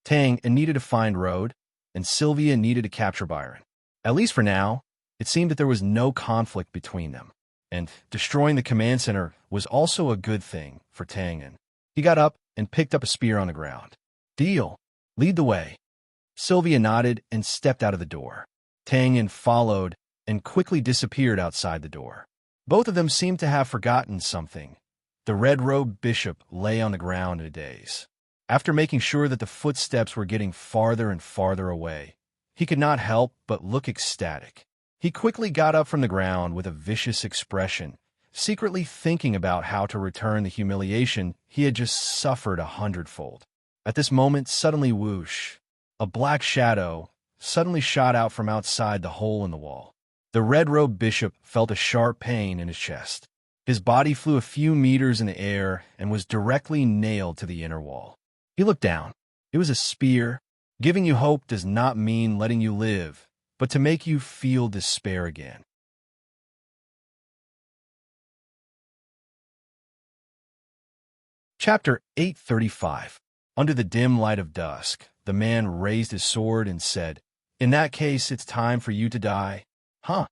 Tang needed to find Road, and Sylvia needed to capture Byron. At least for now, it seemed that there was no conflict between them, and destroying the command center was also a good thing for Tang Yin. He got up and picked up a spear on the ground. "Deal. Lead the way." Sylvia nodded and stepped out of the door. Tang Yin followed and quickly disappeared outside the door. Both of them seemed to have forgotten something. The red-robed bishop lay on the ground in a daze. After making sure that the footsteps were getting farther and farther away, he could not help but look ecstatic. He quickly got up from the ground with a vicious expression, secretly thinking about how to return the humiliation he had just suffered 100-fold. At this moment, suddenly whoosh, a black shadow suddenly shot out from outside the hole in the wall. The red-robed bishop felt a sharp pain in his chest. His body flew a few meters in the air and was directly nailed to the inner wall. He looked down. It was a spear. Giving you hope does not mean letting you live, but to make you feel despair again. Chapter 835. Under the dim light of dusk, the man raised his sword and said, "In that case, it's time for you to die." Huh?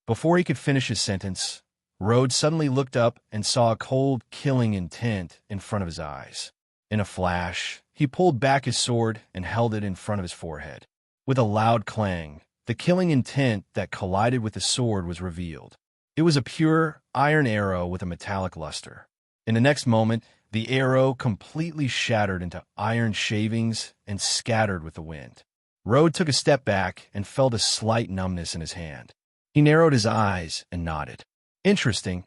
Before he could finish his sentence, Rhodes suddenly looked up and saw a cold, killing intent in front of his eyes. In a flash, he pulled back his sword and held it in front of his forehead. With a loud clang, the killing intent that collided with the sword was revealed. It was a pure iron arrow with a metallic luster. In the next moment, the arrow completely shattered into iron shavings and scattered with the wind. Rhodes took a step back and felt a slight numbness in his hand. He narrowed his eyes and nodded. Interesting.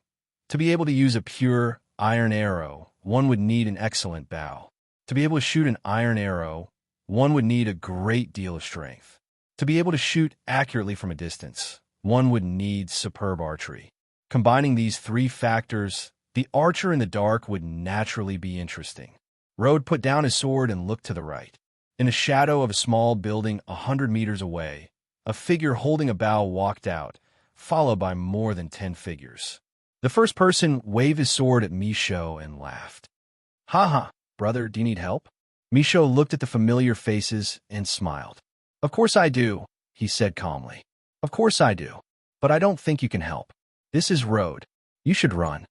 To be able to use a pure iron arrow, one would need an excellent bow. To be able to shoot an iron arrow, one would need a great deal of strength. To be able to shoot accurately from a distance, one would need superb archery. Combining these three factors, the archer in the dark would naturally be interesting. Rhodes put down his sword and looked to the right. In the shadow of a small building 100 meters away, a figure holding a bow walked out, followed by more than 10 figures. The first person waved his sword at Michaud and laughed. "Ha ha, brother, do you need help?" Michaud looked at the familiar faces and smiled. "Of course I do," he said calmly. "Of course I do. But I don't think you can help. This is Rhodes. You should run."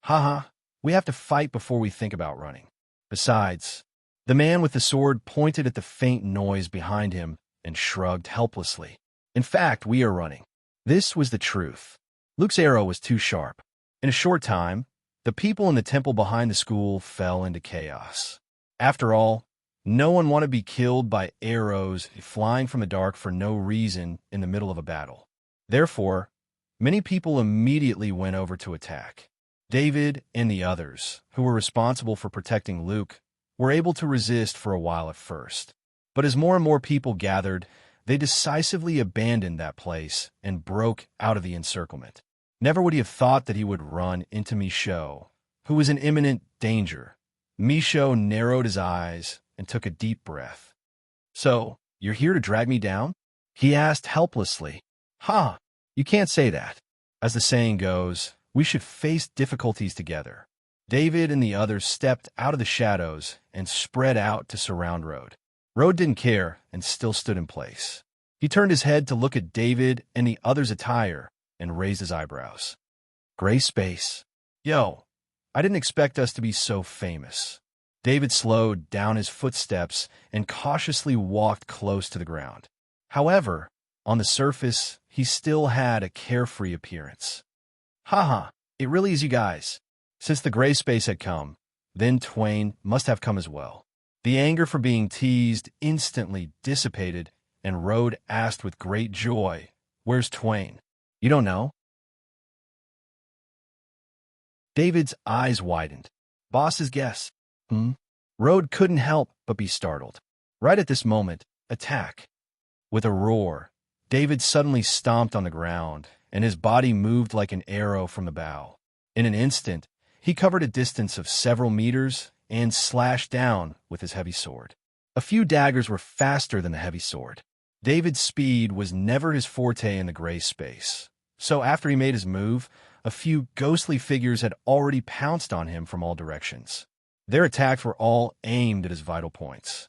"Ha ha, we have to fight before we think about running. Besides," the man with the sword pointed at the faint noise behind him and shrugged helplessly. "In fact, we are running." This was the truth. Luke's arrow was too sharp. In a short time, the people in the temple behind the school fell into chaos. After all, no one wanted to be killed by arrows flying from the dark for no reason in the middle of a battle. Therefore, many people immediately went over to attack. David and the others, who were responsible for protecting Luke, were able to resist for a while at first. But as more and more people gathered, they decisively abandoned that place and broke out of the encirclement. Never would he have thought that he would run into Michaud, who was in imminent danger. Michaud narrowed his eyes and took a deep breath. "So, you're here to drag me down?" he asked helplessly. "Ha! You can't say that. As the saying goes, we should face difficulties together." David and the others stepped out of the shadows and spread out to surround Rhodes. Rhodes didn't care and still stood in place. He turned his head to look at David and the others' attire and raised his eyebrows. "Gray space. Yo, I didn't expect us to be so famous." David slowed down his footsteps and cautiously walked close to the ground. However, on the surface, he still had a carefree appearance. "Haha, it really is you guys." Since the gray space had come, then Twain must have come as well. The anger for being teased instantly dissipated, and Rhodes asked with great joy, "Where's Twain?" "You don't know?" David's eyes widened. "Boss's guess." Rhodes couldn't help but be startled. Right at this moment, attack. With a roar, David suddenly stomped on the ground, and his body moved like an arrow from the bow. In an instant, he covered a distance of several meters and slashed down with his heavy sword. A few daggers were faster than the heavy sword. David's speed was never his forte in the gray space, so after he made his move, a few ghostly figures had already pounced on him from all directions. Their attacks were all aimed at his vital points.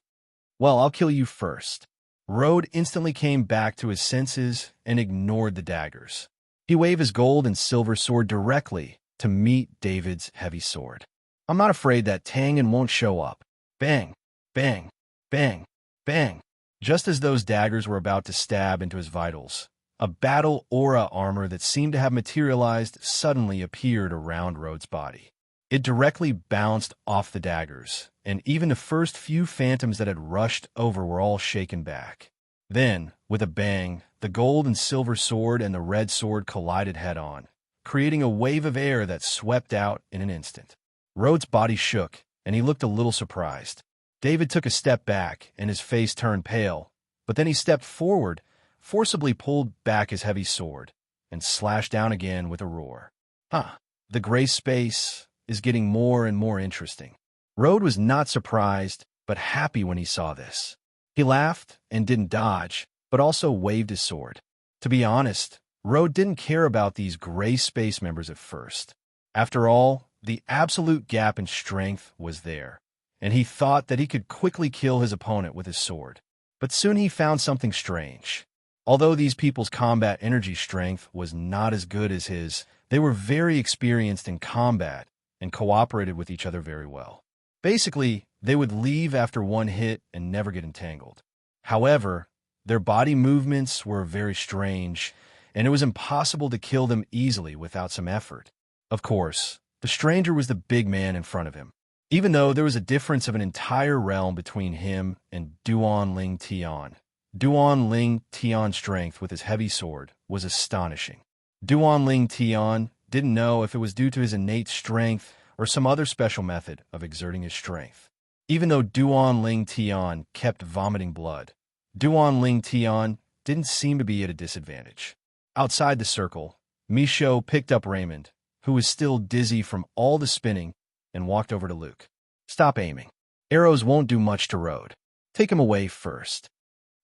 "Well, I'll kill you first." Rhodes instantly came back to his senses and ignored the daggers. He waved his gold and silver sword directly to meet David's heavy sword. "I'm not afraid that Tangan won't show up." Bang, bang, bang, bang. Just as those daggers were about to stab into his vitals, a battle aura armor that seemed to have materialized suddenly appeared around Rhodes' body. It directly bounced off the daggers, and even the first few phantoms that had rushed over were all shaken back. Then, with a bang, the gold and silver sword and the red sword collided head-on, creating a wave of air that swept out in an instant. Rhodes' body shook, and he looked a little surprised. David took a step back, and his face turned pale, but then he stepped forward, forcibly pulled back his heavy sword, and slashed down again with a roar. "Huh, the gray space is getting more and more interesting. Road was not surprised, but happy when he saw this. He laughed and didn't dodge, but also waved his sword. To be honest, Road didn't care about these gray space members at first. After all, the absolute gap in strength was there, and he thought that he could quickly kill his opponent with his sword. But soon he found something strange. Although these people's combat energy strength was not as good as his, they were very experienced in combat and cooperated with each other very well. Basically, they would leave after one hit and never get entangled. However, their body movements were very strange, and it was impossible to kill them easily without some effort. Of course, the stranger was the big man in front of him. Even though there was a difference of an entire realm between him and Duan Ling Tian. Duan Ling Tian's strength with his heavy sword was astonishing. Duan Ling Tian didn't know if it was due to his innate strength or some other special method of exerting his strength. Even though Duan Ling Tian kept vomiting blood, Duan Ling Tian didn't seem to be at a disadvantage. Outside the circle, Michaud picked up Raymond, who was still dizzy from all the spinning, and walked over to Luke. Stop aiming. Arrows won't do much to Road. Take him away first.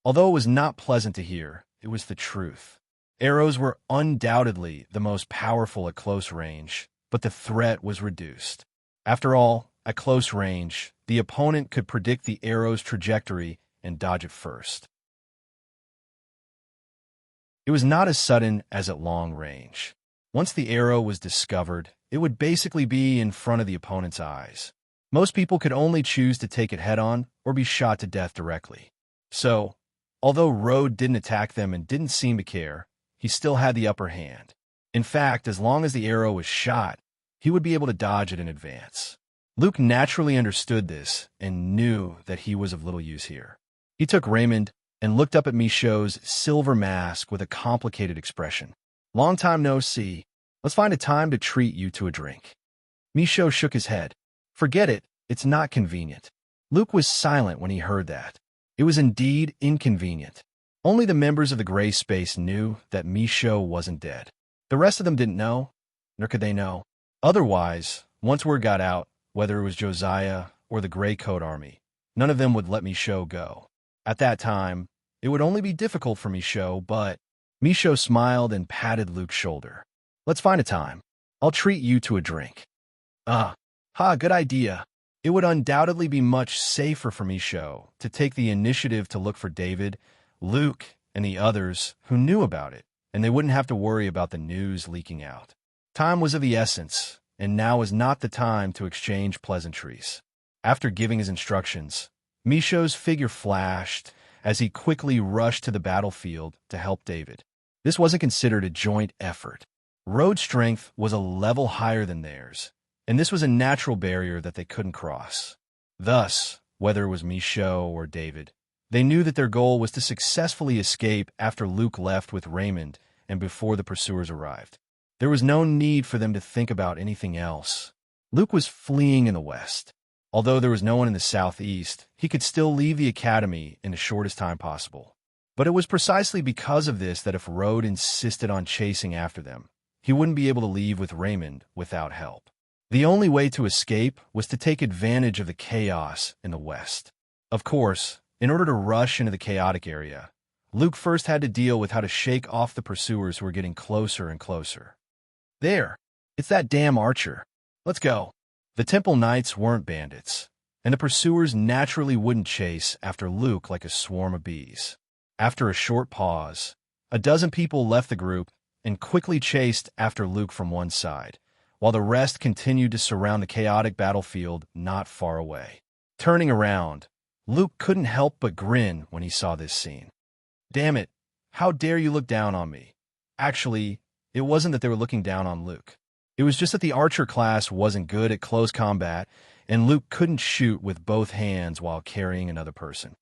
Although it was not pleasant to hear, it was the truth. Arrows were undoubtedly the most powerful at close range, but the threat was reduced. After all, at close range, the opponent could predict the arrow's trajectory and dodge it first. It was not as sudden as at long range. Once the arrow was discovered, it would basically be in front of the opponent's eyes. Most people could only choose to take it head-on or be shot to death directly. So, although Road didn't attack them and didn't seem to care, he still had the upper hand. In fact, as long as the arrow was shot, he would be able to dodge it in advance. Luke naturally understood this and knew that he was of little use here. He took Raymond and looked up at Michaud's silver mask with a complicated expression. Long time no see. Let's find a time to treat you to a drink. Michaud shook his head. Forget it, it's not convenient. Luke was silent when he heard that. It was indeed inconvenient. Only the members of the gray space knew that Michaud wasn't dead. The rest of them didn't know, nor could they know. Otherwise, once word got out, whether it was Josiah or the Gray Coat Army, none of them would let Michaud go. At that time, it would only be difficult for Michaud, but Michaud smiled and patted Luke's shoulder. Let's find a time. I'll treat you to a drink. Good idea. It would undoubtedly be much safer for Michaud to take the initiative to look for David, Luke, and the others who knew about it, and they wouldn't have to worry about the news leaking out. Time was of the essence, and now was not the time to exchange pleasantries. After giving his instructions, Michaud's figure flashed as he quickly rushed to the battlefield to help David. This wasn't considered a joint effort. Road's strength was a level higher than theirs, and this was a natural barrier that they couldn't cross. Thus, whether it was Michaud or David, they knew that their goal was to successfully escape after Luke left with Raymond and before the pursuers arrived. There was no need for them to think about anything else. Luke was fleeing in the west. Although there was no one in the southeast, he could still leave the academy in the shortest time possible. But it was precisely because of this that if Road insisted on chasing after them, he wouldn't be able to leave with Raymond without help. The only way to escape was to take advantage of the chaos in the west. Of course, in order to rush into the chaotic area, Luke first had to deal with how to shake off the pursuers who were getting closer and closer. There! It's that damn archer. Let's go. The Temple Knights weren't bandits, and the pursuers naturally wouldn't chase after Luke like a swarm of bees. After a short pause, a dozen people left the group and quickly chased after Luke from one side, while the rest continued to surround the chaotic battlefield not far away. Turning around, Luke couldn't help but grin when he saw this scene. Damn it, how dare you look down on me? Actually, it wasn't that they were looking down on Luke. It was just that the archer class wasn't good at close combat, and Luke couldn't shoot with both hands while carrying another person.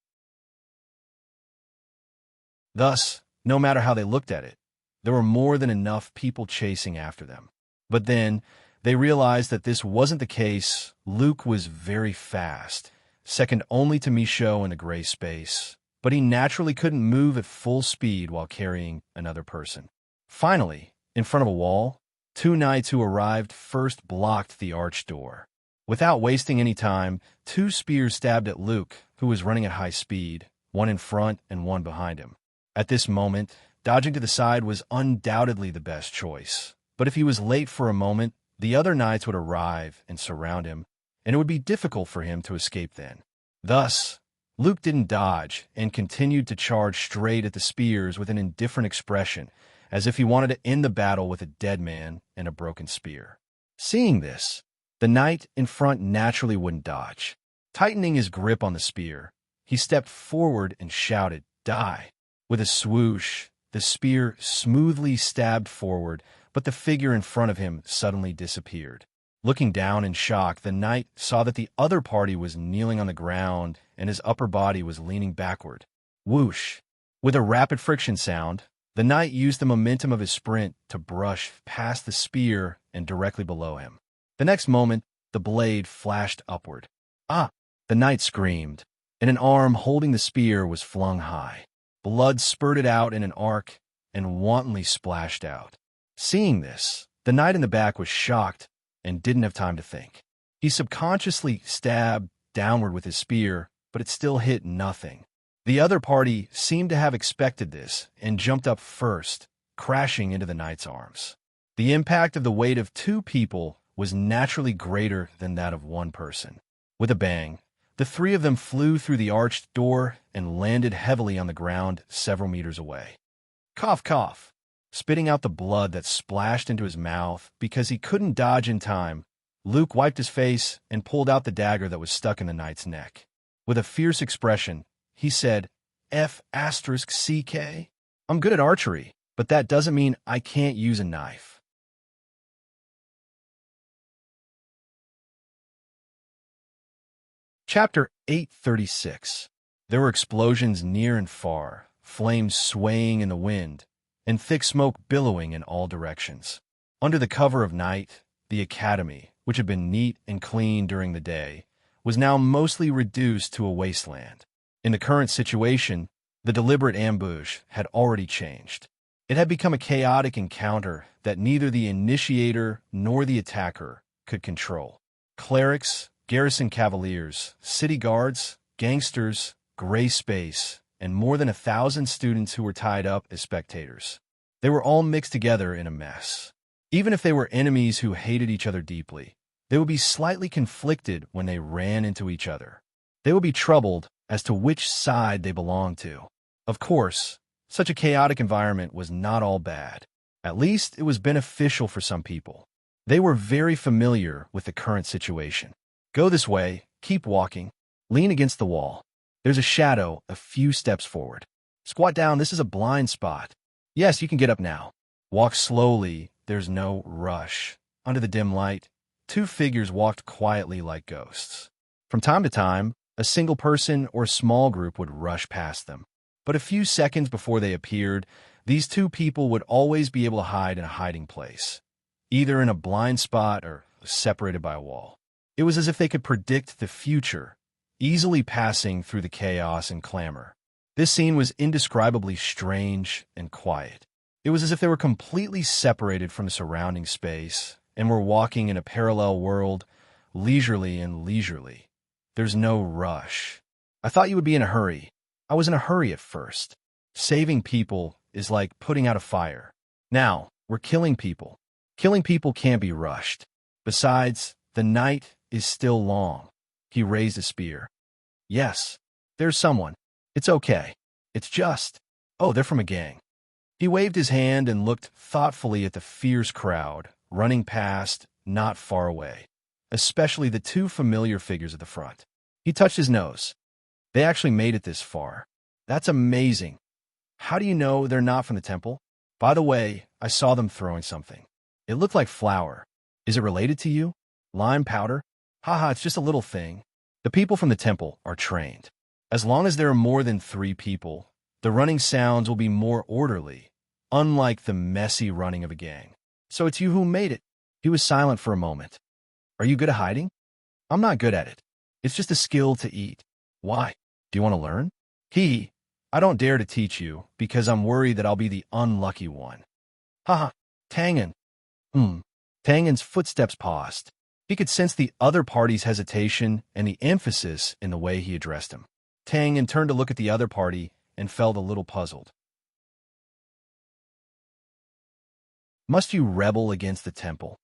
Thus, no matter how they looked at it, there were more than enough people chasing after them. But then, they realized that this wasn't the case. Luke was very fast, second only to Michaud in the gray space, but he naturally couldn't move at full speed while carrying another person. Finally, in front of a wall, Two knights who arrived first blocked the arch door. Without wasting any time, two spears stabbed at Luke, who was running at high speed, one in front and one behind him. At this moment, dodging to the side was undoubtedly the best choice. But if he was late for a moment, the other knights would arrive and surround him, and it would be difficult for him to escape then. Thus, Luke didn't dodge and continued to charge straight at the spears with an indifferent expression, as if he wanted to end the battle with a dead man and a broken spear. Seeing this, the knight in front naturally wouldn't dodge. Tightening his grip on the spear, he stepped forward and shouted, "Die!" With a swoosh, the spear smoothly stabbed forward, but the figure in front of him suddenly disappeared. Looking down in shock, the knight saw that the other party was kneeling on the ground and his upper body was leaning backward. Whoosh! With a rapid friction sound, the knight used the momentum of his sprint to brush past the spear and directly below him. The next moment, the blade flashed upward. "Ah!" the knight screamed, and an arm holding the spear was flung high. Blood spurted out in an arc and wantonly splashed out. Seeing this, the knight in the back was shocked and didn't have time to think. He subconsciously stabbed downward with his spear, but it still hit nothing. The other party seemed to have expected this and jumped up first, crashing into the knight's arms. The impact of the weight of two people was naturally greater than that of one person. With a bang, the three of them flew through the arched door and landed heavily on the ground several meters away. Cough, cough. Spitting out the blood that splashed into his mouth because he couldn't dodge in time, Luke wiped his face and pulled out the dagger that was stuck in the knight's neck. With a fierce expression, he said, "F***CK? I'm good at archery, but that doesn't mean I can't use a knife." Chapter 836. There were explosions near and far, flames swaying in the wind, and thick smoke billowing in all directions. Under the cover of night, the academy, which had been neat and clean during the day, was now mostly reduced to a wasteland. In the current situation, the deliberate ambush had already changed. It had become a chaotic encounter that neither the initiator nor the attacker could control. Clerics, garrison cavaliers, city guards, gangsters, gray space, and more than 1,000 students who were tied up as spectators. They were all mixed together in a mess. Even if they were enemies who hated each other deeply, they would be slightly conflicted when they ran into each other. They would be troubled as to which side they belonged to. Of course, such a chaotic environment was not all bad. At least it was beneficial for some people. They were very familiar with the current situation. Go this way, keep walking, lean against the wall. There's a shadow a few steps forward. Squat down, this is a blind spot. Yes, you can get up now. Walk slowly, there's no rush. Under the dim light, two figures walked quietly like ghosts. From time to time, a single person or small group would rush past them. But a few seconds before they appeared, these two people would always be able to hide in a hiding place, either in a blind spot or separated by a wall. It was as if they could predict the future, easily passing through the chaos and clamor. This scene was indescribably strange and quiet. It was as if they were completely separated from the surrounding space and were walking in a parallel world, leisurely and leisurely. There's no rush. I thought you would be in a hurry. I was in a hurry at first. Saving people is like putting out a fire. Now, we're killing people. Killing people can't be rushed. Besides, the night is still long. He raised a spear. Yes, there's someone. It's okay. It's just... Oh, they're from a gang. He waved his hand and looked thoughtfully at the fierce crowd, running past, not far away, especially the two familiar figures at the front. He touched his nose. They actually made it this far. That's amazing. How do you know they're not from the temple? By the way, I saw them throwing something. It looked like flour. Is it related to you? Lime powder? Haha, it's just a little thing. The people from the temple are trained. As long as there are more than 3 people, the running sounds will be more orderly, unlike the messy running of a gang. So it's you who made it. He was silent for a moment. Are you good at hiding? I'm not good at it. It's just a skill to eat. Why? Do you want to learn? I don't dare to teach you because I'm worried that I'll be the unlucky one. Haha, Tangen. Tangen's footsteps paused. He could sense the other party's hesitation and the emphasis in the way he addressed him. Tangen turned to look at the other party and felt a little puzzled. Must you rebel against the temple?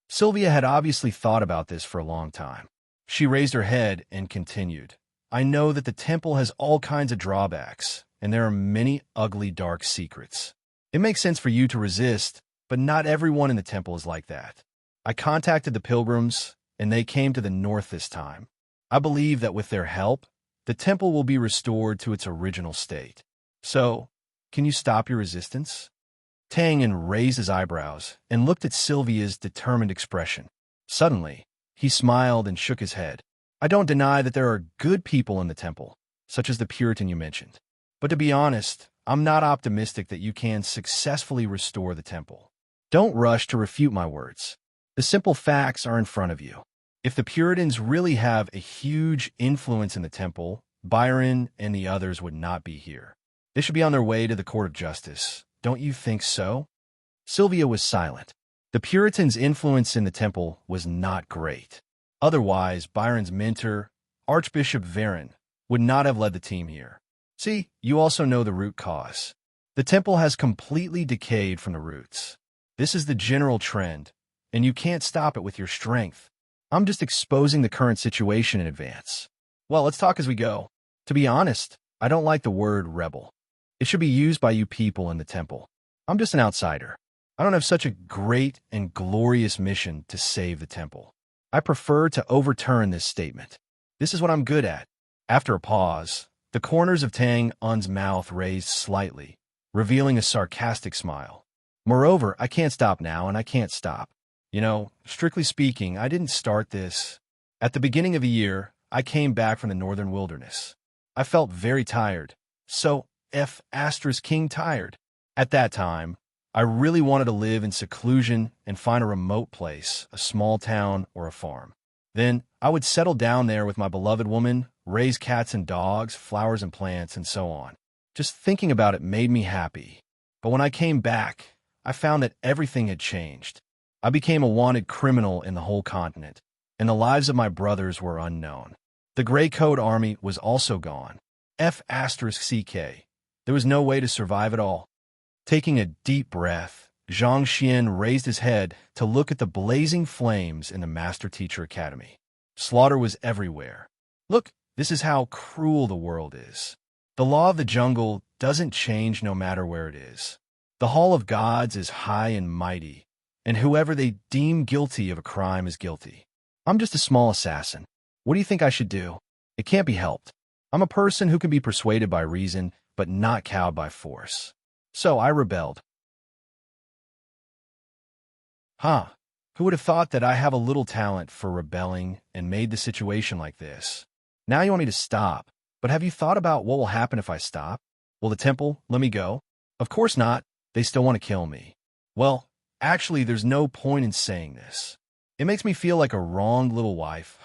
Sylvia had obviously thought about this for a long time. She raised her head and continued. I know that the temple has all kinds of drawbacks, and there are many ugly dark secrets. It makes sense for you to resist, but not everyone in the temple is like that. I contacted the pilgrims, and they came to the north this time. I believe that with their help, the temple will be restored to its original state. So, can you stop your resistance? Tangen raised his eyebrows and looked at Sylvia's determined expression. Suddenly, he smiled and shook his head. I don't deny that there are good people in the temple, such as the Puritan you mentioned. But to be honest, I'm not optimistic that you can successfully restore the temple. Don't rush to refute my words. The simple facts are in front of you. If the Puritans really have a huge influence in the temple, Byron and the others would not be here. They should be on their way to the court of justice. Don't you think so? Sylvia was silent. The Puritans' influence in the temple was not great. Otherwise, Byron's mentor, Archbishop Varon, would not have led the team here. See, you also know the root cause. The temple has completely decayed from the roots. This is the general trend, and you can't stop it with your strength. I'm just exposing the current situation in advance. Well, let's talk as we go. To be honest, I don't like the word rebel. It should be used by you people in the temple. I'm just an outsider. I don't have such a great and glorious mission to save the temple. I prefer to overturn this statement. This is what I'm good at. After a pause, the corners of Tang Un's mouth raised slightly, revealing a sarcastic smile. Moreover, I can't stop now, and I can't stop. You know, strictly speaking, I didn't start this. At the beginning of the year, I came back from the northern wilderness. I felt very tired. So, King tired. At that time, I really wanted to live in seclusion and find a remote place, a small town or a farm. Then, I would settle down there with my beloved woman, raise cats and dogs, flowers and plants, and so on. Just thinking about it made me happy. But when I came back, I found that everything had changed. I became a wanted criminal in the whole continent, and the lives of my brothers were unknown. The Gray Coat Army was also gone. CK. There was no way to survive at all. Taking a deep breath, Zhang Xian raised his head to look at the blazing flames in the Master Teacher Academy. Slaughter was everywhere. Look, this is how cruel the world is. The law of the jungle doesn't change no matter where it is. The Hall of Gods is high and mighty, and whoever they deem guilty of a crime is guilty. I'm just a small assassin. What do you think I should do? It can't be helped. I'm a person who can be persuaded by reason, but not cowed by force. So I rebelled. Who would have thought that I have a little talent for rebelling and made the situation like this? Now you want me to stop, but have you thought about what will happen if I stop? Will the temple let me go? Of course not. They still want to kill me. Well, actually, there's no point in saying this. It makes me feel like a wronged little wife.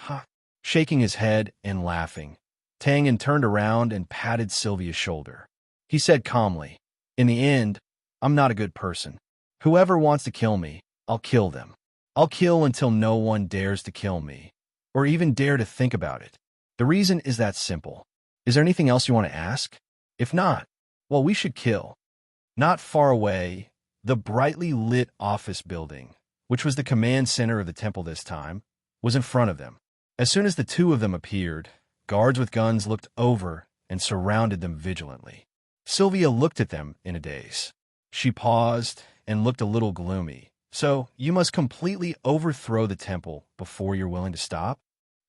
Shaking his head and laughing, Tangen turned around and patted Sylvia's shoulder. He said calmly, in the end, I'm not a good person. Whoever wants to kill me, I'll kill them. I'll kill until no one dares to kill me, or even dare to think about it. The reason is that simple. Is there anything else you want to ask? If not, well, we should kill. Not far away, the brightly lit office building, which was the command center of the temple this time, was in front of them. As soon as the two of them appeared, guards with guns looked over and surrounded them vigilantly. Sylvia looked at them in a daze. She paused and looked a little gloomy. So, you must completely overthrow the temple before you're willing to stop?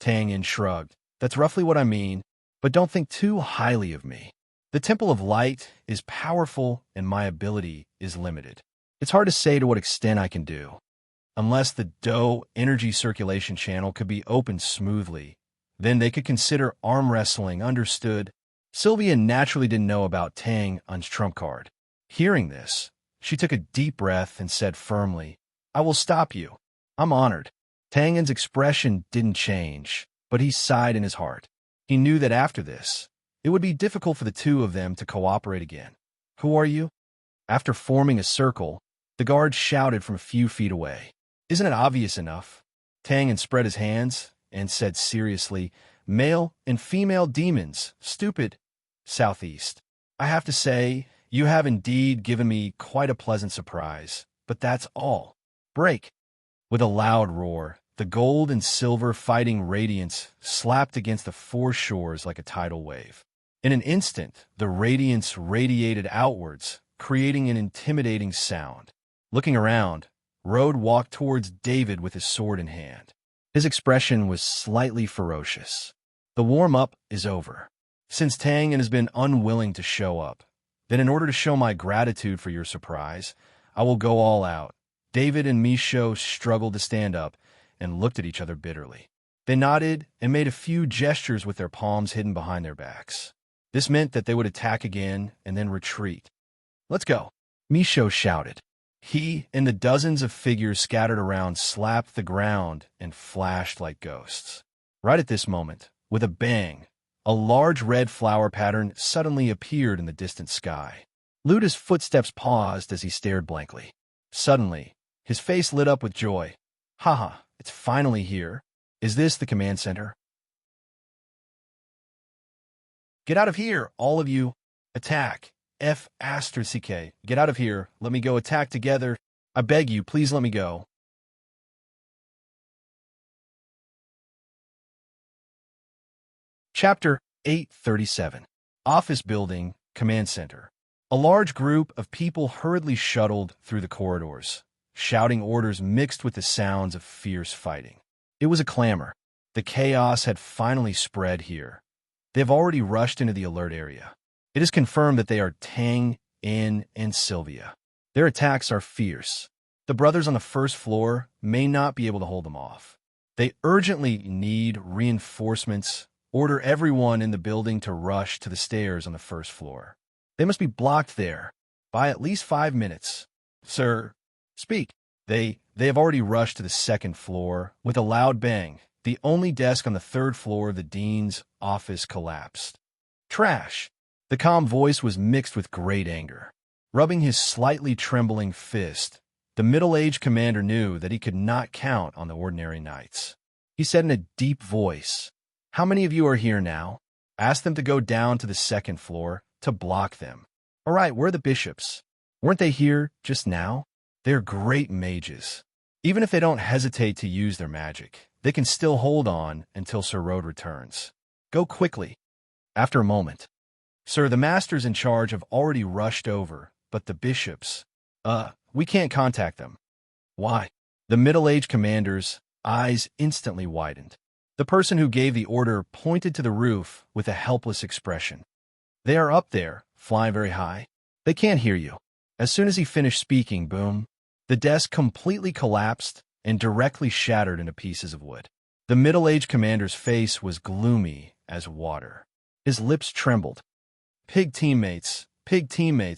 Tangen shrugged. That's roughly what I mean, but don't think too highly of me. The Temple of Light is powerful and my ability is limited. It's hard to say to what extent I can do. Unless the Do energy circulation channel could be opened smoothly, then they could consider arm wrestling, understood? Sylvia naturally didn't know about Tang Un's trump card. Hearing this, she took a deep breath and said firmly, I will stop you. I'm honored. Tangen's expression didn't change, but he sighed in his heart. He knew that after this, it would be difficult for the two of them to cooperate again. Who are you? After forming a circle, the guard shouted from a few feet away. Isn't it obvious enough? Tang spread his hands and said seriously, "Male and female demons, stupid. Southeast. I have to say, you have indeed given me quite a pleasant surprise, but that's all. Break." With a loud roar, the gold and silver fighting radiance slapped against the four shores like a tidal wave. In an instant, the radiance radiated outwards, creating an intimidating sound. Looking around, Rode walked towards David with his sword in hand. His expression was slightly ferocious. "The warm-up is over. Since Tang has been unwilling to show up, then in order to show my gratitude for your surprise, I will go all out." David and Misho struggled to stand up and looked at each other bitterly. They nodded and made a few gestures with their palms hidden behind their backs. This meant that they would attack again and then retreat. "Let's go," Misho shouted. He and the dozens of figures scattered around slapped the ground and flashed like ghosts. Right at this moment, with a bang, a large red flower pattern suddenly appeared in the distant sky. Luda's footsteps paused as he stared blankly. Suddenly, his face lit up with joy. "Haha, it's finally here. Is this the command center?" "Get out of here, all of you. Attack. F***. Get out of here. Let me go attack together. I beg you, please let me go." Chapter 837. Office Building, Command Center. A large group of people hurriedly shuttled through the corridors, shouting orders mixed with the sounds of fierce fighting. It was a clamor. The chaos had finally spread here. They have already rushed into the alert area. It is confirmed that they are Tang, In, and Sylvia. Their attacks are fierce. The brothers on the first floor may not be able to hold them off. They urgently need reinforcements. Order everyone in the building to rush to the stairs on the first floor. They must be blocked there by at least 5 minutes. "Sir, speak." They have already rushed to the second floor. With a loud bang, the only desk on the third floor of the dean's office collapsed. "Trash." The calm voice was mixed with great anger. Rubbing his slightly trembling fist, the middle-aged commander knew that he could not count on the ordinary knights. He said in a deep voice, "How many of you are here now? Ask them to go down to the second floor to block them." "All right, where are the bishops? Weren't they here just now?" "They're great mages. Even if they don't hesitate to use their magic, they can still hold on until Sir Rode returns. Go quickly." After a moment, "Sir, the masters in charge have already rushed over, but the bishops, we can't contact them." "Why?" The middle-aged commander's eyes instantly widened. The person who gave the order pointed to the roof with a helpless expression. "They are up there, flying very high. They can't hear you." As soon as he finished speaking, boom, the desk completely collapsed and directly shattered into pieces of wood. The middle-aged commander's face was gloomy as water. His lips trembled. Pig teammates,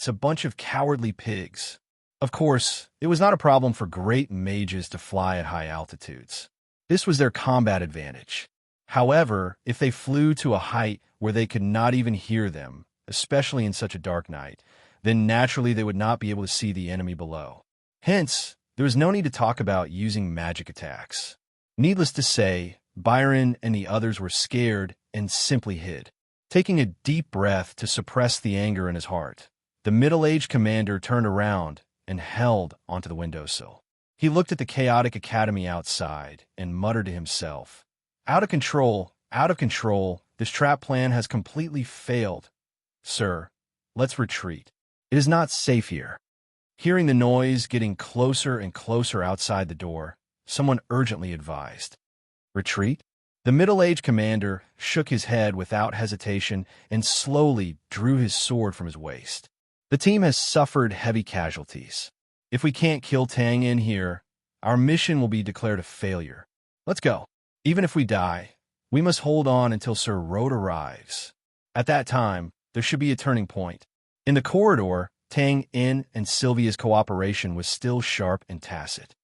a bunch of cowardly pigs." Of course, it was not a problem for great mages to fly at high altitudes. This was their combat advantage. However, if they flew to a height where they could not even hear them, especially in such a dark night, then naturally they would not be able to see the enemy below. Hence, there was no need to talk about using magic attacks. Needless to say, Byron and the others were scared and simply hid. Taking a deep breath to suppress the anger in his heart, the middle-aged commander turned around and held onto the windowsill. He looked at the chaotic academy outside and muttered to himself, "Out of control, out of control. This trap plan has completely failed. Sir, let's retreat. It is not safe here." Hearing the noise getting closer and closer outside the door, someone urgently advised, "Retreat?" The middle-aged commander shook his head without hesitation and slowly drew his sword from his waist. "The team has suffered heavy casualties. If we can't kill Tang in here, our mission will be declared a failure. Let's go. Even if we die, we must hold on until Sir Rode arrives. At that time, there should be a turning point." In the corridor, Tang, In, and Sylvia's cooperation was still sharp and tacit.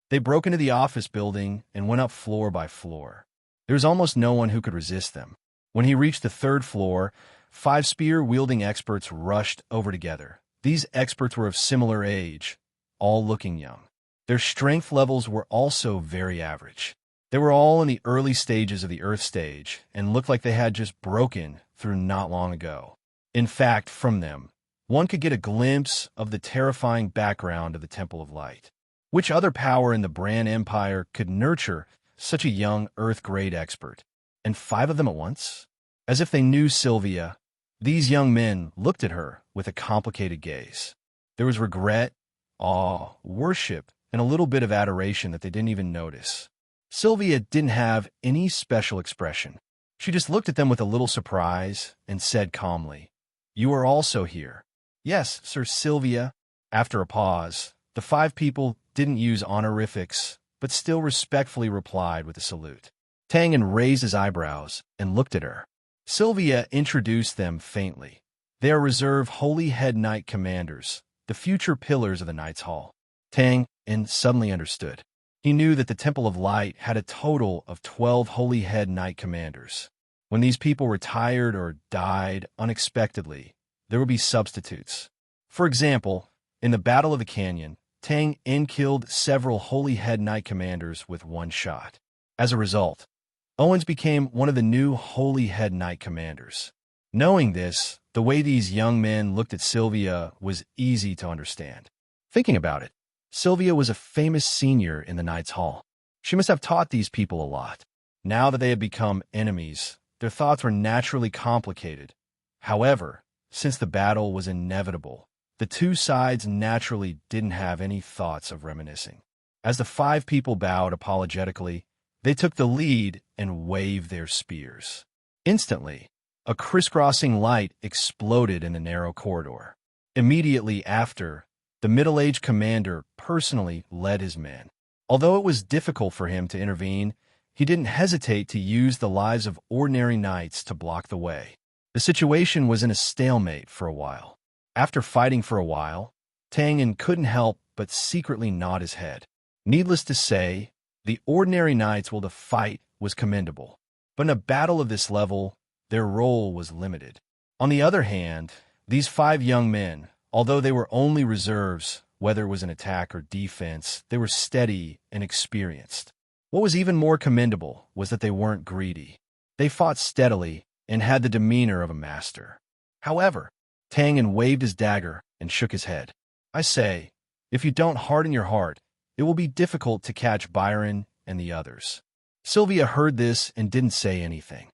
They broke into the office building and went up floor by floor. There was almost no one who could resist them. When he reached the third floor, 5 spear-wielding experts rushed over together. These experts were of similar age, all looking young. Their strength levels were also very average. They were all in the early stages of the Earth stage and looked like they had just broken through not long ago. In fact, from them, one could get a glimpse of the terrifying background of the Temple of Light. Which other power in the Bran Empire could nurture such a young Earth-grade expert? And 5 of them at once? As if they knew Sylvia, these young men looked at her with a complicated gaze. There was regret, awe, worship, and a little bit of adoration that they didn't even notice. Sylvia didn't have any special expression. She just looked at them with a little surprise and said calmly, "You are also here." "Yes, Sir Sylvia." After a pause, the 5 people didn't use honorifics, but still respectfully replied with a salute. Tangan raised his eyebrows and looked at her. Sylvia introduced them faintly. "They are reserve Holy Head Knight commanders, the future pillars of the Knight's Hall." Tangan suddenly understood. He knew that the Temple of Light had a total of 12 Holy Head Knight commanders. When these people retired or died unexpectedly, there would be substitutes. For example, in the Battle of the Canyon, Tang killed several Holy Head Knight commanders with one shot. As a result, Owens became one of the new Holy Head Knight commanders. Knowing this, the way these young men looked at Sylvia was easy to understand. Thinking about it, Sylvia was a famous senior in the Knight's Hall. She must have taught these people a lot. Now that they had become enemies, their thoughts were naturally complicated. However, since the battle was inevitable, the 2 sides naturally didn't have any thoughts of reminiscing. As the 5 people bowed apologetically, they took the lead and waved their spears. Instantly, a crisscrossing light exploded in the narrow corridor. Immediately after, the middle-aged commander personally led his men. Although it was difficult for him to intervene, he didn't hesitate to use the lives of ordinary knights to block the way. The situation was in a stalemate for a while. After fighting for a while, Tangan couldn't help but secretly nod his head. Needless to say, the ordinary knights, while the fight was commendable, but in a battle of this level, their role was limited. On the other hand, these 5 young men, although they were only reserves, whether it was an attack or defense, they were steady and experienced. What was even more commendable was that they weren't greedy. They fought steadily and had the demeanor of a master. However, Tangan waved his dagger and shook his head. "I say, if you don't harden your heart, it will be difficult to catch Byron and the others." Sylvia heard this and didn't say anything.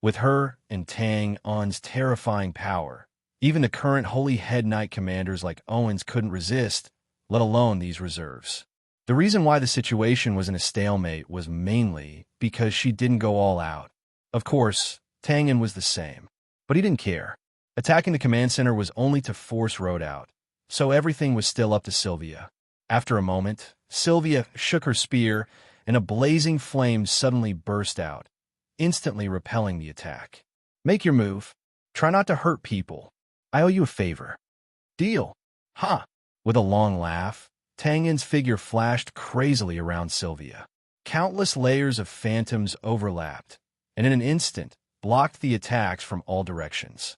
With her and Tangan's terrifying power, even the current Holy Head Knight commanders like Owens couldn't resist, let alone these reserves. The reason why the situation was in a stalemate was mainly because she didn't go all out. Of course, Tangan was the same, but he didn't care. Attacking the command center was only to force Rode out, so everything was still up to Sylvia. After a moment, Sylvia shook her spear, and a blazing flame suddenly burst out, instantly repelling the attack. "Make your move. Try not to hurt people. I owe you a favor." "Deal." "Ha!" With a long laugh, Tangan's figure flashed crazily around Sylvia. Countless layers of phantoms overlapped, and in an instant, blocked the attacks from all directions.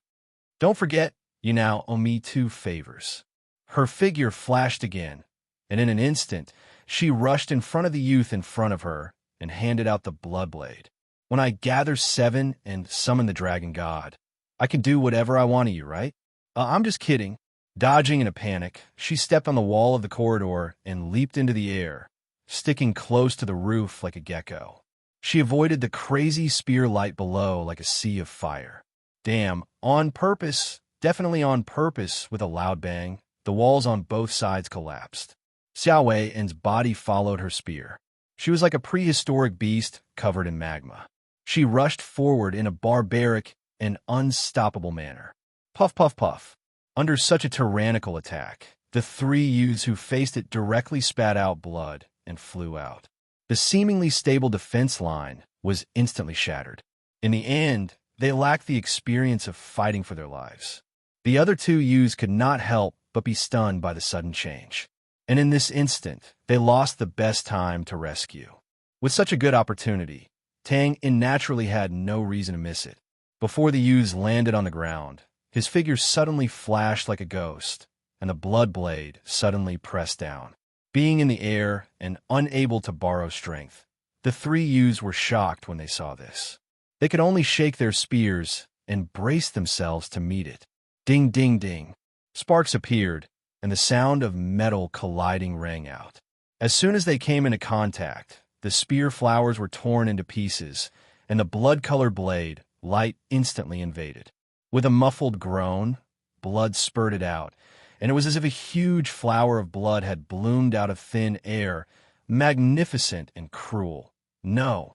"Don't forget, you now owe me 2 favors." Her figure flashed again, and in an instant, she rushed in front of the youth in front of her and handed out the Bloodblade. "When I gather 7 and summon the Dragon God, I can do whatever I want to you, right?" I'm just kidding." Dodging in a panic, she stepped on the wall of the corridor and leaped into the air, sticking close to the roof like a gecko. She avoided the crazy spear light below like a sea of fire. Damn, on purpose, definitely on purpose. With a loud bang, the walls on both sides collapsed. Xiao Wei's body followed her spear. She was like a prehistoric beast covered in magma. She rushed forward in a barbaric and unstoppable manner. Puff, puff, puff. Under such a tyrannical attack, the 3 youths who faced it directly spat out blood and flew out. The seemingly stable defense line was instantly shattered. In the end, they lacked the experience of fighting for their lives. The other 2 youths could not help but be stunned by the sudden change. And in this instant, they lost the best time to rescue. With such a good opportunity, Tang naturally had no reason to miss it. Before the youths landed on the ground, his figure suddenly flashed like a ghost, and the blood blade suddenly pressed down. Being in the air and unable to borrow strength, the three youths were shocked when they saw this. They could only shake their spears and brace themselves to meet it. Ding, ding, ding. Sparks appeared, and the sound of metal colliding rang out. As soon as they came into contact, the spear flowers were torn into pieces, and the blood-colored blade, light instantly invaded. With a muffled groan, blood spurted out, and it was as if a huge flower of blood had bloomed out of thin air, magnificent and cruel. No,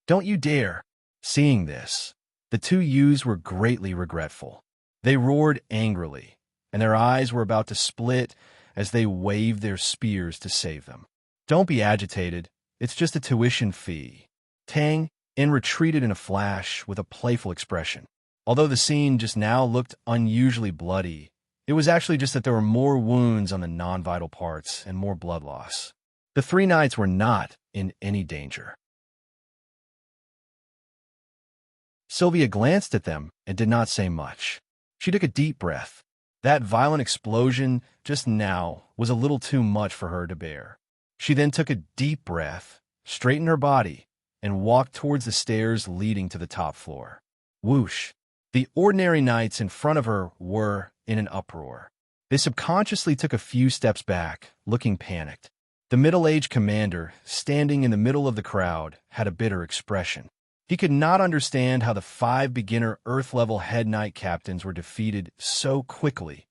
don't you dare! Seeing this, the two youths were greatly regretful. They roared angrily, and their eyes were about to split as they waved their spears to save them. Don't be agitated. It's just a tuition fee. Tang In retreated in a flash with a playful expression. Although the scene just now looked unusually bloody, it was actually just that there were more wounds on the non-vital parts and more blood loss. The three knights were not in any danger. Sylvia glanced at them and did not say much. She took a deep breath. That violent explosion just now was a little too much for her to bear. She then took a deep breath, straightened her body, and walked towards the stairs leading to the top floor. Whoosh! The ordinary knights in front of her were in an uproar. They subconsciously took a few steps back, looking panicked. The middle-aged commander, standing in the middle of the crowd, had a bitter expression. He could not understand how the 5 beginner Earth-level head knight captains were defeated so quickly.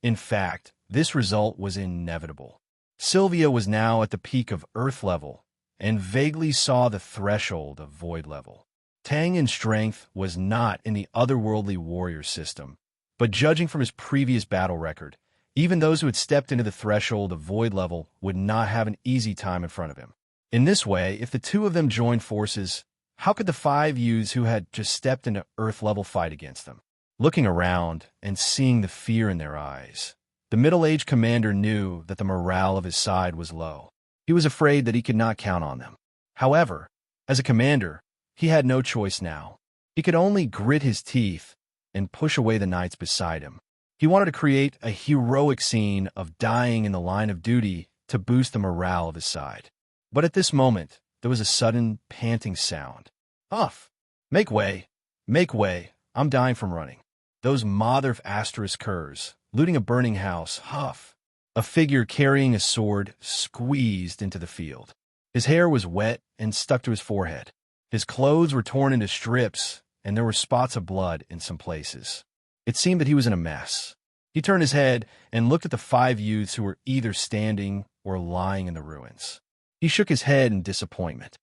In fact, this result was inevitable. Sylvia was now at the peak of Earth level and vaguely saw the threshold of Void level. Tang in strength was not in the otherworldly warrior system, but judging from his previous battle record, even those who had stepped into the threshold of Void level would not have an easy time in front of him. In this way, if the two of them joined forces, how could the 5 youths who had just stepped into Earth level fight against them? Looking around and seeing the fear in their eyes, the middle-aged commander knew that the morale of his side was low. He was afraid that he could not count on them. However, as a commander, he had no choice now. He could only grit his teeth and push away the knights beside him. He wanted to create a heroic scene of dying in the line of duty to boost the morale of his side. But at this moment, there was a sudden panting sound. Huff! Make way! Make way! I'm dying from running. Those mother of asterisk curs, looting a burning house, huff! A figure carrying a sword squeezed into the field. His hair was wet and stuck to his forehead. His clothes were torn into strips, and there were spots of blood in some places. It seemed that he was in a mess. He turned his head and looked at the 5 youths who were either standing or lying in the ruins. He shook his head in disappointment.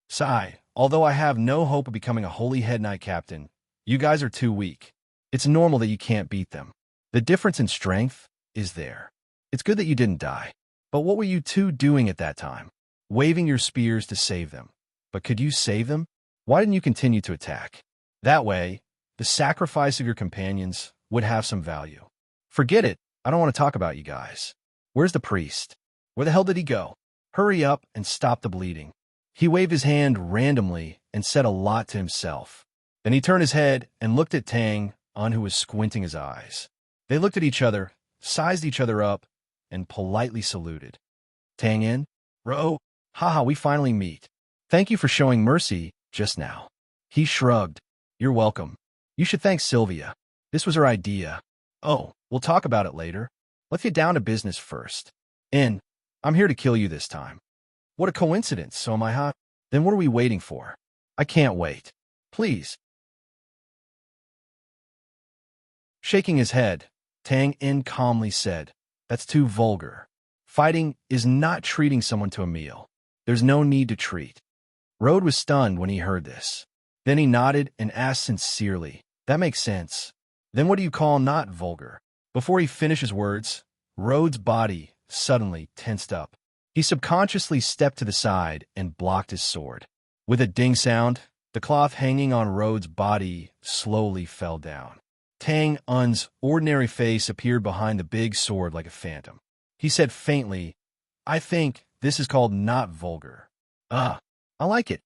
Sigh, although I have no hope of becoming a holy head knight captain, you guys are too weak. It's normal that you can't beat them. The difference in strength is there. It's good that you didn't die. But what were you two doing at that time? Waving your spears to save them. But could you save them? Why didn't you continue to attack? That way, the sacrifice of your companions would have some value. Forget it. I don't want to talk about you guys. Where's the priest? Where the hell did he go? Hurry up and stop the bleeding. He waved his hand randomly and said a lot to himself. Then he turned his head and looked at Tang, who was squinting his eyes. They looked at each other, sized each other up, and politely saluted. Tang in? Ro? Haha, we finally meet. Thank you for showing mercy just now. He shrugged. You're welcome. You should thank Sylvia. This was her idea. Oh, we'll talk about it later. Let's get down to business first. In. I'm here to kill you this time. What a coincidence, so am I, huh? Then what are we waiting for? I can't wait. Please. Shaking his head, Tang In calmly said, That's too vulgar. Fighting is not treating someone to a meal. There's no need to treat. Rode was stunned when he heard this. Then he nodded and asked sincerely, That makes sense. Then what do you call not vulgar? Before he finished his words, Rode's body suddenly tensed up. He subconsciously stepped to the side and blocked his sword. With a ding sound, the cloth hanging on Rode's body slowly fell down. Tang Un's ordinary face appeared behind the big sword like a phantom. He said faintly, I think this is called not vulgar. I like it.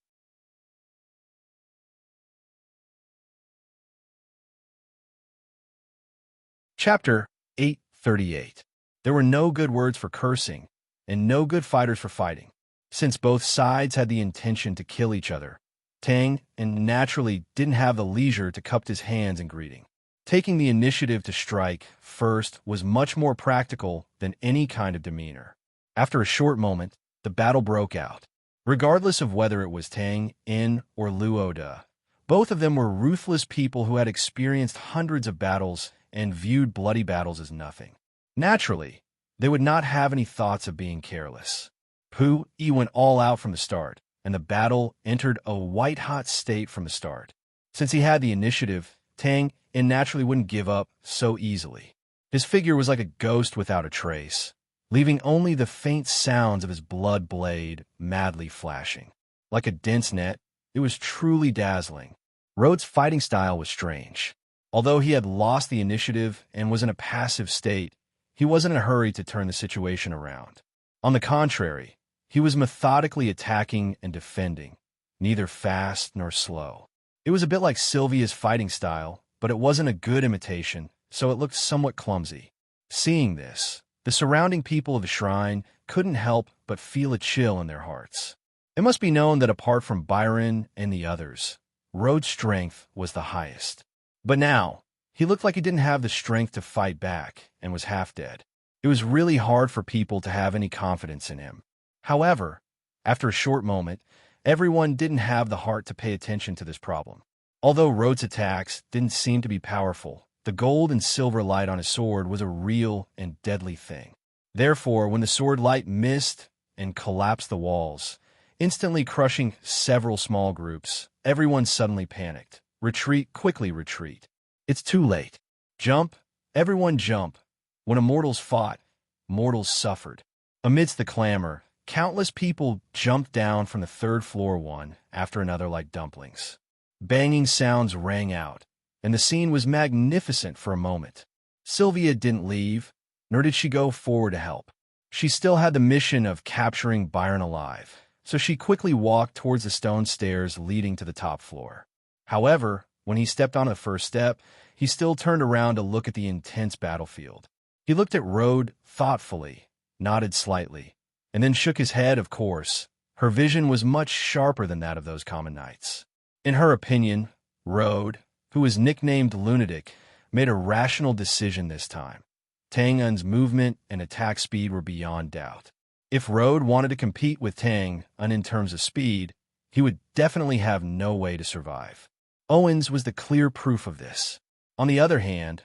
Chapter 838. There were no good words for cursing, and no good fighters for fighting. Since both sides had the intention to kill each other, Tang and naturally didn't have the leisure to cup his hands in greeting. Taking the initiative to strike first was much more practical than any kind of demeanor. After a short moment, the battle broke out. Regardless of whether it was Tang, In, or Luoda, both of them were ruthless people who had experienced hundreds of battles and viewed bloody battles as nothing. Naturally, they would not have any thoughts of being careless. Pu Yi went all out from the start, and the battle entered a white-hot state from the start. Since he had the initiative, Tang In naturally wouldn't give up so easily. His figure was like a ghost without a trace, leaving only the faint sounds of his blood blade madly flashing. Like a dense net, it was truly dazzling. Rhodes' fighting style was strange. Although he had lost the initiative and was in a passive state, he wasn't in a hurry to turn the situation around. On the contrary, he was methodically attacking and defending, neither fast nor slow. It was a bit like Sylvia's fighting style, but it wasn't a good imitation, so it looked somewhat clumsy. Seeing this, the surrounding people of the shrine couldn't help but feel a chill in their hearts. It must be known that apart from Byron and the others, Rhodes' strength was the highest. But now, he looked like he didn't have the strength to fight back and was half dead. It was really hard for people to have any confidence in him. However, after a short moment, everyone didn't have the heart to pay attention to this problem. Although Rhodes' attacks didn't seem to be powerful, the gold and silver light on his sword was a real and deadly thing. Therefore, when the sword light missed and collapsed the walls, instantly crushing several small groups, everyone suddenly panicked. Retreat, quickly retreat. It's too late. Jump, everyone jump. When immortals fought, mortals suffered. Amidst the clamor, countless people jumped down from the third floor one after another like dumplings. Banging sounds rang out, and the scene was magnificent for a moment. Sylvia didn't leave, nor did she go forward to help. She still had the mission of capturing Byron alive, so she quickly walked towards the stone stairs leading to the top floor. However, when he stepped on the first step, he still turned around to look at the intense battlefield. He looked at Rhodes thoughtfully, nodded slightly, and then shook his head. Of course, her vision was much sharper than that of those common knights. In her opinion, Rhodes, who was nicknamed Lunatic, made a rational decision this time. Tang Un's movement and attack speed were beyond doubt. If Rhodes wanted to compete with Tang Un in terms of speed, he would definitely have no way to survive. Owens was the clear proof of this. On the other hand,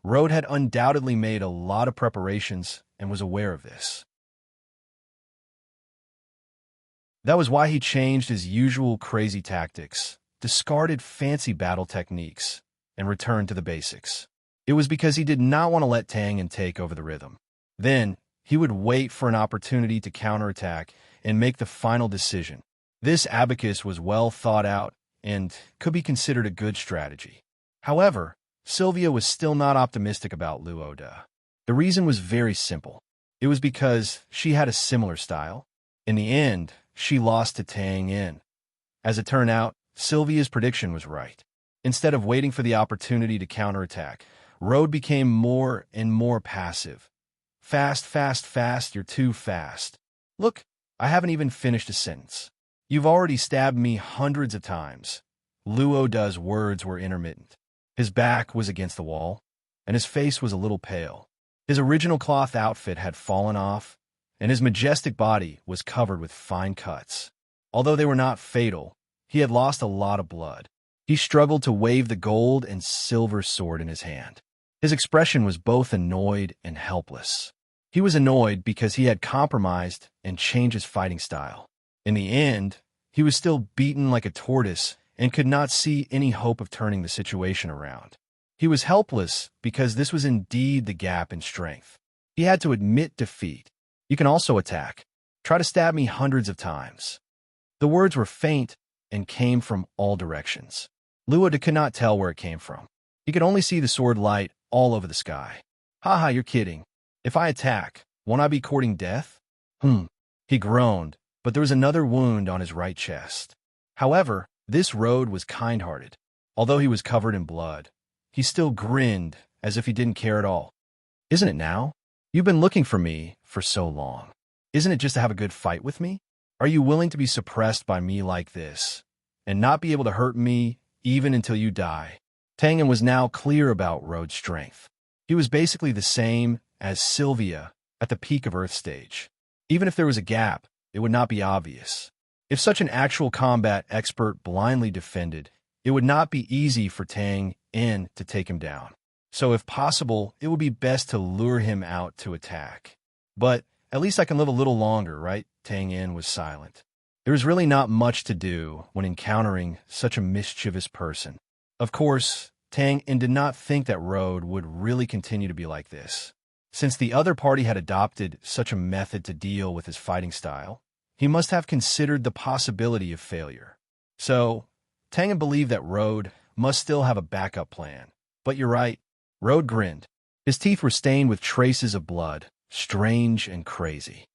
Rhodes had undoubtedly made a lot of preparations and was aware of this. That was why he changed his usual crazy tactics, discarded fancy battle techniques, and returned to the basics. It was because he did not want to let Tang Un take over the rhythm. Then, he would wait for an opportunity to counterattack and make the final decision. This abacus was well thought out and could be considered a good strategy. However, Sylvia was still not optimistic about Luoda. The reason was very simple. It was because she had a similar style. In the end, she lost to Tang Un. As it turned out, Sylvia's prediction was right. Instead of waiting for the opportunity to counterattack, Rhodes became more and more passive. Fast, fast, fast, you're too fast. Look, I haven't even finished a sentence. You've already stabbed me hundreds of times. Luoda's words were intermittent. His back was against the wall, and his face was a little pale. His original cloth outfit had fallen off, and his majestic body was covered with fine cuts. Although they were not fatal, he had lost a lot of blood. He struggled to wave the gold and silver sword in his hand. His expression was both annoyed and helpless. He was annoyed because he had compromised and changed his fighting style. In the end, he was still beaten like a tortoise and could not see any hope of turning the situation around. He was helpless because this was indeed the gap in strength. He had to admit defeat. You can also attack. Try to stab me hundreds of times. The words were faint and came from all directions. Luoda could not tell where it came from. He could only see the sword light all over the sky. Haha, you're kidding. If I attack, won't I be courting death? He groaned, but there was another wound on his right chest. However, this Rhodes was kind-hearted. Although he was covered in blood, he still grinned as if he didn't care at all. Isn't it now? You've been looking for me for so long. Isn't it just to have a good fight with me? Are you willing to be suppressed by me like this and not be able to hurt me even until you die? Tangen was now clear about Rhodes' strength. He was basically the same as Sylvia at the peak of Earth stage. Even if there was a gap, it would not be obvious. If such an actual combat expert blindly defended, it would not be easy for Tang In to take him down. So if possible, it would be best to lure him out to attack. But at least I can live a little longer, right? Tang In was silent. There was really not much to do when encountering such a mischievous person. Of course, Tang In did not think that Rhodes would really continue to be like this. Since the other party had adopted such a method to deal with his fighting style, he must have considered the possibility of failure. So, Tang In believed that Rhodes must still have a backup plan. But you're right, Rhodes grinned. His teeth were stained with traces of blood, strange and crazy.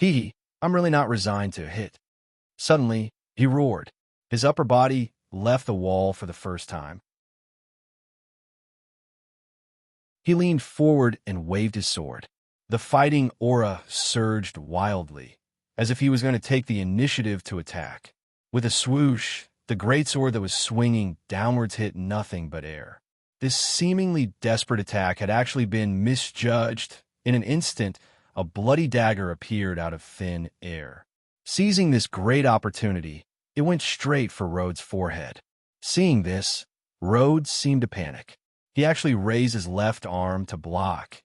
I'm really not resigned to hit. Suddenly, he roared. His upper body left the wall for the first time. He leaned forward and waved his sword. The fighting aura surged wildly, as if he was going to take the initiative to attack. With a swoosh, the greatsword that was swinging downwards hit nothing but air. This seemingly desperate attack had actually been misjudged. In an instant, a bloody dagger appeared out of thin air. Seizing this great opportunity, it went straight for Rhodes' forehead. Seeing this, Rhodes seemed to panic. He actually raised his left arm to block.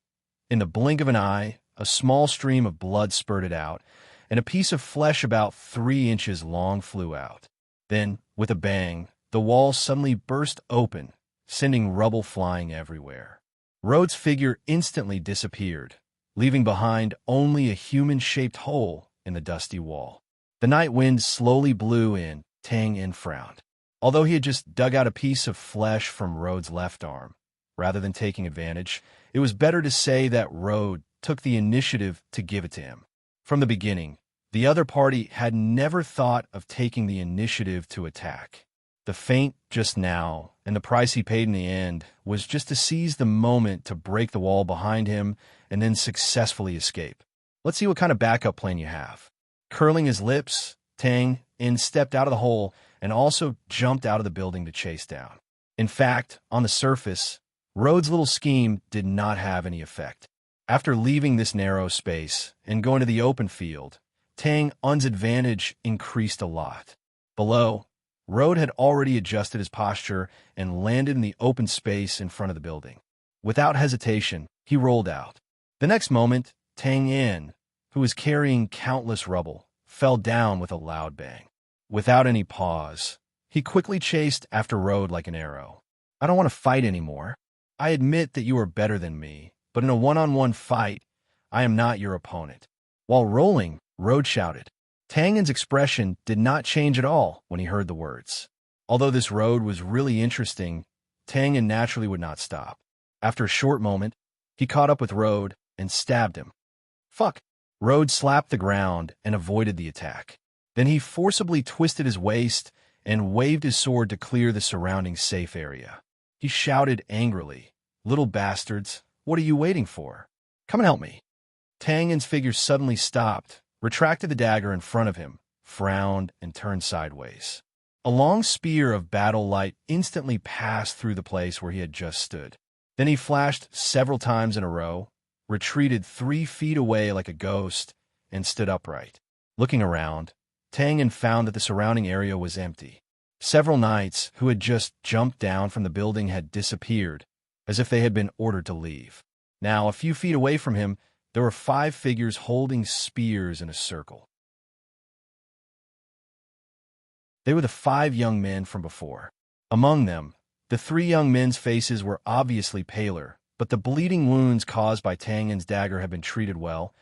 In the blink of an eye, a small stream of blood spurted out, and a piece of flesh about 3 inches long flew out. Then, with a bang, the wall suddenly burst open, sending rubble flying everywhere. Rhodes' figure instantly disappeared, leaving behind only a human-shaped hole in the dusty wall. The night wind slowly blew in. Tang In frowned. Although he had just dug out a piece of flesh from Rhodes' left arm, rather than taking advantage, it was better to say that Rhodes took the initiative to give it to him. From the beginning, the other party had never thought of taking the initiative to attack. The feint just now, and the price he paid in the end, was just to seize the moment to break the wall behind him and then successfully escape. Let's see what kind of backup plan you have. Curling his lips, Tang In stepped out of the hole and also jumped out of the building to chase down. In fact, on the surface, Rhodes' little scheme did not have any effect. After leaving this narrow space and going to the open field, Tang In's advantage increased a lot. Below, Rhodes had already adjusted his posture and landed in the open space in front of the building. Without hesitation, he rolled out. The next moment, Tang In, who was carrying countless rubble, fell down with a loud bang. Without any pause, he quickly chased after Rhodes like an arrow. I don't want to fight anymore. I admit that you are better than me, but in a one-on-one fight, I am not your opponent. While rolling, Rhodes shouted. Tang In's expression did not change at all when he heard the words. Although this road was really interesting, Tang In naturally would not stop. After a short moment, he caught up with Rhodes and stabbed him. Fuck! Rhodes slapped the ground and avoided the attack. Then he forcibly twisted his waist and waved his sword to clear the surrounding safe area. He shouted angrily, "Little bastards, what are you waiting for? Come and help me." Tang In's figure suddenly stopped, retracted the dagger in front of him, frowned, and turned sideways. A long spear of battle light instantly passed through the place where he had just stood. Then he flashed several times in a row, retreated 3 feet away like a ghost, and stood upright. Looking around, Tang In found that the surrounding area was empty. Several knights who had just jumped down from the building had disappeared, as if they had been ordered to leave. Now, a few feet away from him, there were 5 figures holding spears in a circle. They were the 5 young men from before. Among them, the 3 young men's faces were obviously paler, but the bleeding wounds caused by Tang In's dagger had been treated well,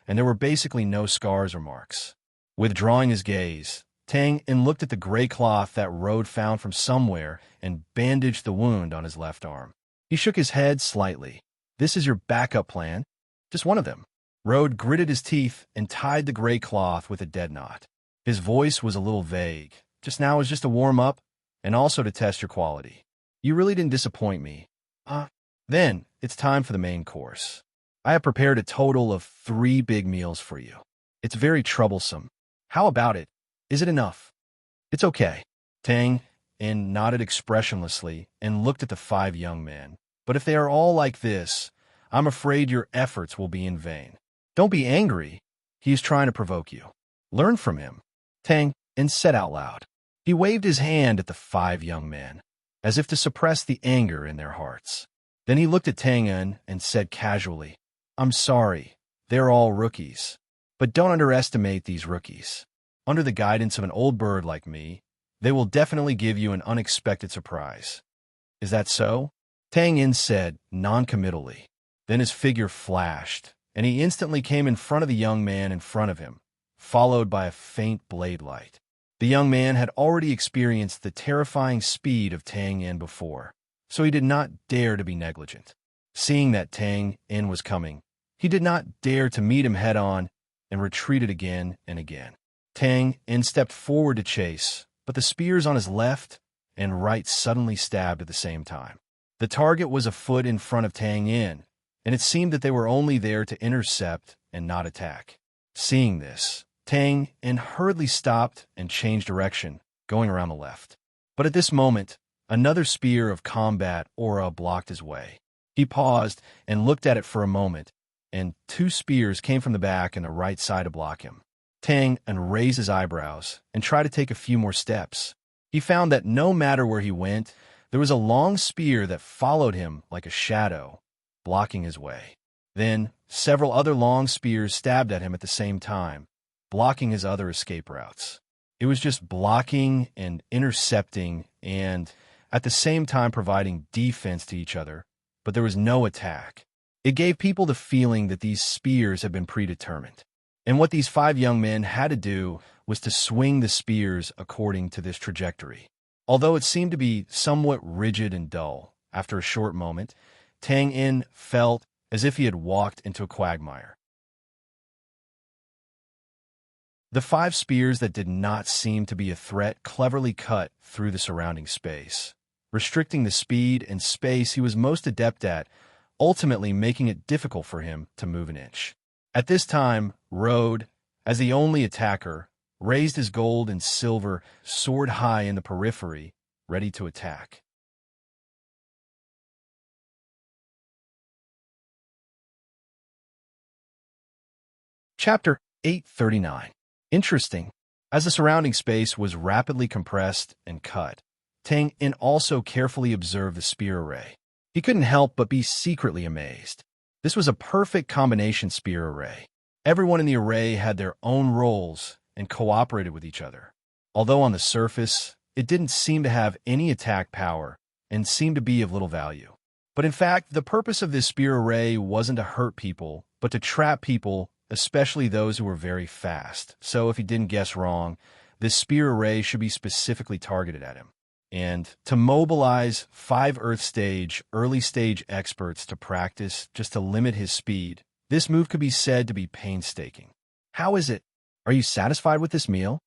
and there were basically no scars or marks. Withdrawing his gaze, Tang In looked at the gray cloth that Rhodes found from somewhere and bandaged the wound on his left arm. He shook his head slightly. This is your backup plan? Just one of them. Rhodes gritted his teeth and tied the gray cloth with a dead knot. His voice was a little vague. Just now was just a warm-up, and also to test your quality. You really didn't disappoint me. Then, it's time for the main course. I have prepared a total of 3 big meals for you. It's very troublesome. How about it? Is it enough? It's okay. Tang In nodded expressionlessly and looked at the 5 young men. But if they are all like this, I'm afraid your efforts will be in vain. Don't be angry. He is trying to provoke you. Learn from him. Tang In said out loud. He waved his hand at the 5 young men, as if to suppress the anger in their hearts. Then he looked at Tang In and said casually, I'm sorry, they're all rookies. But don't underestimate these rookies. Under the guidance of an old bird like me, they will definitely give you an unexpected surprise. Is that so? Tang In said, non-committally. Then his figure flashed, and he instantly came in front of the young man in front of him, followed by a faint blade light. The young man had already experienced the terrifying speed of Tang In before, so he did not dare to be negligent. Seeing that Tang In was coming, he did not dare to meet him head-on and retreated again and again. Tang In stepped forward to chase, but the spears on his left and right suddenly stabbed at the same time. The target was a foot in front of Tang In, and it seemed that they were only there to intercept and not attack. Seeing this, Tang In hurriedly stopped and changed direction, going around the left. But at this moment, another spear of combat aura blocked his way. He paused and looked at it for a moment, and 2 spears came from the back and the right side to block him. Tang In raised his eyebrows and tried to take a few more steps. He found that no matter where he went, there was a long spear that followed him like a shadow, blocking his way. Then, several other long spears stabbed at him at the same time, blocking his other escape routes. It was just blocking and intercepting and, at the same time, providing defense to each other, but there was no attack. It gave people the feeling that these spears had been predetermined. And what these 5 young men had to do was to swing the spears according to this trajectory. Although it seemed to be somewhat rigid and dull, after a short moment, Tang In felt as if he had walked into a quagmire. The 5 spears that did not seem to be a threat cleverly cut through the surrounding space, restricting the speed and space he was most adept at, ultimately making it difficult for him to move an inch. At this time, Road, as the only attacker, raised his gold and silver sword high in the periphery, ready to attack. Chapter 839. Interesting. As the surrounding space was rapidly compressed and cut, Tang In also carefully observed the spear array. He couldn't help but be secretly amazed. This was a perfect combination spear array. Everyone in the array had their own roles and cooperated with each other. Although on the surface, it didn't seem to have any attack power and seemed to be of little value. But in fact, the purpose of this spear array wasn't to hurt people, but to trap people, especially those who were very fast. So if he didn't guess wrong, this spear array should be specifically targeted at him. And to mobilize 5 Earth Stage, early stage experts to practice just to limit his speed, this move could be said to be painstaking. How is it? Are you satisfied with this meal?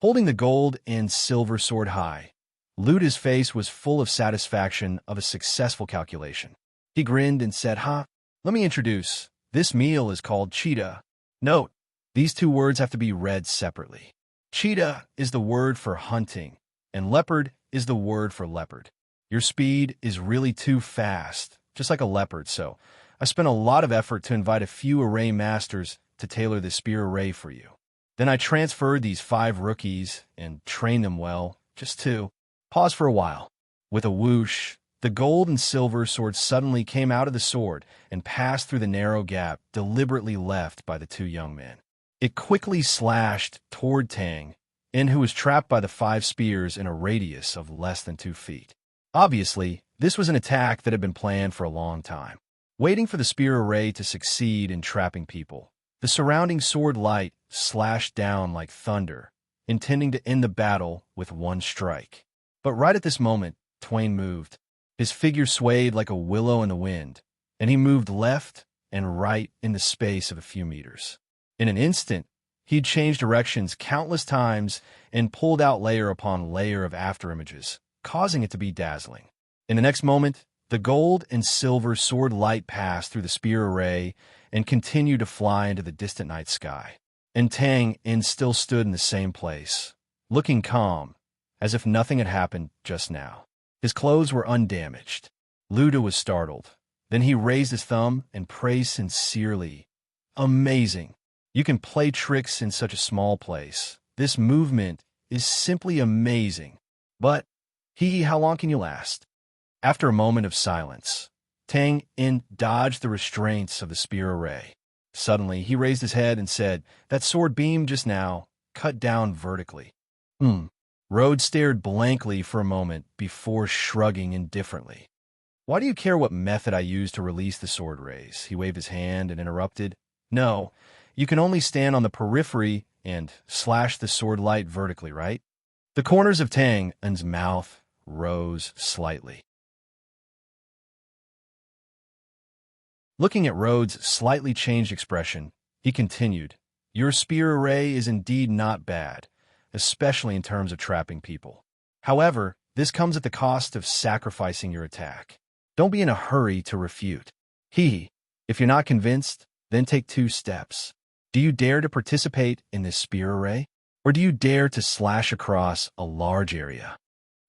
Holding the gold and silver sword high, Luda's face was full of satisfaction of a successful calculation. He grinned and said, let me introduce. This meal is called cheetah. Note, these 2 words have to be read separately. Cheetah is the word for hunting, and leopard is the word for leopard. Your speed is really too fast, just like a leopard, so I spent a lot of effort to invite a few array masters to tailor the spear array for you. Then I transferred these 5 rookies and trained them well, just 2. Pause for a while. With a whoosh, the gold and silver sword suddenly came out of the sword and passed through the narrow gap deliberately left by the 2 young men. It quickly slashed toward Tang In, who was trapped by the 5 spears in a radius of less than 2 feet. Obviously, this was an attack that had been planned for a long time. Waiting for the spear array to succeed in trapping people, the surrounding sword light slashed down like thunder, intending to end the battle with 1 strike. But right at this moment, Twain moved. His figure swayed like a willow in the wind, and he moved left and right in the space of a few meters. In an instant, he'd changed directions countless times and pulled out layer upon layer of afterimages, causing it to be dazzling. In the next moment, the gold and silver sword light passed through the spear array and continued to fly into the distant night sky. And Tang In still stood in the same place, looking calm, as if nothing had happened just now. His clothes were undamaged. Luda was startled. Then he raised his thumb and praised sincerely. Amazing! You can play tricks in such a small place. This movement is simply amazing. But, how long can you last? After a moment of silence, Tang In dodged the restraints of the spear array. Suddenly, he raised his head and said, "That sword beam just now cut down vertically." Rhodes stared blankly for a moment before shrugging indifferently. "Why do you care what method I use to release the sword rays?" He waved his hand and interrupted. "No, you can only stand on the periphery and slash the sword light vertically, right?" The corners of Tang In's mouth rose slightly. Looking at Rhodes' slightly changed expression, he continued, "Your spear array is indeed not bad, especially in terms of trapping people. However, this comes at the cost of sacrificing your attack. Don't be in a hurry to refute. If you're not convinced, then take 2 steps. Do you dare to participate in this spear array? Or do you dare to slash across a large area?"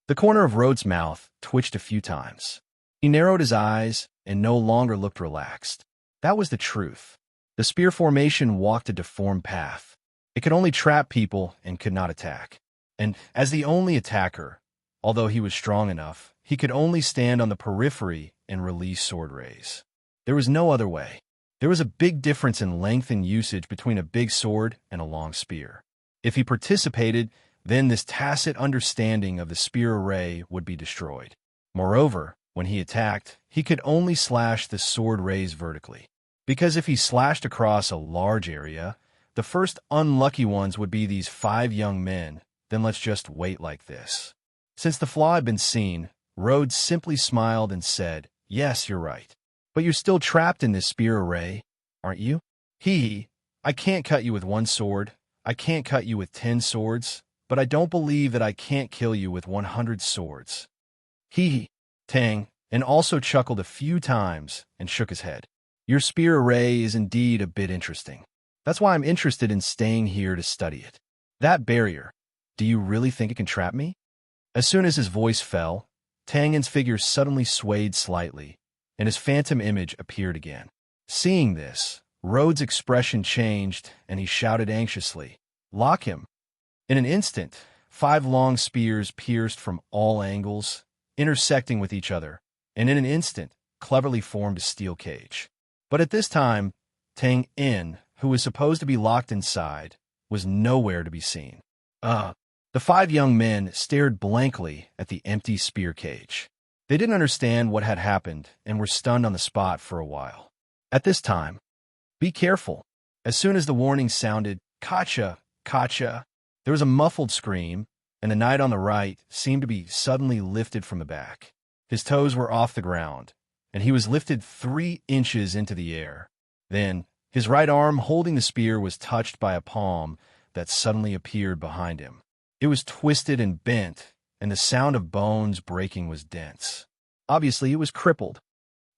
The corner of Rhodes' mouth twitched a few times. He narrowed his eyes and no longer looked relaxed. That was the truth. The spear formation walked a deformed path. It could only trap people and could not attack. And as the only attacker, although he was strong enough, he could only stand on the periphery and release sword rays. There was no other way. There was a big difference in length and usage between a big sword and a long spear. If he participated, then this tacit understanding of the spear array would be destroyed. Moreover, when he attacked, he could only slash the sword rays vertically. Because if he slashed across a large area, the first unlucky ones would be these 5 young men. Then let's just wait like this. Since the flaw had been seen, Rhodes simply smiled and said, "Yes, you're right. But you're still trapped in this spear array, aren't you? I can't cut you with 1 sword. I can't cut you with 10 swords. But I don't believe that I can't kill you with 100 swords." Tang In also chuckled a few times and shook his head. "Your spear array is indeed a bit interesting. That's why I'm interested in staying here to study it. That barrier, do you really think it can trap me?" As soon as his voice fell, Tang In's figure suddenly swayed slightly, and his phantom image appeared again. Seeing this, Rhodes' expression changed, and he shouted anxiously, "Lock him!" In an instant, 5 long spears pierced from all angles, intersecting with each other, and in an instant, cleverly formed a steel cage. But at this time, Tang In, who was supposed to be locked inside, was nowhere to be seen. The 5 young men stared blankly at the empty spear cage. They didn't understand what had happened and were stunned on the spot for a while. At this time, "Be careful." As soon as the warning sounded, "Kacha, Kacha," there was a muffled scream, and the knight on the right seemed to be suddenly lifted from the back. His toes were off the ground, and he was lifted 3 inches into the air. Then, his right arm holding the spear was touched by a palm that suddenly appeared behind him. It was twisted and bent, and the sound of bones breaking was dense. Obviously, it was crippled.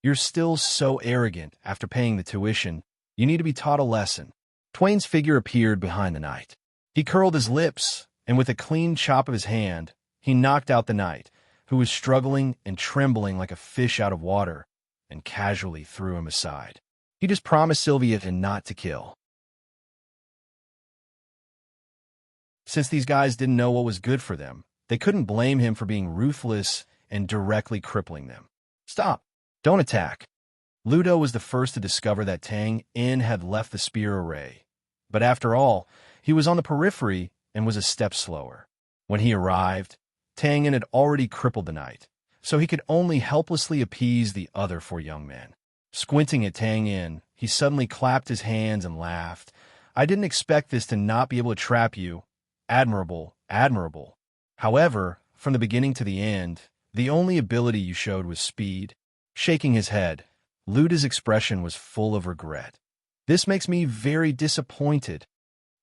"You're still so arrogant after paying the tuition. You need to be taught a lesson." Twain's figure appeared behind the knight. He curled his lips, and with a clean chop of his hand, he knocked out the knight, who was struggling and trembling like a fish out of water, and casually threw him aside. He just promised Sylvia not to kill. Since these guys didn't know what was good for them, they couldn't blame him for being ruthless and directly crippling them. "Stop! Don't attack!" Ludo was the first to discover that Tang In had left the spear array. But after all, he was on the periphery and was a step slower. When he arrived, Tang In had already crippled the knight, so he could only helplessly appease the other 4 young men. Squinting at Tang In, he suddenly clapped his hands and laughed. "I didn't expect this to not be able to trap you. Admirable, admirable. However, from the beginning to the end, the only ability you showed was speed." Shaking his head, Luda's expression was full of regret. "This makes me very disappointed."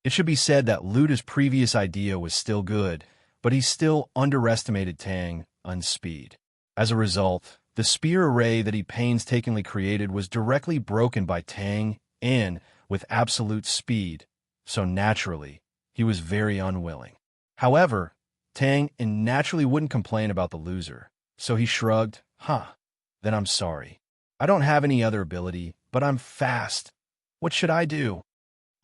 It should be said that Luda's previous idea was still good, but he still underestimated Tang In's speed. As a result, the spear array that he painstakingly created was directly broken by Tang in with absolute speed, so naturally, he was very unwilling. However, Tang naturally wouldn't complain about the loser, so he shrugged, then I'm sorry. I don't have any other ability, but I'm fast. What should I do?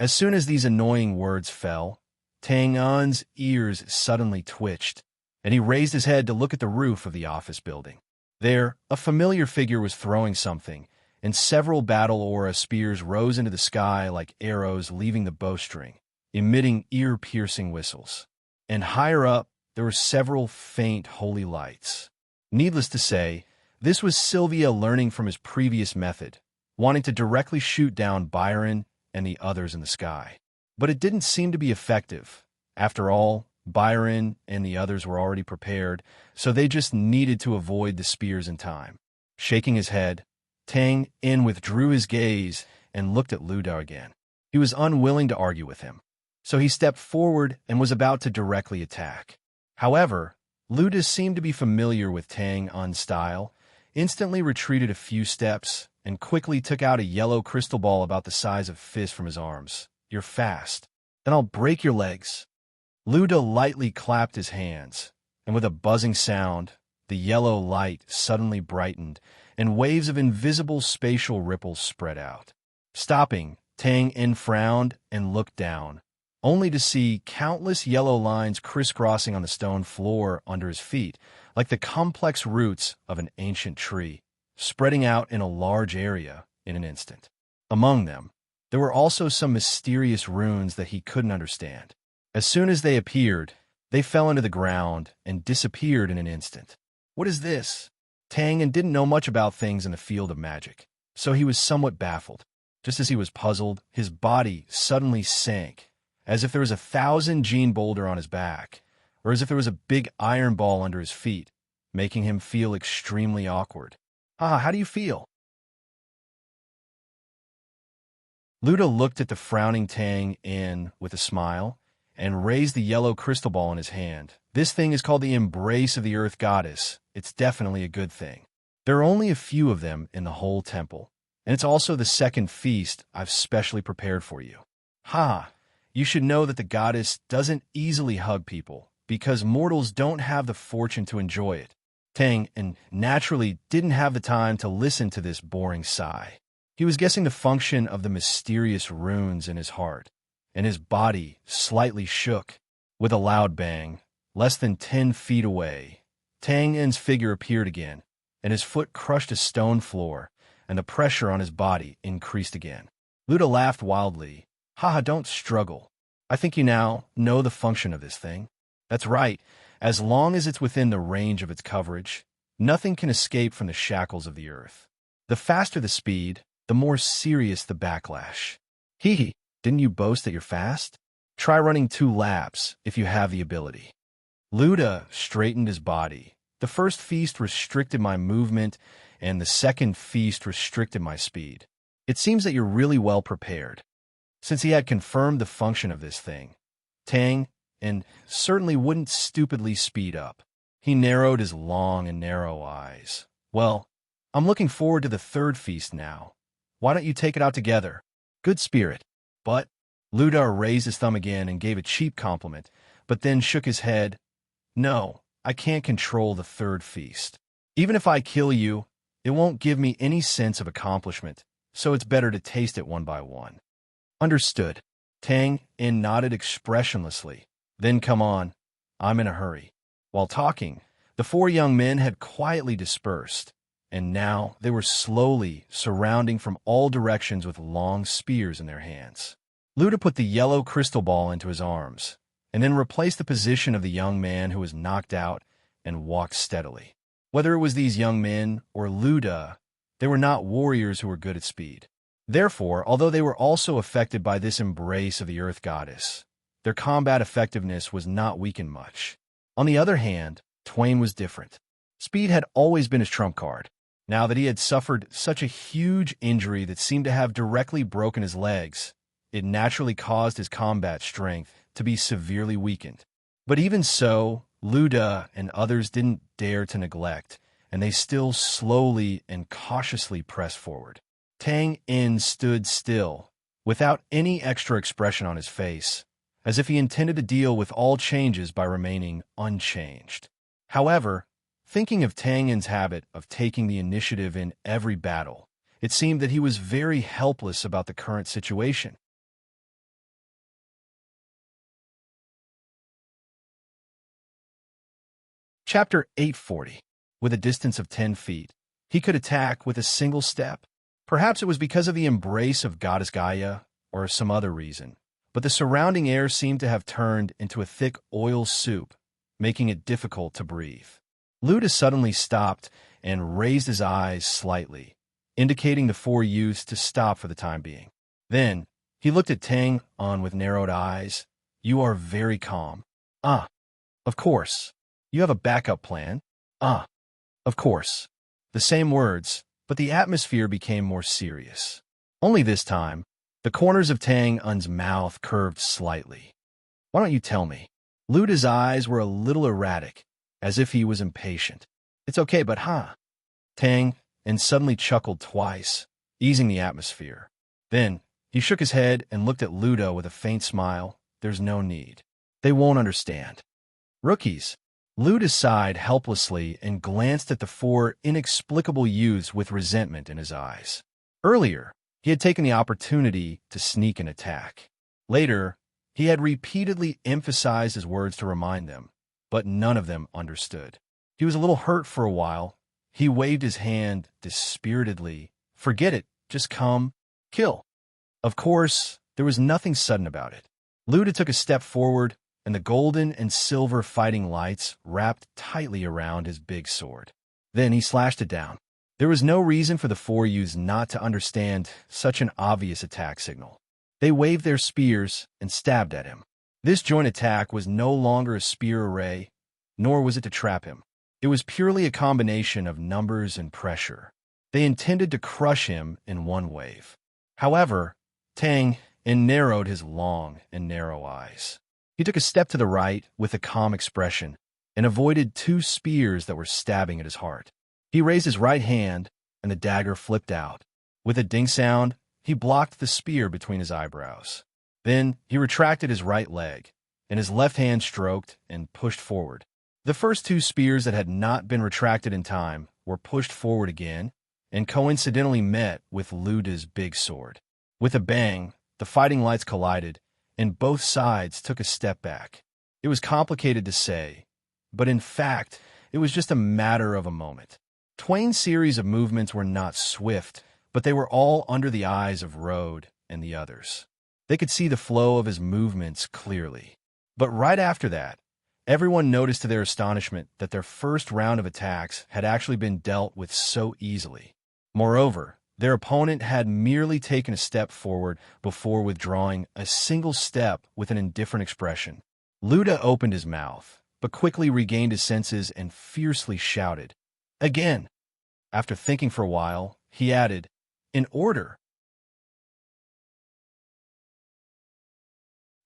As soon as these annoying words fell, Tang An's ears suddenly twitched, and he raised his head to look at the roof of the office building. There, a familiar figure was throwing something, and several battle aura spears rose into the sky like arrows leaving the bowstring, emitting ear-piercing whistles. And higher up, there were several faint holy lights. Needless to say, this was Sylvia learning from his previous method, wanting to directly shoot down Byron and the others in the sky. But it didn't seem to be effective. After all, Byron and the others were already prepared, so they just needed to avoid the spears in time. Shaking his head, Tang In withdrew his gaze and looked at Luda again. He was unwilling to argue with him, so he stepped forward and was about to directly attack. However, Luda seemed to be familiar with Tang Un's style, instantly retreated a few steps, and quickly took out a yellow crystal ball about the size of a fist from his arms. You're fast. Then I'll break your legs. Luda lightly clapped his hands, and with a buzzing sound, the yellow light suddenly brightened, and waves of invisible spatial ripples spread out. Stopping, Tang In frowned and looked down, only to see countless yellow lines crisscrossing on the stone floor under his feet, like the complex roots of an ancient tree, spreading out in a large area in an instant. Among them, there were also some mysterious runes that he couldn't understand. As soon as they appeared, they fell into the ground and disappeared in an instant. What is this? Tang In didn't know much about things in the field of magic, so he was somewhat baffled. Just as he was puzzled, his body suddenly sank, as if there was a 1,000-gene boulder on his back, or as if there was a big iron ball under his feet, making him feel extremely awkward. How do you feel? Luda looked at the frowning Tang In with a smile and raised the yellow crystal ball in his hand. This thing is called the Embrace of the Earth Goddess. It's definitely a good thing. There are only a few of them in the whole temple, and it's also the second feast I've specially prepared for you. You should know that the goddess doesn't easily hug people, because mortals don't have the fortune to enjoy it. Tang In naturally didn't have the time to listen to this boring sigh. He was guessing the function of the mysterious runes in his heart, and his body slightly shook. With a loud bang, less than 10 feet away, Tang In's figure appeared again, and his foot crushed a stone floor, and the pressure on his body increased again. Luda laughed wildly. Don't struggle. I think you now know the function of this thing. That's right. As long as it's within the range of its coverage, nothing can escape from the shackles of the earth. The faster the speed, the more serious the backlash. Didn't you boast that you're fast? Try running 2 laps if you have the ability. Luda straightened his body. The first feast restricted my movement, and the second feast restricted my speed. It seems that you're really well prepared. Since he had confirmed the function of this thing, Tang In certainly wouldn't stupidly speed up. He narrowed his long and narrow eyes. Well, I'm looking forward to the third feast now. Why don't you take it out together? Good spirit. But Luda raised his thumb again and gave a cheap compliment, but then shook his head. No, I can't control the third feast. Even if I kill you, it won't give me any sense of accomplishment, so it's better to taste it one by one. Understood. Tang In nodded expressionlessly. Then come on, I'm in a hurry. While talking, the 4 young men had quietly dispersed, and now they were slowly surrounding from all directions with long spears in their hands. Luda put the yellow crystal ball into his arms, and then replaced the position of the young man who was knocked out and walked steadily. Whether it was these young men or Luda, they were not warriors who were good at speed. Therefore, although they were also affected by this embrace of the Earth Goddess, their combat effectiveness was not weakened much. On the other hand, Twain was different. Speed had always been his trump card. Now that he had suffered such a huge injury that seemed to have directly broken his legs, it naturally caused his combat strength to be severely weakened. But even so, Luda and others didn't dare to neglect, and they still slowly and cautiously pressed forward. Tang In stood still, without any extra expression on his face, as if he intended to deal with all changes by remaining unchanged. However, thinking of Tang In's habit of taking the initiative in every battle, it seemed that he was very helpless about the current situation. Chapter 840. With a distance of 10 feet, he could attack with a single step. Perhaps it was because of the embrace of Goddess Gaia or some other reason, but the surrounding air seemed to have turned into a thick oil soup, making it difficult to breathe. Luda suddenly stopped and raised his eyes slightly, indicating the four youths to stop for the time being. Then, he looked at Tang On with narrowed eyes. "You are very calm." "Ah, of course. You have a backup plan?" "Ah, of course." The same words, but the atmosphere became more serious. Only this time, the corners of Tang Un's mouth curved slightly. "Why don't you tell me?" Luda's eyes were a little erratic, as if he was impatient. "It's okay, but Tang Un suddenly chuckled twice, easing the atmosphere. Then, he shook his head and looked at Luda with a faint smile. "There's no need. They won't understand." "Rookies." Luda sighed helplessly and glanced at the four inexplicable youths with resentment in his eyes. Earlier, he had taken the opportunity to sneak an attack. Later, he had repeatedly emphasized his words to remind them, but none of them understood. He was a little hurt for a while. He waved his hand dispiritedly. "Forget it. Just come. Kill." Of course, there was nothing sudden about it. Luda took a step forward, and the golden and silver fighting lights wrapped tightly around his big sword. Then he slashed it down. There was no reason for the four youths not to understand such an obvious attack signal. They waved their spears and stabbed at him. This joint attack was no longer a spear array, nor was it to trap him. It was purely a combination of numbers and pressure. They intended to crush him in one wave. However, Tang In narrowed his long and narrow eyes. He took a step to the right with a calm expression and avoided two spears that were stabbing at his heart. He raised his right hand, and the dagger flipped out. With a ding sound, he blocked the spear between his eyebrows. Then he retracted his right leg, and his left hand stroked and pushed forward. The first two spears that had not been retracted in time were pushed forward again and coincidentally met with Luda's big sword. With a bang, the fighting lights collided, and both sides took a step back. It was complicated to say, but in fact, it was just a matter of a moment. Twain's series of movements were not swift, but they were all under the eyes of Rode and the others. They could see the flow of his movements clearly. But right after that, everyone noticed to their astonishment that their first round of attacks had actually been dealt with so easily. Moreover, their opponent had merely taken a step forward before withdrawing a single step with an indifferent expression. Luda opened his mouth, but quickly regained his senses and fiercely shouted, "Again!" After thinking for a while, he added, "In order."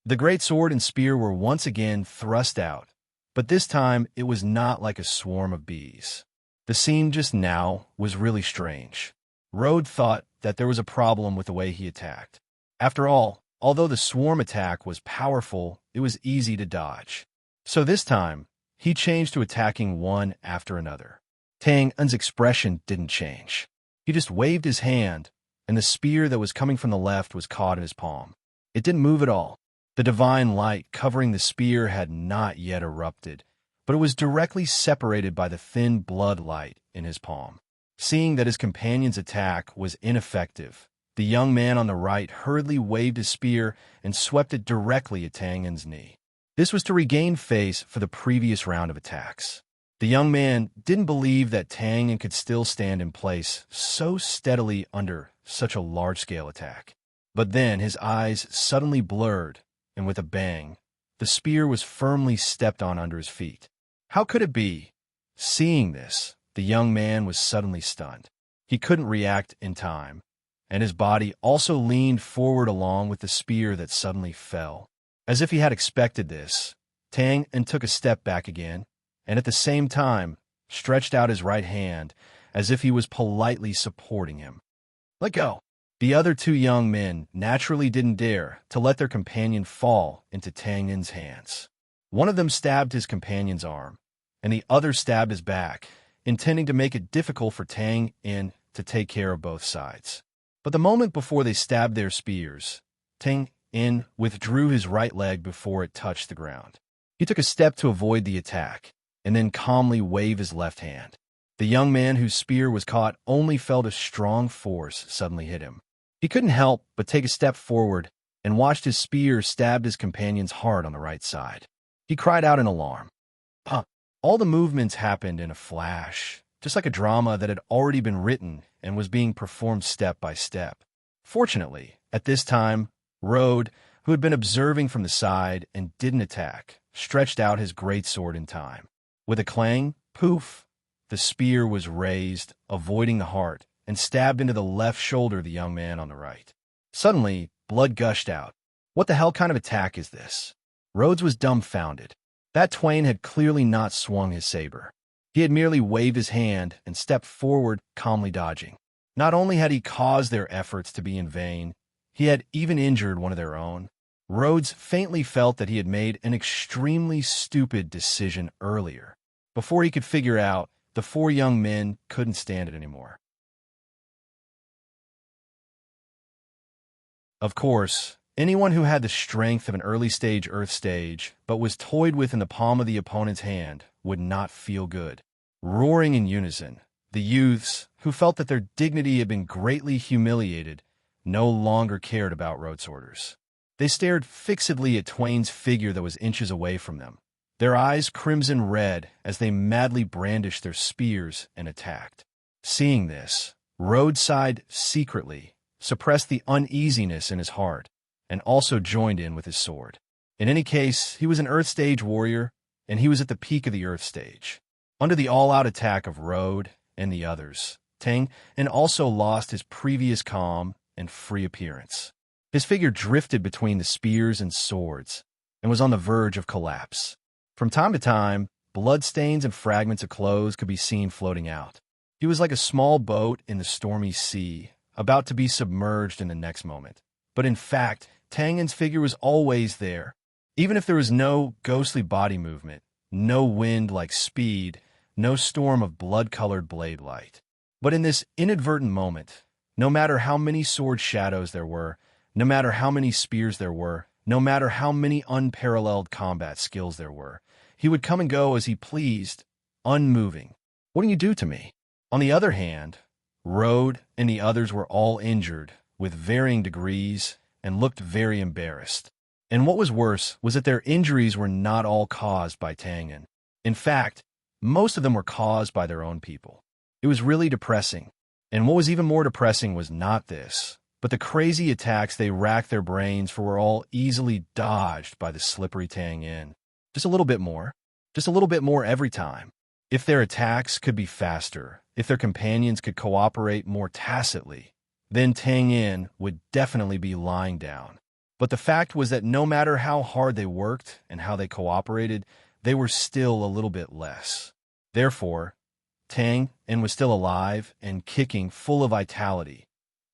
The great sword and spear were once again thrust out, but this time it was not like a swarm of bees. The scene just now was really strange. Rode thought that there was a problem with the way he attacked. After all, although the swarm attack was powerful, it was easy to dodge. So this time, he changed to attacking one after another. Tang Un's expression didn't change. He just waved his hand, and the spear that was coming from the left was caught in his palm. It didn't move at all. The divine light covering the spear had not yet erupted, but it was directly separated by the thin blood light in his palm. Seeing that his companion's attack was ineffective, the young man on the right hurriedly waved his spear and swept it directly at Tang Un's knee. This was to regain face for the previous round of attacks. The young man didn't believe that Tang Un could still stand in place so steadily under such a large-scale attack. But then his eyes suddenly blurred, and with a bang, the spear was firmly stepped on under his feet. How could it be? Seeing this, the young man was suddenly stunned. He couldn't react in time, and his body also leaned forward along with the spear that suddenly fell. As if he had expected this, Tang Un took a step back again, and at the same time stretched out his right hand as if he was politely supporting him. "Let go." The other two young men naturally didn't dare to let their companion fall into Tang Yin's hands. One of them stabbed his companion's arm, and the other stabbed his back, intending to make it difficult for Tang Yin to take care of both sides. But the moment before they stabbed their spears, Tang Yin withdrew his right leg before it touched the ground. He took a step to avoid the attack, and then calmly waved his left hand. The young man whose spear was caught only felt a strong force suddenly hit him. He couldn't help but take a step forward and watched his spear stab his companion's heart on the right side. He cried out in alarm. All the movements happened in a flash, just like a drama that had already been written and was being performed step by step. Fortunately, at this time, Rode, who had been observing from the side and didn't attack, stretched out his great sword in time. With a clang, poof, the spear was raised, avoiding the heart, and stabbed into the left shoulder of the young man on the right. Suddenly, blood gushed out. What the hell kind of attack is this? Rhodes was dumbfounded. That Twain had clearly not swung his saber. He had merely waved his hand and stepped forward, calmly dodging. Not only had he caused their efforts to be in vain, he had even injured one of their own. Rhodes faintly felt that he had made an extremely stupid decision earlier. Before he could figure out, the four young men couldn't stand it anymore. Of course, anyone who had the strength of an early-stage Earth stage but was toyed with in the palm of the opponent's hand would not feel good. Roaring in unison, the youths, who felt that their dignity had been greatly humiliated, no longer cared about Rhodes' orders. They stared fixedly at Twain's figure that was inches away from them, their eyes crimson red as they madly brandished their spears and attacked. Seeing this, Rhodes sighed secretly, suppressed the uneasiness in his heart, and also joined in with his sword. In any case, he was an Earth stage warrior, and he was at the peak of the Earth stage. Under the all-out attack of Rode and the others, Tang Yin also lost his previous calm and free appearance. His figure drifted between the spears and swords, and was on the verge of collapse. From time to time, bloodstains and fragments of clothes could be seen floating out. He was like a small boat in the stormy sea, about to be submerged in the next moment. But in fact, Tang Yin's figure was always there. Even if there was no ghostly body movement, no wind-like speed, no storm of blood-colored blade light. But in this inadvertent moment, no matter how many sword shadows there were, no matter how many spears there were, no matter how many unparalleled combat skills there were, he would come and go as he pleased, unmoving. What do you do to me? On the other hand, Rode and the others were all injured, with varying degrees, and looked very embarrassed. And what was worse was that their injuries were not all caused by Tang Yin. In fact, most of them were caused by their own people. It was really depressing. And what was even more depressing was not this, but the crazy attacks they racked their brains for were all easily dodged by the slippery Tang Yin. Just a little bit more. Just a little bit more every time. If their attacks could be faster, if their companions could cooperate more tacitly, then Tang Yin would definitely be lying down. But the fact was that no matter how hard they worked and how they cooperated, they were still a little bit less. Therefore, Tang Yin was still alive and kicking, full of vitality.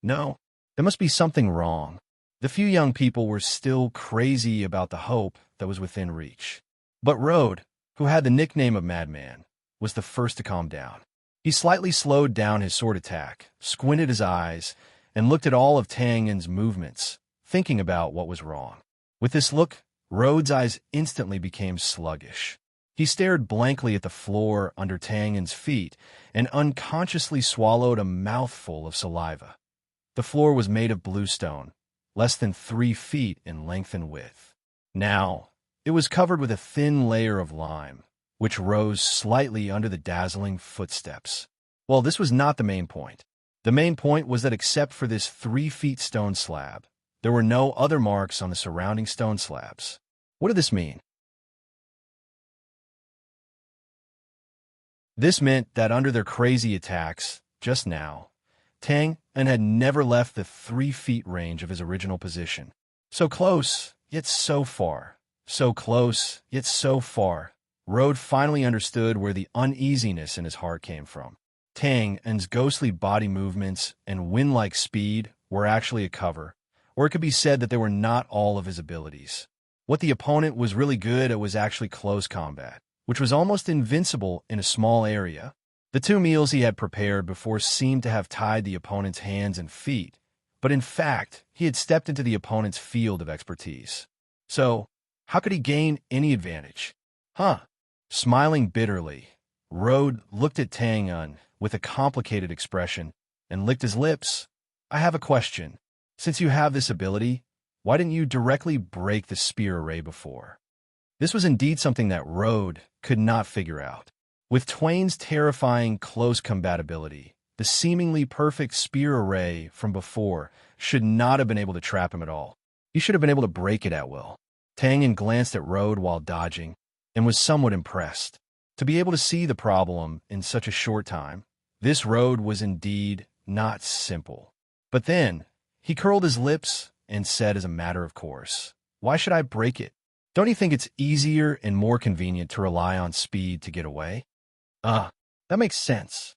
No, there must be something wrong. The few young people were still crazy about the hope that was within reach. But Rode, who had the nickname of Madman, was the first to calm down. He slightly slowed down his sword attack, squinted his eyes, and looked at all of Tang Yin's movements, thinking about what was wrong. With this look, Rhodes' eyes instantly became sluggish. He stared blankly at the floor under Tang Yin's feet and unconsciously swallowed a mouthful of saliva. The floor was made of bluestone, less than 3 feet in length and width. Now, it was covered with a thin layer of lime, which rose slightly under the dazzling footsteps. Well, this was not the main point. The main point was that except for this 3-foot stone slab, there were no other marks on the surrounding stone slabs. What did this mean? This meant that under their crazy attacks, just now, Tang Yin had never left the 3-foot range of his original position. So close, yet so far. So close, yet so far. Rode finally understood where the uneasiness in his heart came from. Tang Yin's ghostly body movements and wind-like speed were actually a cover, or it could be said that they were not all of his abilities. What the opponent was really good at was actually close combat, which was almost invincible in a small area. The 2 meals he had prepared before seemed to have tied the opponent's hands and feet, but in fact, he had stepped into the opponent's field of expertise. So, how could he gain any advantage? Smiling bitterly, Rode looked at Tang with a complicated expression and licked his lips. I have a question. Since you have this ability, why didn't you directly break the spear array before? This was indeed something that Rode could not figure out. With Twain's terrifying close combatability, the seemingly perfect spear array from before should not have been able to trap him at all. He should have been able to break it at will. Tang glanced at Rode while dodging and was somewhat impressed. To be able to see the problem in such a short time, this Rode was indeed not simple. But then, he curled his lips and said as a matter of course, "Why should I break it? Don't you think it's easier and more convenient to rely on speed to get away?" That makes sense.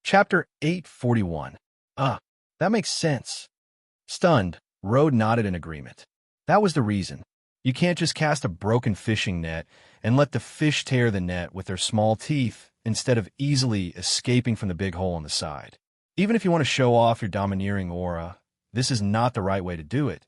Chapter 841. That makes sense. Stunned, Rode nodded in agreement. That was the reason. You can't just cast a broken fishing net and let the fish tear the net with their small teeth instead of easily escaping from the big hole on the side. Even if you want to show off your domineering aura, this is not the right way to do it.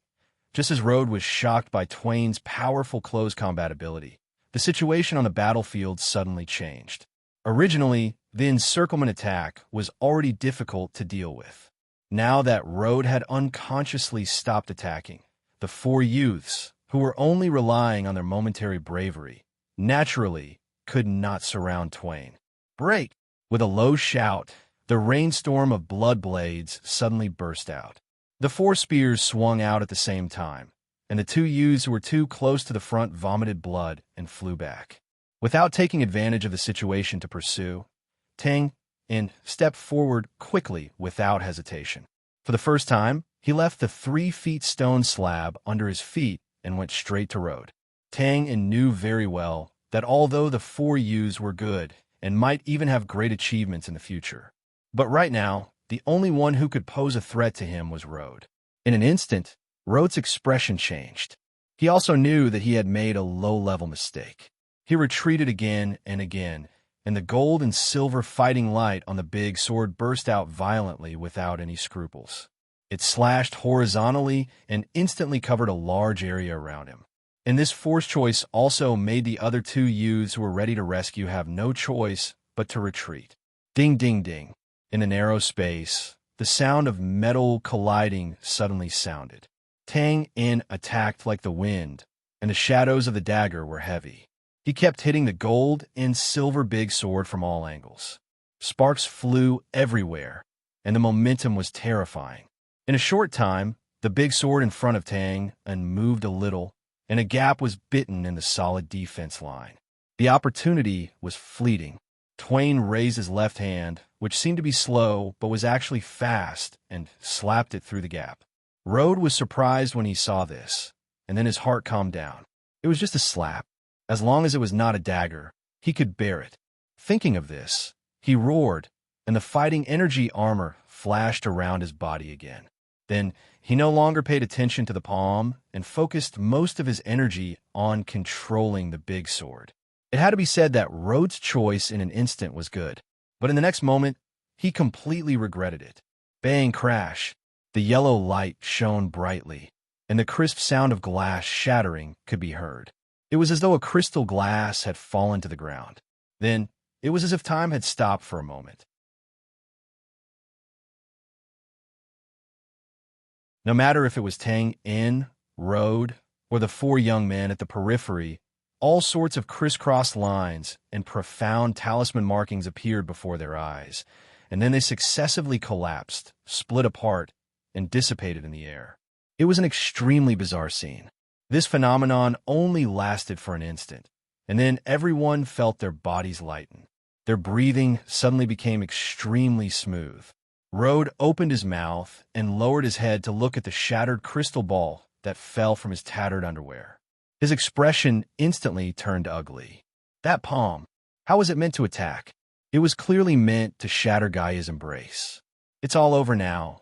Just as Rode was shocked by Twain's powerful close combat ability, the situation on the battlefield suddenly changed. Originally, the encirclement attack was already difficult to deal with. Now that Rode had unconsciously stopped attacking, the 4 youths, who were only relying on their momentary bravery, naturally could not surround Twain. Break! With a low shout, the rainstorm of blood blades suddenly burst out. The 4 spears swung out at the same time, and the 2 youths who were too close to the front vomited blood and flew back. Without taking advantage of the situation to pursue, Tang stepped forward quickly without hesitation. For the first time, he left the 3-foot stone slab under his feet and went straight to Rode. Tang knew very well that although the 4 youths were good and might even have great achievements in the future, but right now, the only one who could pose a threat to him was Rode. In an instant, Rode's expression changed. He also knew that he had made a low-level mistake. He retreated again and again, and the gold and silver fighting light on the big sword burst out violently without any scruples. It slashed horizontally and instantly covered a large area around him. And this force choice also made the other 2 youths who were ready to rescue have no choice but to retreat. Ding, ding, ding. In the narrow space, the sound of metal colliding suddenly sounded. Tang attacked like the wind, and the shadows of the dagger were heavy. He kept hitting the gold and silver big sword from all angles. Sparks flew everywhere, and the momentum was terrifying. In a short time, the big sword in front of Tang moved a little, and a gap was bitten in the solid defense line. The opportunity was fleeting. Twain raised his left hand, which seemed to be slow but was actually fast, and slapped it through the gap. Rode was surprised when he saw this, and then his heart calmed down. It was just a slap. As long as it was not a dagger, he could bear it. Thinking of this, he roared, and the fighting energy armor flashed around his body again. Then he no longer paid attention to the palm and focused most of his energy on controlling the big sword. It had to be said that Rode's choice in an instant was good, but in the next moment, he completely regretted it. Bang crash! The yellow light shone brightly, and the crisp sound of glass shattering could be heard. It was as though a crystal glass had fallen to the ground. Then, it was as if time had stopped for a moment. No matter if it was Tang, Rode, or the 4 young men at the periphery, all sorts of crisscross lines and profound talisman markings appeared before their eyes, and then they successively collapsed, split apart, and dissipated in the air. It was an extremely bizarre scene. This phenomenon only lasted for an instant, and then everyone felt their bodies lighten. Their breathing suddenly became extremely smooth. Rode opened his mouth and lowered his head to look at the shattered crystal ball that fell from his tattered underwear. His expression instantly turned ugly. That palm. How was it meant to attack? It was clearly meant to shatter Gaia's embrace. It's all over now.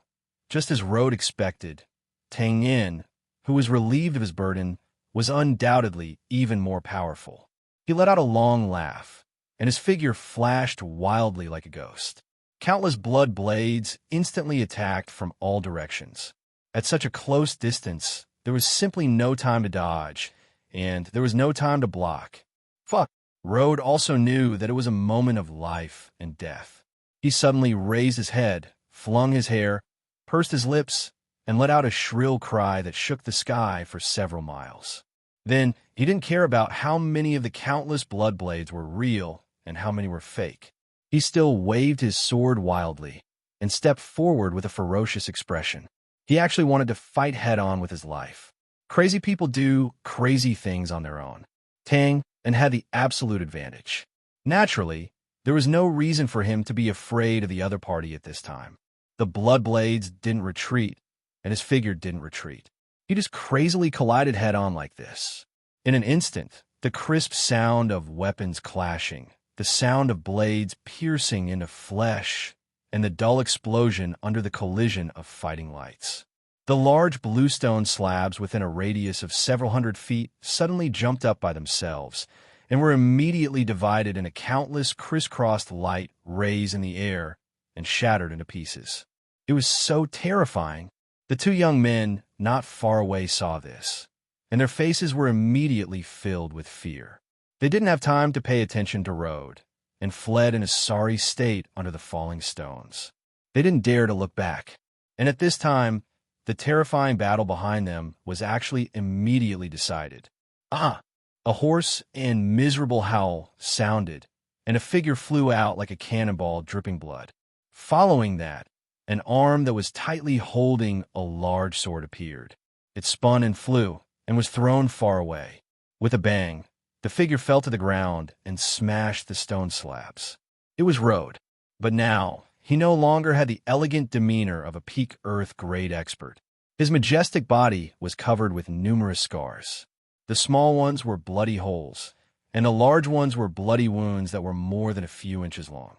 Just as Road expected, Tang Yin, who was relieved of his burden, was undoubtedly even more powerful. He let out a long laugh, and his figure flashed wildly like a ghost. Countless blood blades instantly attacked from all directions. At such a close distance, there was simply no time to dodge, and there was no time to block. Fuck. Road also knew that it was a moment of life and death. He suddenly raised his head, flung his hair, pursed his lips, and let out a shrill cry that shook the sky for several miles. Then, he didn't care about how many of the countless blood blades were real and how many were fake. He still waved his sword wildly and stepped forward with a ferocious expression. He actually wanted to fight head-on with his life. Crazy people do crazy things on their own. Tang and had the absolute advantage. Naturally, there was no reason for him to be afraid of the other party at this time. The blood blades didn't retreat, and his figure didn't retreat. He just crazily collided head-on like this. In an instant, the crisp sound of weapons clashing, the sound of blades piercing into flesh, and the dull explosion under the collision of fighting lights. The large bluestone slabs within a radius of several hundred feet suddenly jumped up by themselves and were immediately divided into countless crisscrossed light rays in the air and shattered into pieces. It was so terrifying. The two young men not far away saw this, and their faces were immediately filled with fear. They didn't have time to pay attention to Road and fled in a sorry state under the falling stones. They didn't dare to look back, and at this time, the terrifying battle behind them was actually immediately decided. A hoarse and miserable howl sounded, and a figure flew out like a cannonball dripping blood. Following that, an arm that was tightly holding a large sword appeared. It spun and flew, and was thrown far away. With a bang, the figure fell to the ground and smashed the stone slabs. It was Road, but now he no longer had the elegant demeanor of a peak Earth-grade expert. His majestic body was covered with numerous scars. The small ones were bloody holes, and the large ones were bloody wounds that were more than a few inches long.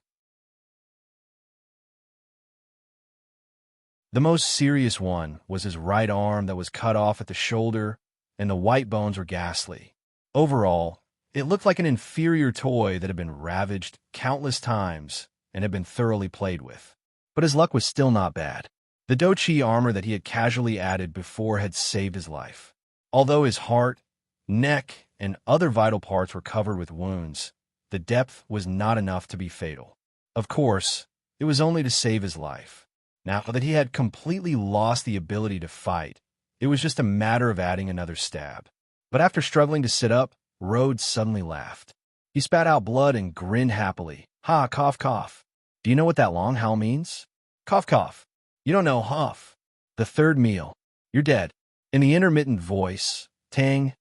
The most serious one was his right arm that was cut off at the shoulder, and the white bones were ghastly. Overall, it looked like an inferior toy that had been ravaged countless times and had been thoroughly played with. But his luck was still not bad. The Dochi armor that he had casually added before had saved his life. Although his heart, neck, and other vital parts were covered with wounds, the depth was not enough to be fatal. Of course, it was only to save his life. Now that he had completely lost the ability to fight, it was just a matter of adding another stab. But after struggling to sit up, Rhodes suddenly laughed. He spat out blood and grinned happily. Ha, cough, cough. Do you know what that long howl means? Cough, cough. You don't know, huff. The third meal. You're dead. In the intermittent voice, Tang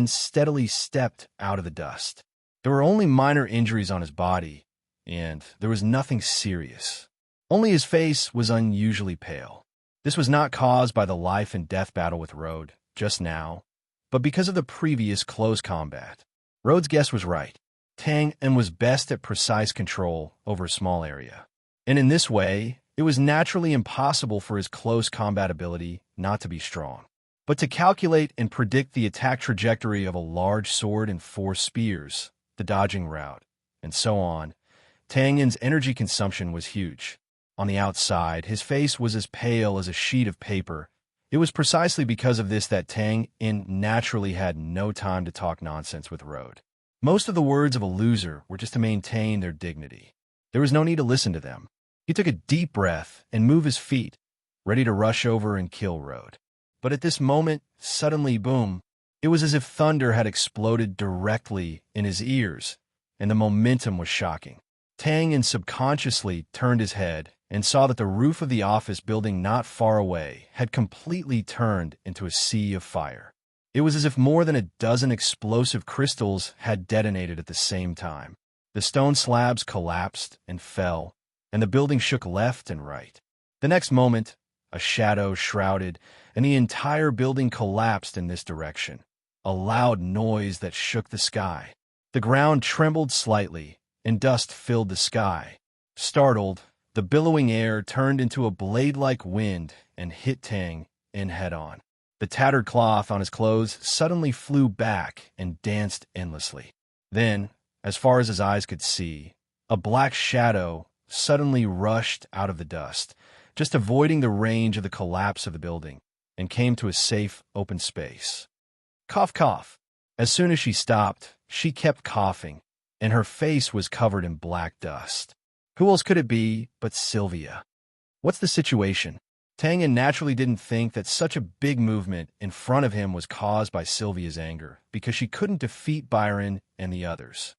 steadily stepped out of the dust. There were only minor injuries on his body, and there was nothing serious. Only his face was unusually pale. This was not caused by the life and death battle with Road just now, but because of the previous close combat. Road's guess was right. Tang was best at precise control over a small area. And in this way, it was naturally impossible for his close combat ability not to be strong. But to calculate and predict the attack trajectory of a large sword and 4 spears, the dodging route, and so on, Tang's energy consumption was huge. On the outside, his face was as pale as a sheet of paper. It was precisely because of this that Tang naturally had no time to talk nonsense with Road. Most of the words of a loser were just to maintain their dignity. There was no need to listen to them. He took a deep breath and moved his feet, ready to rush over and kill Road. But at this moment, suddenly, boom, it was as if thunder had exploded directly in his ears, and the momentum was shocking. Tang subconsciously turned his head and saw that the roof of the office building not far away had completely turned into a sea of fire. It was as if more than a dozen explosive crystals had detonated at the same time. The stone slabs collapsed and fell, and the building shook left and right. The next moment, a shadow shrouded, and the entire building collapsed in this direction. A loud noise that shook the sky. The ground trembled slightly, and dust filled the sky. Startled, the billowing air turned into a blade-like wind and hit Tang in head-on. The tattered cloth on his clothes suddenly flew back and danced endlessly. Then, as far as his eyes could see, a black shadow suddenly rushed out of the dust, just avoiding the range of the collapse of the building, and came to a safe, open space. Cough, cough. As soon as she stopped, she kept coughing, and her face was covered in black dust. Who else could it be but Sylvia? What's the situation? Tangan naturally didn't think that such a big movement in front of him was caused by Sylvia's anger, because she couldn't defeat Byron and the others.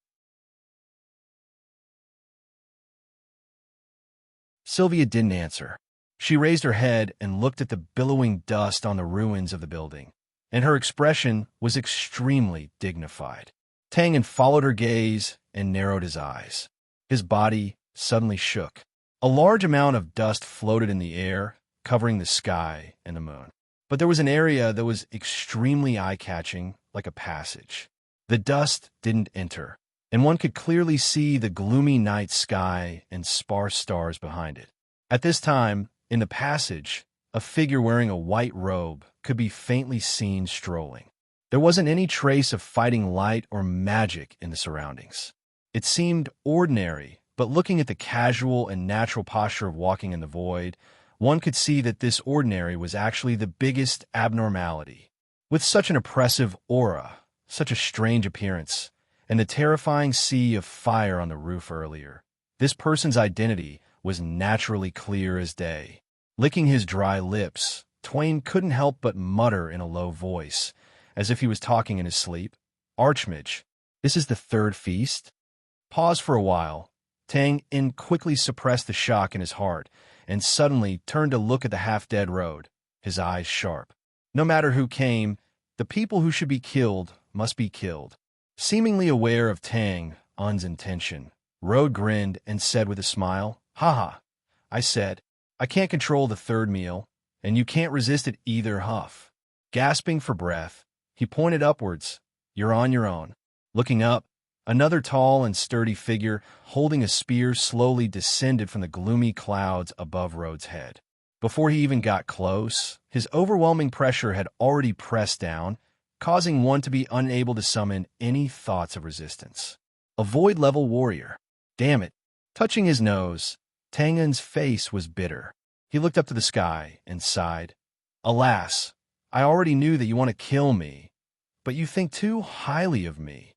Sylvia didn't answer. She raised her head and looked at the billowing dust on the ruins of the building, and her expression was extremely dignified. Tangan followed her gaze and narrowed his eyes. His body suddenly shook. A large amount of dust floated in the air, covering the sky and the moon. But there was an area that was extremely eye-catching, like a passage. The dust didn't enter, and one could clearly see the gloomy night sky and sparse stars behind it. At this time, in the passage, a figure wearing a white robe could be faintly seen strolling. There wasn't any trace of fighting light or magic in the surroundings. It seemed ordinary, but looking at the casual and natural posture of walking in the void, one could see that this ordinary was actually the biggest abnormality. With such an oppressive aura, such a strange appearance, and the terrifying sea of fire on the roof earlier, this person's identity was naturally clear as day. Licking his dry lips, Twain couldn't help but mutter in a low voice, as if he was talking in his sleep. "Archmage, this is the third feast?" Pause for a while. Tang In quickly suppressed the shock in his heart, and suddenly turned to look at the half-dead road, his eyes sharp. No matter who came, the people who should be killed must be killed. Seemingly aware of Tang Un's intention, Rode grinned and said with a smile, "Haha, I said, I can't control the third meal, and you can't resist it either." Huff. Gasping for breath, he pointed upwards. "You're on your own." Looking up, another tall and sturdy figure holding a spear slowly descended from the gloomy clouds above Rhodes' head. Before he even got close, his overwhelming pressure had already pressed down, causing one to be unable to summon any thoughts of resistance. A void-level warrior. Damn it. Touching his nose, Tangan's face was bitter. He looked up to the sky and sighed. "Alas, I already knew that you want to kill me, but you think too highly of me."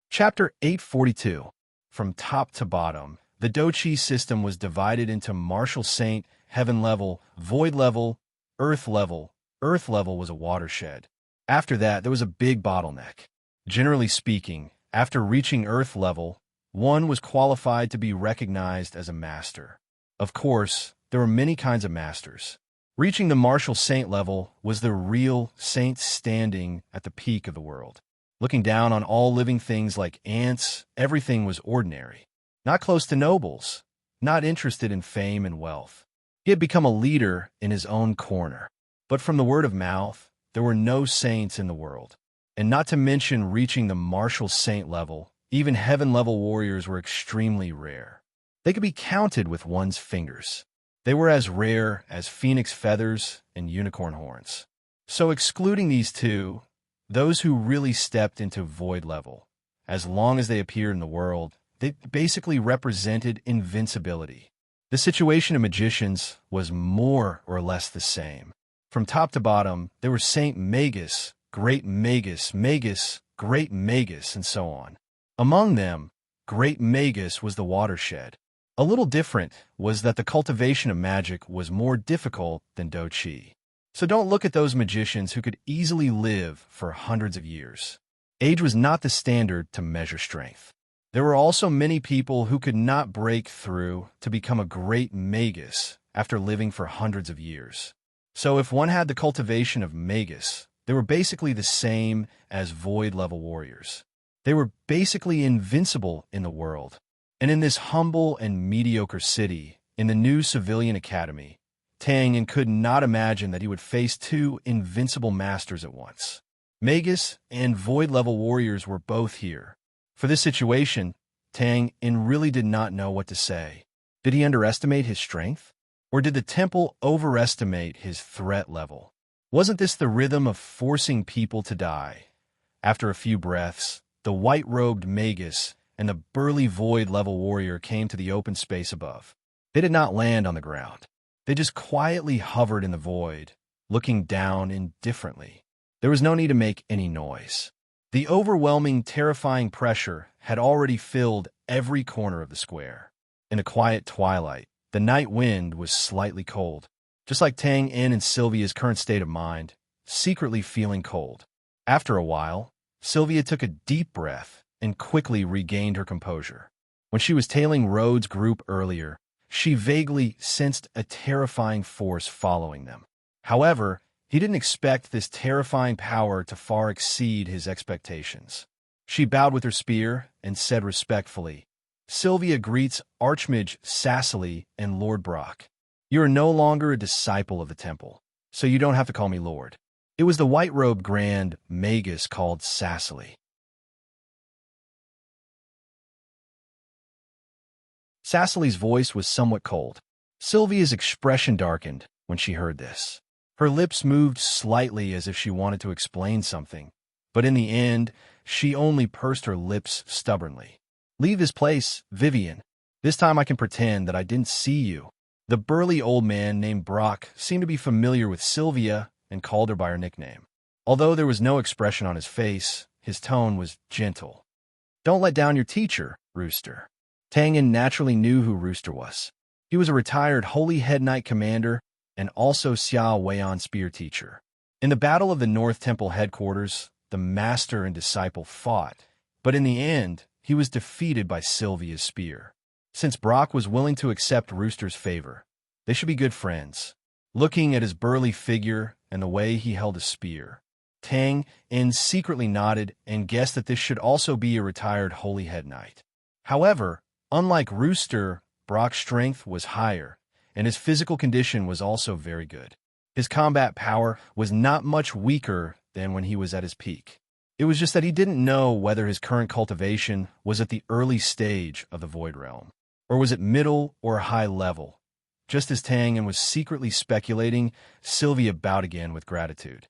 Chapter 842. From top to bottom, the Dochi system was divided into Martial Saint, Heaven Level, Void Level, Earth Level. Earth Level was a watershed. After that, there was a big bottleneck. Generally speaking, after reaching Earth Level, one was qualified to be recognized as a master. Of course, there were many kinds of masters. Reaching the Martial Saint level was the real saint standing at the peak of the world. Looking down on all living things like ants, everything was ordinary. Not close to nobles, not interested in fame and wealth. He had become a leader in his own corner. But from the word of mouth, there were no saints in the world. And not to mention reaching the Martial Saint level, even heaven-level warriors were extremely rare. They could be counted with one's fingers. They were as rare as phoenix feathers and unicorn horns. So excluding these two, those who really stepped into void level, as long as they appeared in the world, they basically represented invincibility. The situation of magicians was more or less the same. From top to bottom, there were Saint Magus, Great Magus, Magus, Great Magus, and so on. Among them, Great Magus was the watershed. A little different was that the cultivation of magic was more difficult than Dochi. So don't look at those magicians who could easily live for hundreds of years. Age was not the standard to measure strength. There were also many people who could not break through to become a great magus after living for hundreds of years. So if one had the cultivation of magus, they were basically the same as void-level warriors. They were basically invincible in the world. And in this humble and mediocre city, in the new civilian academy, Tang and could not imagine that he would face two invincible masters at once. Magus and Void-level warriors were both here. For this situation, Tang and really did not know what to say. Did he underestimate his strength? Or did the temple overestimate his threat level? Wasn't this the rhythm of forcing people to die? After a few breaths, the white-robed Magus and the burly Void-level warrior came to the open space above. They did not land on the ground. They just quietly hovered in the void, looking down indifferently. There was no need to make any noise. The overwhelming, terrifying pressure had already filled every corner of the square. In the quiet twilight, the night wind was slightly cold, just like Tang In and Sylvia's current state of mind, secretly feeling cold. After a while, Sylvia took a deep breath and quickly regained her composure. When she was tailing Rhodes' group earlier, she vaguely sensed a terrifying force following them. However, he didn't expect this terrifying power to far exceed his expectations. She bowed with her spear and said respectfully, "Sylvia greets Archmage Cecily and Lord Brock. You are no longer a disciple of the temple, so you don't have to call me Lord." It was the white-robed Grand Magus called Cecily. Cecily's voice was somewhat cold. Sylvia's expression darkened when she heard this. Her lips moved slightly as if she wanted to explain something, but in the end, she only pursed her lips stubbornly. "Leave this place, Vivian. This time I can pretend that I didn't see you." The burly old man named Brock seemed to be familiar with Sylvia and called her by her nickname. Although there was no expression on his face, his tone was gentle. "Don't let down your teacher, Rooster." Tangan naturally knew who Rooster was. He was a retired Holy Head Knight commander and also Xiao Weian spear teacher. In the Battle of the North Temple headquarters, the master and disciple fought, but in the end, he was defeated by Sylvia's spear. Since Brock was willing to accept Rooster's favor, they should be good friends. Looking at his burly figure and the way he held a spear, Tang In secretly nodded and guessed that this should also be a retired Holy Head Knight. However, unlike Rooster, Brock's strength was higher, and his physical condition was also very good. His combat power was not much weaker than when he was at his peak. It was just that he didn't know whether his current cultivation was at the early stage of the Void Realm, or was at middle or high level. Just as Tang was secretly speculating, Sylvia bowed again with gratitude.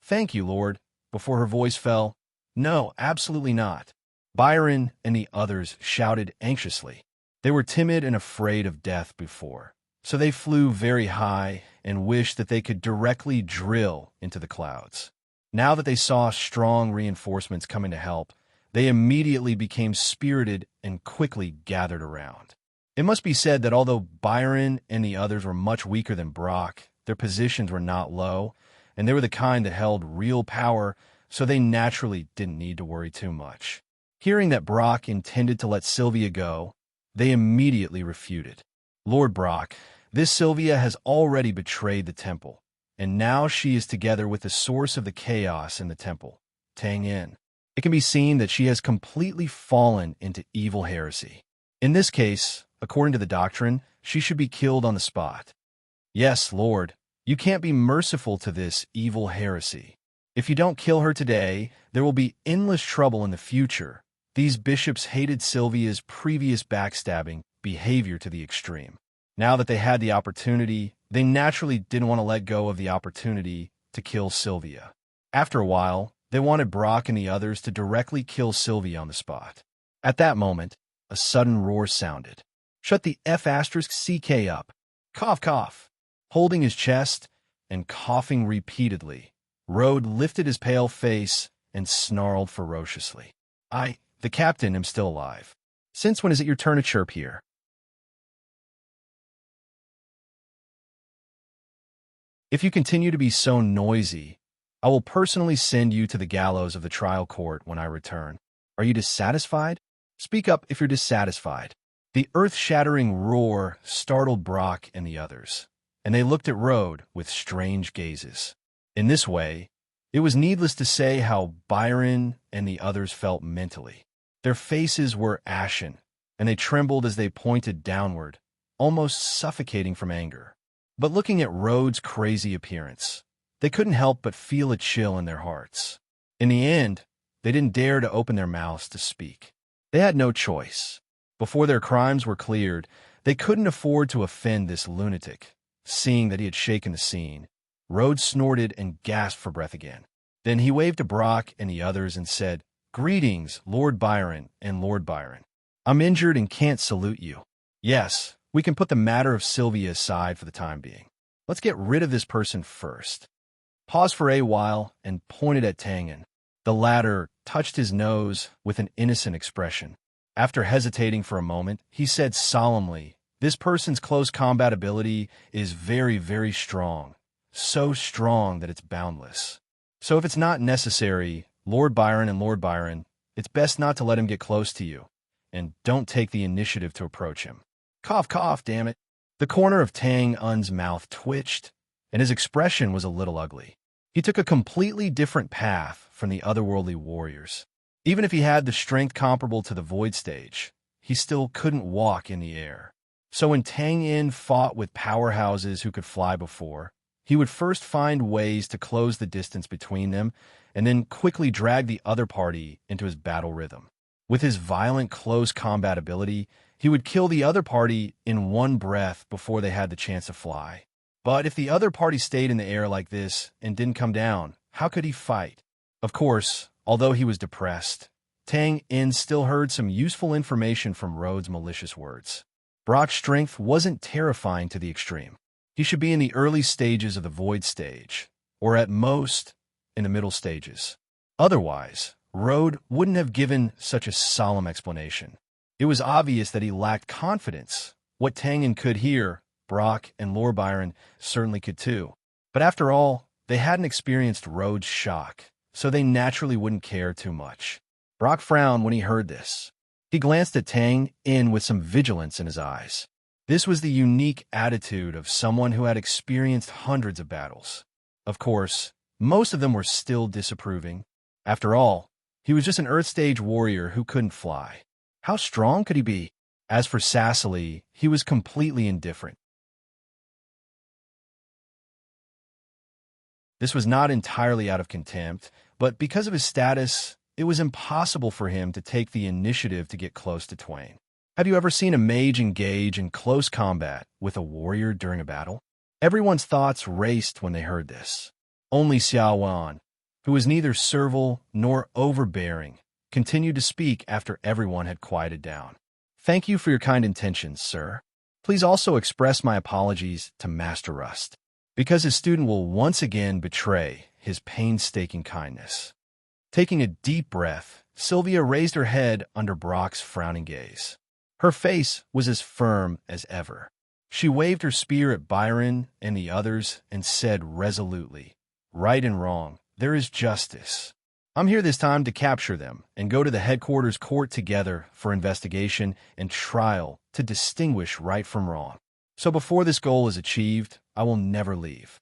"Thank you, Lord." Before her voice fell, "No, absolutely not." Byron and the others shouted anxiously. They were timid and afraid of death before, so they flew very high and wished that they could directly drill into the clouds. Now that they saw strong reinforcements coming to help, they immediately became spirited and quickly gathered around. It must be said that although Byron and the others were much weaker than Brock, their positions were not low, and they were the kind that held real power, so they naturally didn't need to worry too much. Hearing that Brock intended to let Sylvia go, they immediately refuted. "Lord Brock, this Sylvia has already betrayed the temple, and now she is together with the source of the chaos in the temple, Tang In. It can be seen that she has completely fallen into evil heresy. In this case, according to the doctrine, she should be killed on the spot. Yes, Lord, you can't be merciful to this evil heresy. If you don't kill her today, there will be endless trouble in the future." These bishops hated Sylvia's previous backstabbing behavior to the extreme. Now that they had the opportunity, they naturally didn't want to let go of the opportunity to kill Sylvia. After a while, they wanted Brock and the others to directly kill Sylvia on the spot. At that moment, a sudden roar sounded. "Shut the F***CK up. Cough, cough." Holding his chest and coughing repeatedly, Rode lifted his pale face and snarled ferociously. The captain, am still alive. Since when is it your turn to chirp here?" "If you continue to be so noisy, I will personally send you to the gallows of the trial court when I return. Are you dissatisfied? Speak up if you're dissatisfied." The earth-shattering roar startled Brock and the others, and they looked at Rode with strange gazes. In this way, it was needless to say how Byron and the others felt mentally. Their faces were ashen, and they trembled as they pointed downward, almost suffocating from anger. But looking at Rhodes' crazy appearance, they couldn't help but feel a chill in their hearts. In the end, they didn't dare to open their mouths to speak. They had no choice. Before their crimes were cleared, they couldn't afford to offend this lunatic. Seeing that he had shaken the scene, Rhodes snorted and gasped for breath again. Then he waved to Brock and the others and said, "Greetings, Lord Byron and Lord Byron. I'm injured and can't salute you. Yes, we can put the matter of Sylvia aside for the time being. Let's get rid of this person first." Paused for a while and pointed at Tangen. The latter touched his nose with an innocent expression. After hesitating for a moment, he said solemnly, "This person's close combat ability is very, very strong. So strong that it's boundless. So if it's not necessary, Lord Byron and Lord Byron, it's best not to let him get close to you, and don't take the initiative to approach him." Cough, cough, damn it. The corner of Tang Un's mouth twitched, and his expression was a little ugly. He took a completely different path from the otherworldly warriors. Even if he had the strength comparable to the Void Stage, he still couldn't walk in the air. So when Tang In fought with powerhouses who could fly before, he would first find ways to close the distance between them and then quickly drag the other party into his battle rhythm. With his violent close combat ability, he would kill the other party in one breath before they had the chance to fly. But if the other party stayed in the air like this and didn't come down, how could he fight? Of course, although he was depressed, Tang In still heard some useful information from Rhodes' malicious words. Brock's strength wasn't terrifying to the extreme. He should be in the early stages of the Void Stage, or at most, in the middle stages. Otherwise, Rhodes wouldn't have given such a solemn explanation. It was obvious that he lacked confidence. What Tang In could hear, Brock and Lord Byron certainly could too. But after all, they hadn't experienced Rhodes' shock, so they naturally wouldn't care too much. Brock frowned when he heard this. He glanced at Tang In with some vigilance in his eyes. This was the unique attitude of someone who had experienced hundreds of battles. Of course, most of them were still disapproving. After all, he was just an Earth Stage warrior who couldn't fly. How strong could he be? As for Cecily, he was completely indifferent. This was not entirely out of contempt, but because of his status, it was impossible for him to take the initiative to get close to Twain. Have you ever seen a mage engage in close combat with a warrior during a battle? Everyone's thoughts raced when they heard this. Only Xiao Wan, who was neither servile nor overbearing, continued to speak after everyone had quieted down. "Thank you for your kind intentions, sir. Please also express my apologies to Master Rust, because his student will once again betray his painstaking kindness." Taking a deep breath, Sylvia raised her head under Brock's frowning gaze. Her face was as firm as ever. She waved her spear at Byron and the others and said resolutely, "Right and wrong, there is justice. I'm here this time to capture them and go to the headquarters court together for investigation and trial to distinguish right from wrong. So before this goal is achieved, I will never leave."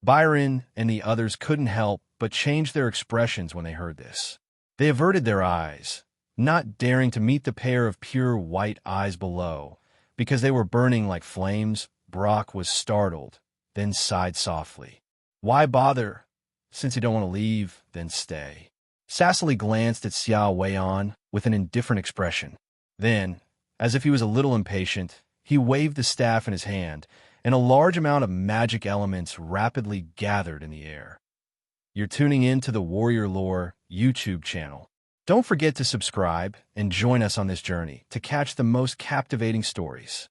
Byron and the others couldn't help but change their expressions when they heard this. They averted their eyes, not daring to meet the pair of pure white eyes below. Because they were burning like flames, Brock was startled, then sighed softly. "Why bother? Since you don't want to leave, then stay." Cecily glanced at Xiao Weian with an indifferent expression. Then, as if he was a little impatient, he waved the staff in his hand, and a large amount of magic elements rapidly gathered in the air. You're tuning in to the Warrior Lore YouTube channel. Don't forget to subscribe and join us on this journey to catch the most captivating stories.